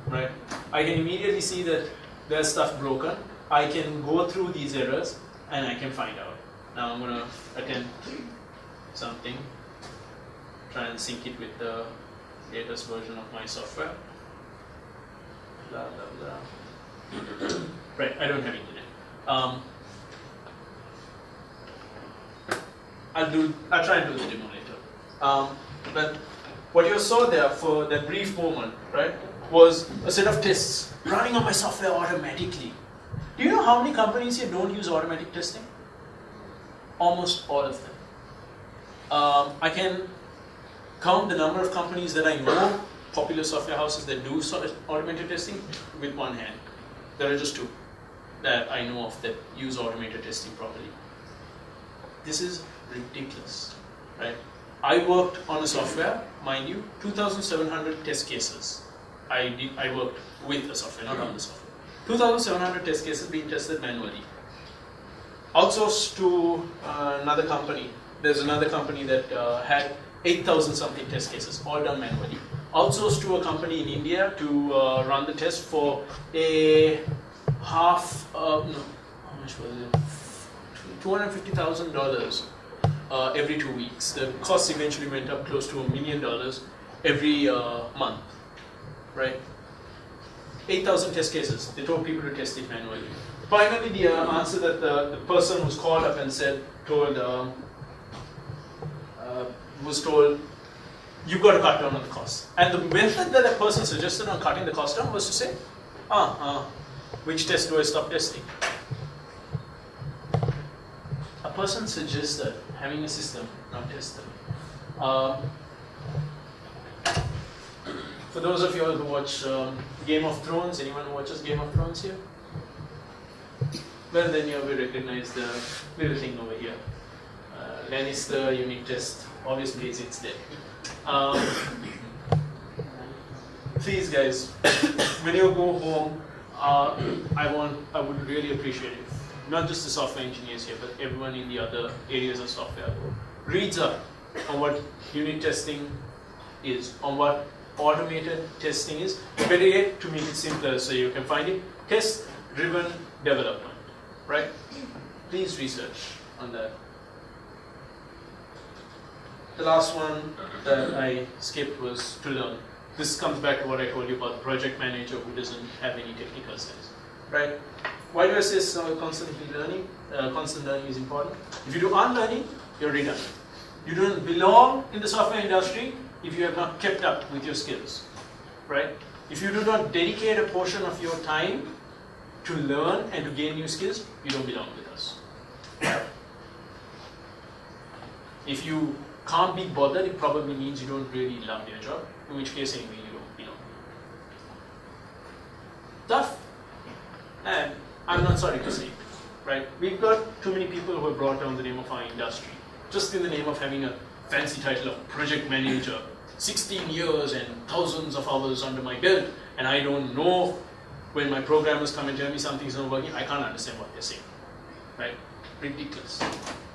Right? I can immediately see that there's stuff broken. I can go through these errors and I can find out. Now I'm going to attempt something. Try and sync it with the latest version of my software. Blah, blah, blah. Right, I don't have internet. I'll try and do the demo later. But what you saw there for that brief moment, right, was a set of tests running on my software automatically. Do you know how many companies here don't use automatic testing? Almost all of them. I can count the number of companies that I know, popular software houses that do automated testing, with one hand. There are just two that I know of that use automated testing properly. This is ridiculous, right? I worked on a software, mind you, 2,700 test cases. I worked with the software, not on the software. 2,700 test cases being tested manually. Outsourced to another company. There's another company that had 8,000 something test cases, all done manually. Outsourced to a company in India to run the test for a how much was it? $250,000 every 2 weeks. The cost eventually went up close to $1 million every month, right? 8,000 test cases. They told people to test it manually. Finally, the answer that the person was called up and was told, you've got to cut down on the cost. And the method that that person suggested on cutting the cost down was to say, which test do I stop testing? A person suggested having a system, not test them. For those of you who watch Game of Thrones, anyone who watches Game of Thrones here? Well, then you will recognize the little thing over here. Lannister unit test, obviously it's there. Please guys, when you go home, I would really appreciate it. Not just the software engineers here, but everyone in the other areas of software reads up on what unit testing is, on what automated testing is. Better yet, to make it simpler so you can find it, test-driven development, right? Please research on that. The last one that I skipped was to learn. This comes back to what I told you about the project manager who doesn't have any technical sense, right? Why do I say constantly learning? Constant learning is important. If you do unlearning, you're redundant. You don't belong in the software industry if you have not kept up with your skills, right? If you do not dedicate a portion of your time to learn and to gain new skills, you don't belong with us. If you can't be bothered, it probably means you don't really love your job, in which case anyway you don't belong. Tough. And I'm not sorry to say it, right? We've got too many people who have brought down the name of our industry, just in the name of having a fancy title of project manager, 16 years and thousands of hours under my belt, and I don't know when my programmers come and tell me something's not working, I can't understand what they're saying, right? Ridiculous,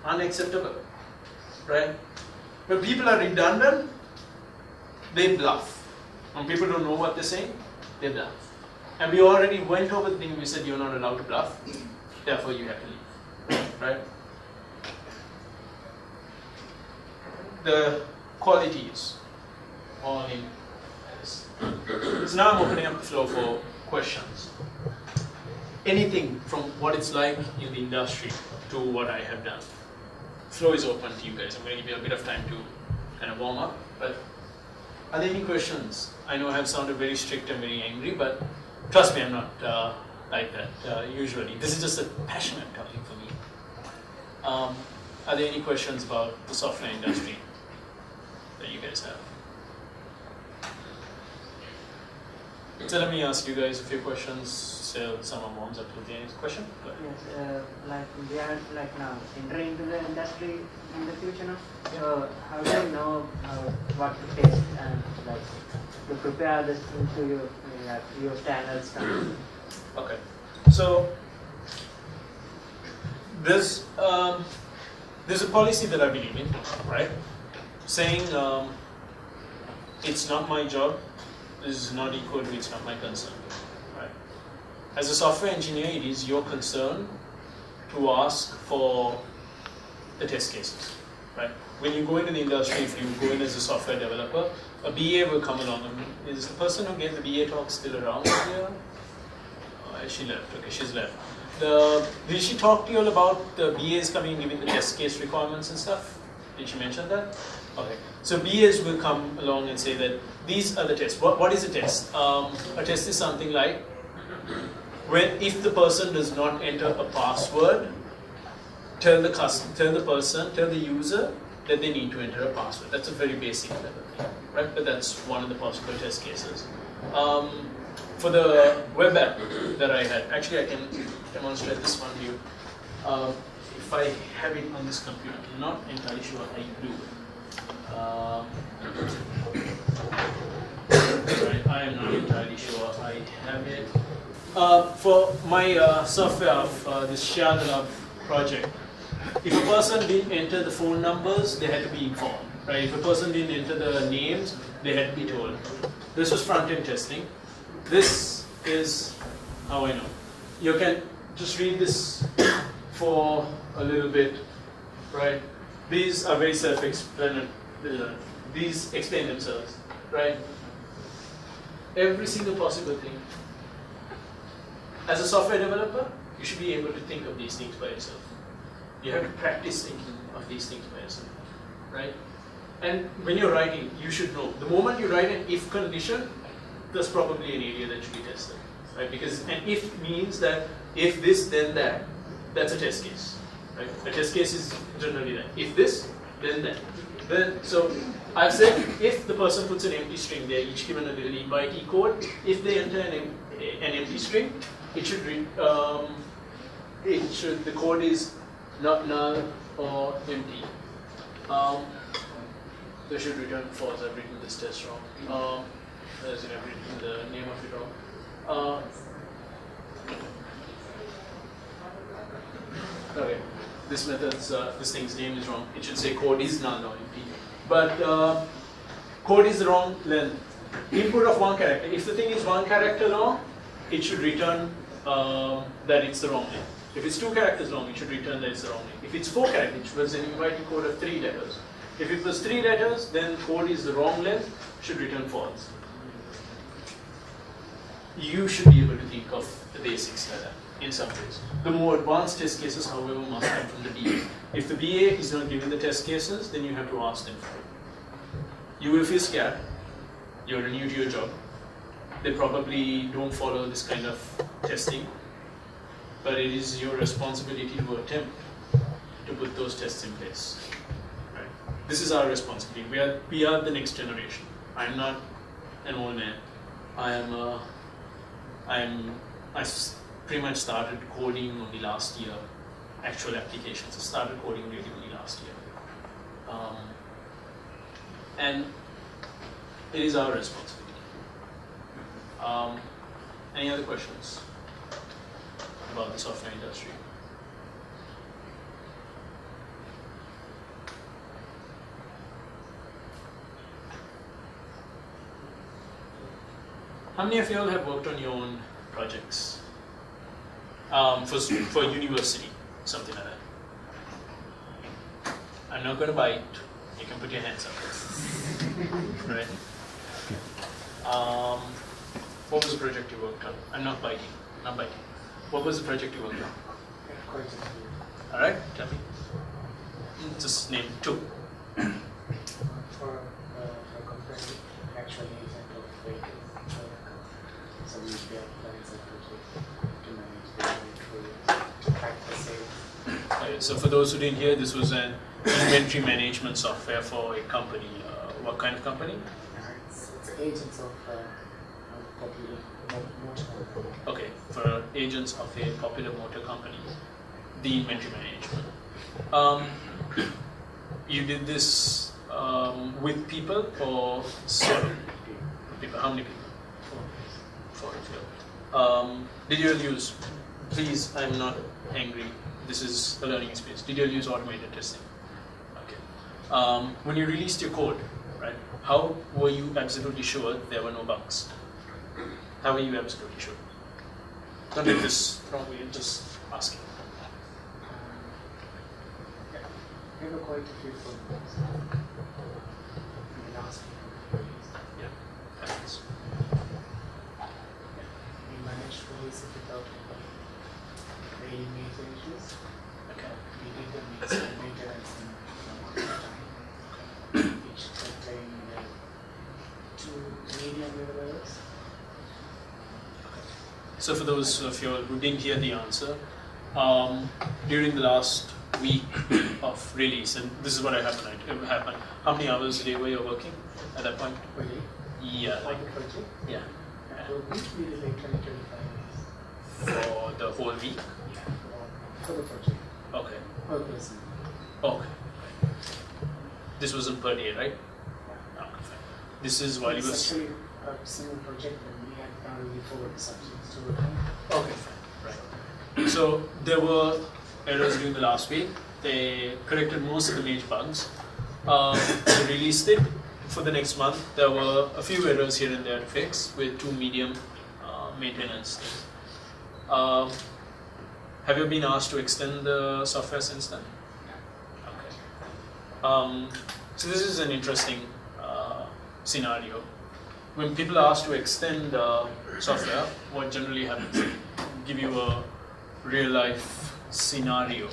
unacceptable, right? When people are redundant, they bluff. When people don't know what they're saying, they bluff. And we already went over the thing, we said you're not allowed to bluff, therefore you have to leave, right? The qualities, all in this. So now I'm opening up the floor for questions. Anything from what it's like in the industry to what I have done. Floor is open to you guys. I'm going to give you a bit of time to kind of warm up, but are there any questions? I know I have sounded very strict and very angry, but trust me, I'm not like that usually. This is just a passionate topic for me. Are there any questions about the software industry that you guys have? So let me ask you guys a few questions. So some are moms up to the question. Go ahead. Yes, like we are like now entering into the industry in the future now. So how do you know what to test and like to prepare this into your standards? Okay. So there's a policy that I believe in, right? Saying it's not my job is not equal to it's not my concern, right? As a software engineer, it is your concern to ask for the test cases, right? When you go into the industry, if you go in as a software developer, a BA will come along. Is the person who gave the BA talk still around here? Oh, she left. Okay, she's left. Did she talk to you all about the BAs coming and giving the test case requirements and stuff? Did she mention that? Okay. So BAs will come along and say that these are the tests. What is a test? A test is something like if the person does not enter a password, tell the user that they need to enter a password. That's a very basic level thing, right? But that's one of the possible test cases. For the web app that I had, actually I can demonstrate this one to you. If I have it on this computer, I'm not entirely sure I do. Right, I am not entirely sure I have it. For my software of this Shared Love project, if a person didn't enter the phone numbers, they had to be informed. Right? If a person didn't enter the names, they had to be told. This was front-end testing. This is how I know. You can just read this for a little bit, right? These are very self-explanatory. These explain themselves, right? Every single possible thing. As a software developer, you should be able to think of these things by yourself. You have to practice thinking of these things by yourself, right? And when you're writing, you should know. The moment you write an if condition, there's probably an area that should be tested, right? Because an if means that if this, then that. That's a test case, right? A test case is generally that. If this, then that. So I've said if the person puts an empty string, they're each given a little e code. If they enter an empty string, it should the code is not null or empty. They should return false. I've written this test wrong. As in I've written the name of it wrong. Okay, this thing's name is wrong. It should say code is null or empty. But code is the wrong length. Input of one character. If the thing is one character long, it should return that it's the wrong length. If it's 2 characters long, it should return that it's the wrong length. If it's 4 characters, it was an inviting code of 3 letters. If it was 3 letters, then code is the wrong length, should return false. You should be able to think of the basics like that in some ways. The more advanced test cases, however, must come from the BA. If the BA is not given the test cases, then you have to ask them for it. You will feel scared. You're new to your job. They probably don't follow this kind of testing, but it is your responsibility to attempt to put those tests in place. Right? This is our responsibility. We are the next generation. I'm not an old man. I pretty much started coding only last year. Actual applications. I started coding really only last year, and it is our responsibility. Any other questions about the software industry? How many of you all have worked on your own projects? For university, something like that. I'm not going to bite. You can put your hands up. Right? What was the project you worked on? I'm not biting. Not biting. What was the project you worked on? All right, tell me. Just name 2. For comparing actual needs and vehicles. So we get plans and to manage the inventory, to track the sales. Right, so for those who didn't hear, this was an inventory management software for a company. What kind of company? It's agents of popular motor company. Okay, for agents of a popular motor company, the inventory management. You did this with people or solo people? How many people? 4 of you. Did you all use, please, I'm not angry, this is a learning experience. Did you all use automated testing? Okay. When you released your code, right, how were you absolutely sure there were no bugs? How were you absolutely sure? Don't take this wrongly, I'm just asking. Yeah, there were quite a few problems in the last few days. Yeah, thanks. We managed to release it without any major issues. Okay. We did the maintenance in time, which contained 2 medium level errors. So for those of you who didn't hear the answer, during the last week of release, and this is what happened, how many hours a day were you working at that point? Really? Yeah, For like, the project, yeah. we did like 20-25 hours. For the whole week? Yeah, for the project, Okay. per person. Okay. This wasn't per day, right? Yeah. Okay, fine. This is while you It's was... actually a single project and we had done only 4 subjects to work on. Okay, fine. Right. So there were errors during the last week. They corrected most of the major bugs. They released it for the next month. There were a few errors here and there to fix with 2 medium maintenance things. Have you been asked to extend the software since then? Okay. So this is an interesting scenario. When people are asked to extend software, what generally happens? Give you a real life scenario.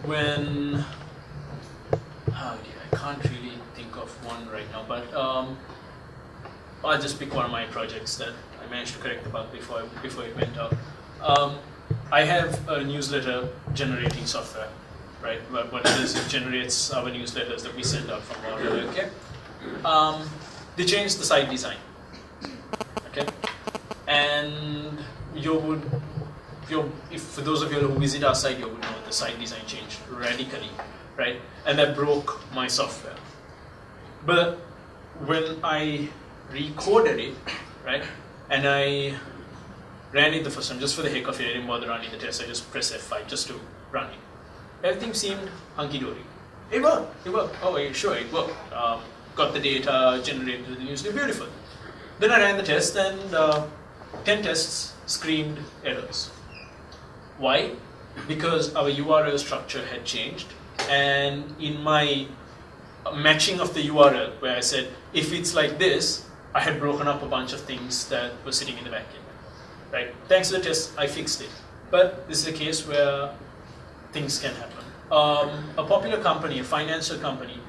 When I can't really think of one right now, but I'll just pick one of my projects that I managed to correct the bug before it went out. I have a newsletter generating software, right? What it is, it generates our newsletters that we send out from our okay? They changed the site design, okay? And if for those of you who visit our site, you would know the site design changed radically, right? And that broke my software. But when I recoded it, right, and I ran it the first time just for the heck of it, I didn't bother running the test, I just pressed F5 just to run it. Everything seemed hunky-dory. It worked. Oh, yeah, sure, it worked. Got the data, generated the newsletter, beautiful. Then I ran the test and 10 tests screamed errors. Why? Because our URL structure had changed, and in my matching of the URL, where I said, if it's like this, I had broken up a bunch of things that were sitting in the backend. Right? Thanks to the test, I fixed it. But this is a case where things can happen. A popular company, a financial company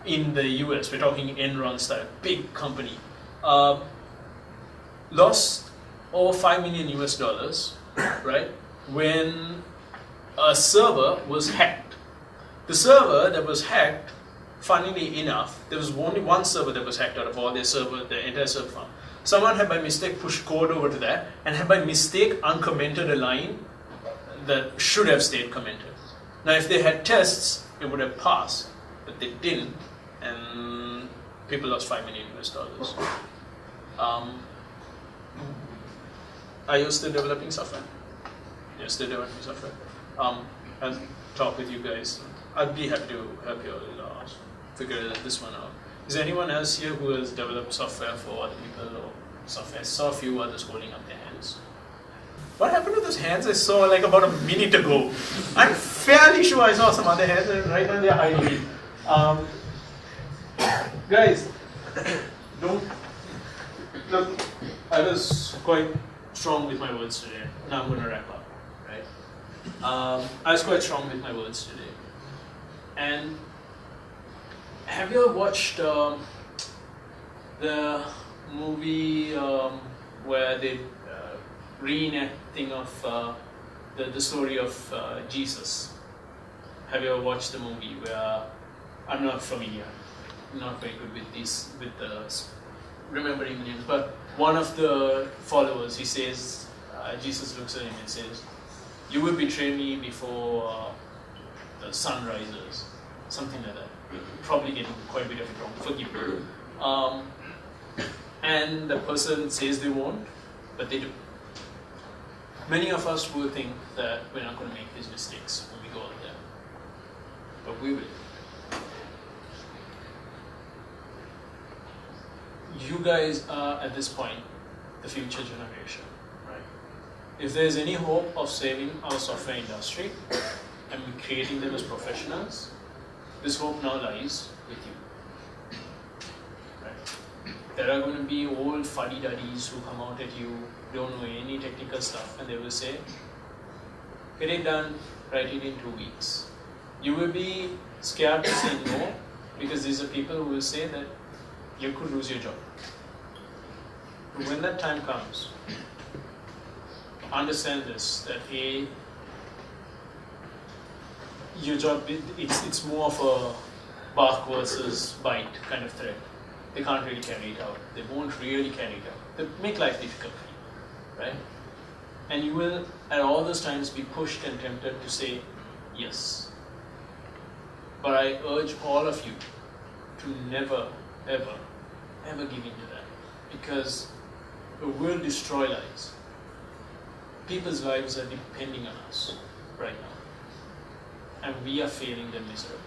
in the US, we're talking Enron style, big company, lost over $5 million US, right? When a server was hacked. The server that was hacked, funnily enough, there was only one server that was hacked out of all their server, the entire server farm. Someone had by mistake pushed code over to that and had by mistake uncommented a line that should have stayed commented. Now, if they had tests, it would have passed, but they didn't, and people lost $5 million US. Are you still developing software? You're still developing software? I'll talk with you guys. I'd be happy to help you all figure this one out. Is there anyone else here who has developed software for other people or software? I saw a few others holding up their hands. What happened to those hands I saw like about a minute ago? I'm fairly sure I saw some other hands and right now they're hiding. Guys, don't look. I was quite strong with my words today. Now I'm going to wrap up, right? I was quite strong with my words today. And have you ever watched the movie where they reenacting of the story of Jesus? Have you ever watched the movie where, I'm not from India, not very good with remembering names, but one of the followers, he says, Jesus looks at him and says, "You will betray me before the sun rises," something like that. Probably getting quite a bit of it wrong, forgive me. And the person says they won't, but they do. Many of us will think that we're not going to make these mistakes when we go out there, but we will. You guys are at this point the future generation, right? If there's any hope of saving our software industry and creating them as professionals, this hope now lies with you. Right? There are going to be old fuddy-duddies who come out at you, don't know any technical stuff, and they will say, "Get it done, write it in 2 weeks." You will be scared to say no, because these are people who will say that you could lose your job. But when that time comes, understand this, that your job, it's more of a bark versus bite kind of threat. They can't really carry it out. They won't really carry it out. They make life difficult for you, right? And you will, at all those times, be pushed and tempted to say yes. But I urge all of you to never, ever, ever give in to that, because it will destroy lives. People's lives are depending on us right now, and we are failing them miserably.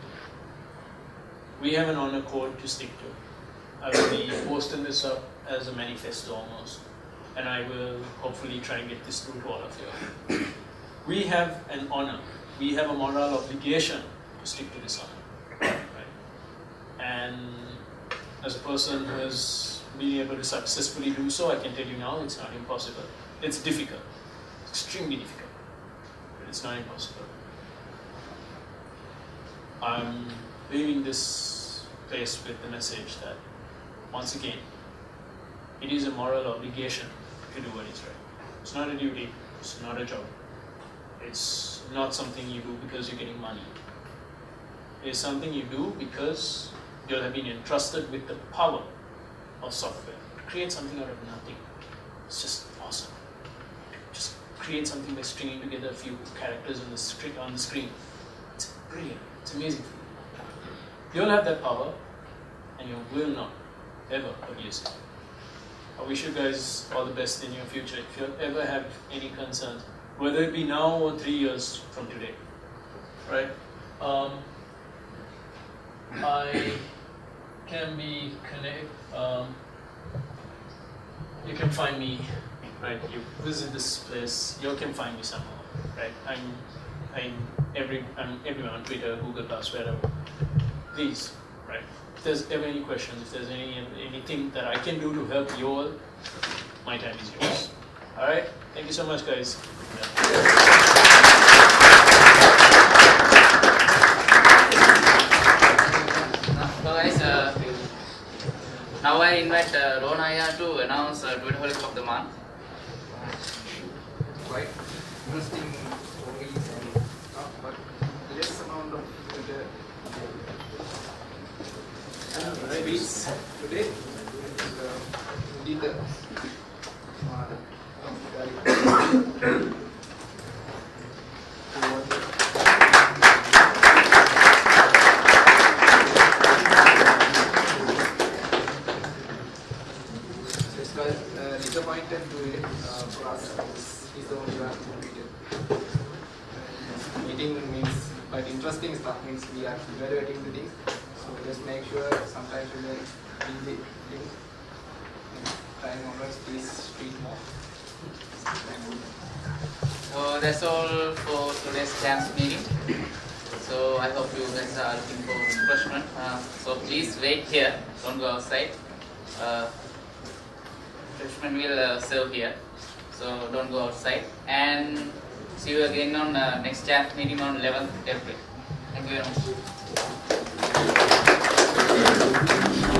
We have an honor code to stick to. I will be posting this up as a manifesto almost, and I will hopefully try and get this through to all of you. We have an honor, we have a moral obligation to stick to this honor, right? And as a person who has been able to successfully do so, I can tell you now it's not impossible. It's difficult, extremely difficult, but it's not impossible. I'm leaving this place with the message that, once again, it is a moral obligation to do what is right. It's not a duty, it's not a job. It's not something you do because you're getting money. It is something you do because you have been entrusted with the power of software to create something out of nothing. It's just awesome. Just create something by stringing together a few characters on the screen. It's brilliant. It's amazing. You'll have that power, and you will not ever abuse it. I wish you guys all the best in your future. If you ever have any concerns, whether it be now or 3 years from today, right? I can be you can find me, right? You visit this place, you can find me somehow, right? I'm everywhere on Twitter, Google+, wherever. Please, right? If there's ever any questions, if there's anything that I can do to help you all, my time is yours. All right? Thank you so much, guys. Now I invite Ronaya to announce Tweetholic of the month. Quite interesting stories and not but less amount of tweets today. Indeed, disappointed to for us. He's the only one who completed. Meeting means quite interesting stuff, means we are evaluating the things. So just make sure sometimes we will in the link. Time onwards, please treat more. So that's all for today's dance meeting. So I hope you guys are looking for refreshment. So please wait here, don't go outside. Refreshment will serve here, so don't go outside. And see you again on next chat meeting on 11th April. Thank you very much.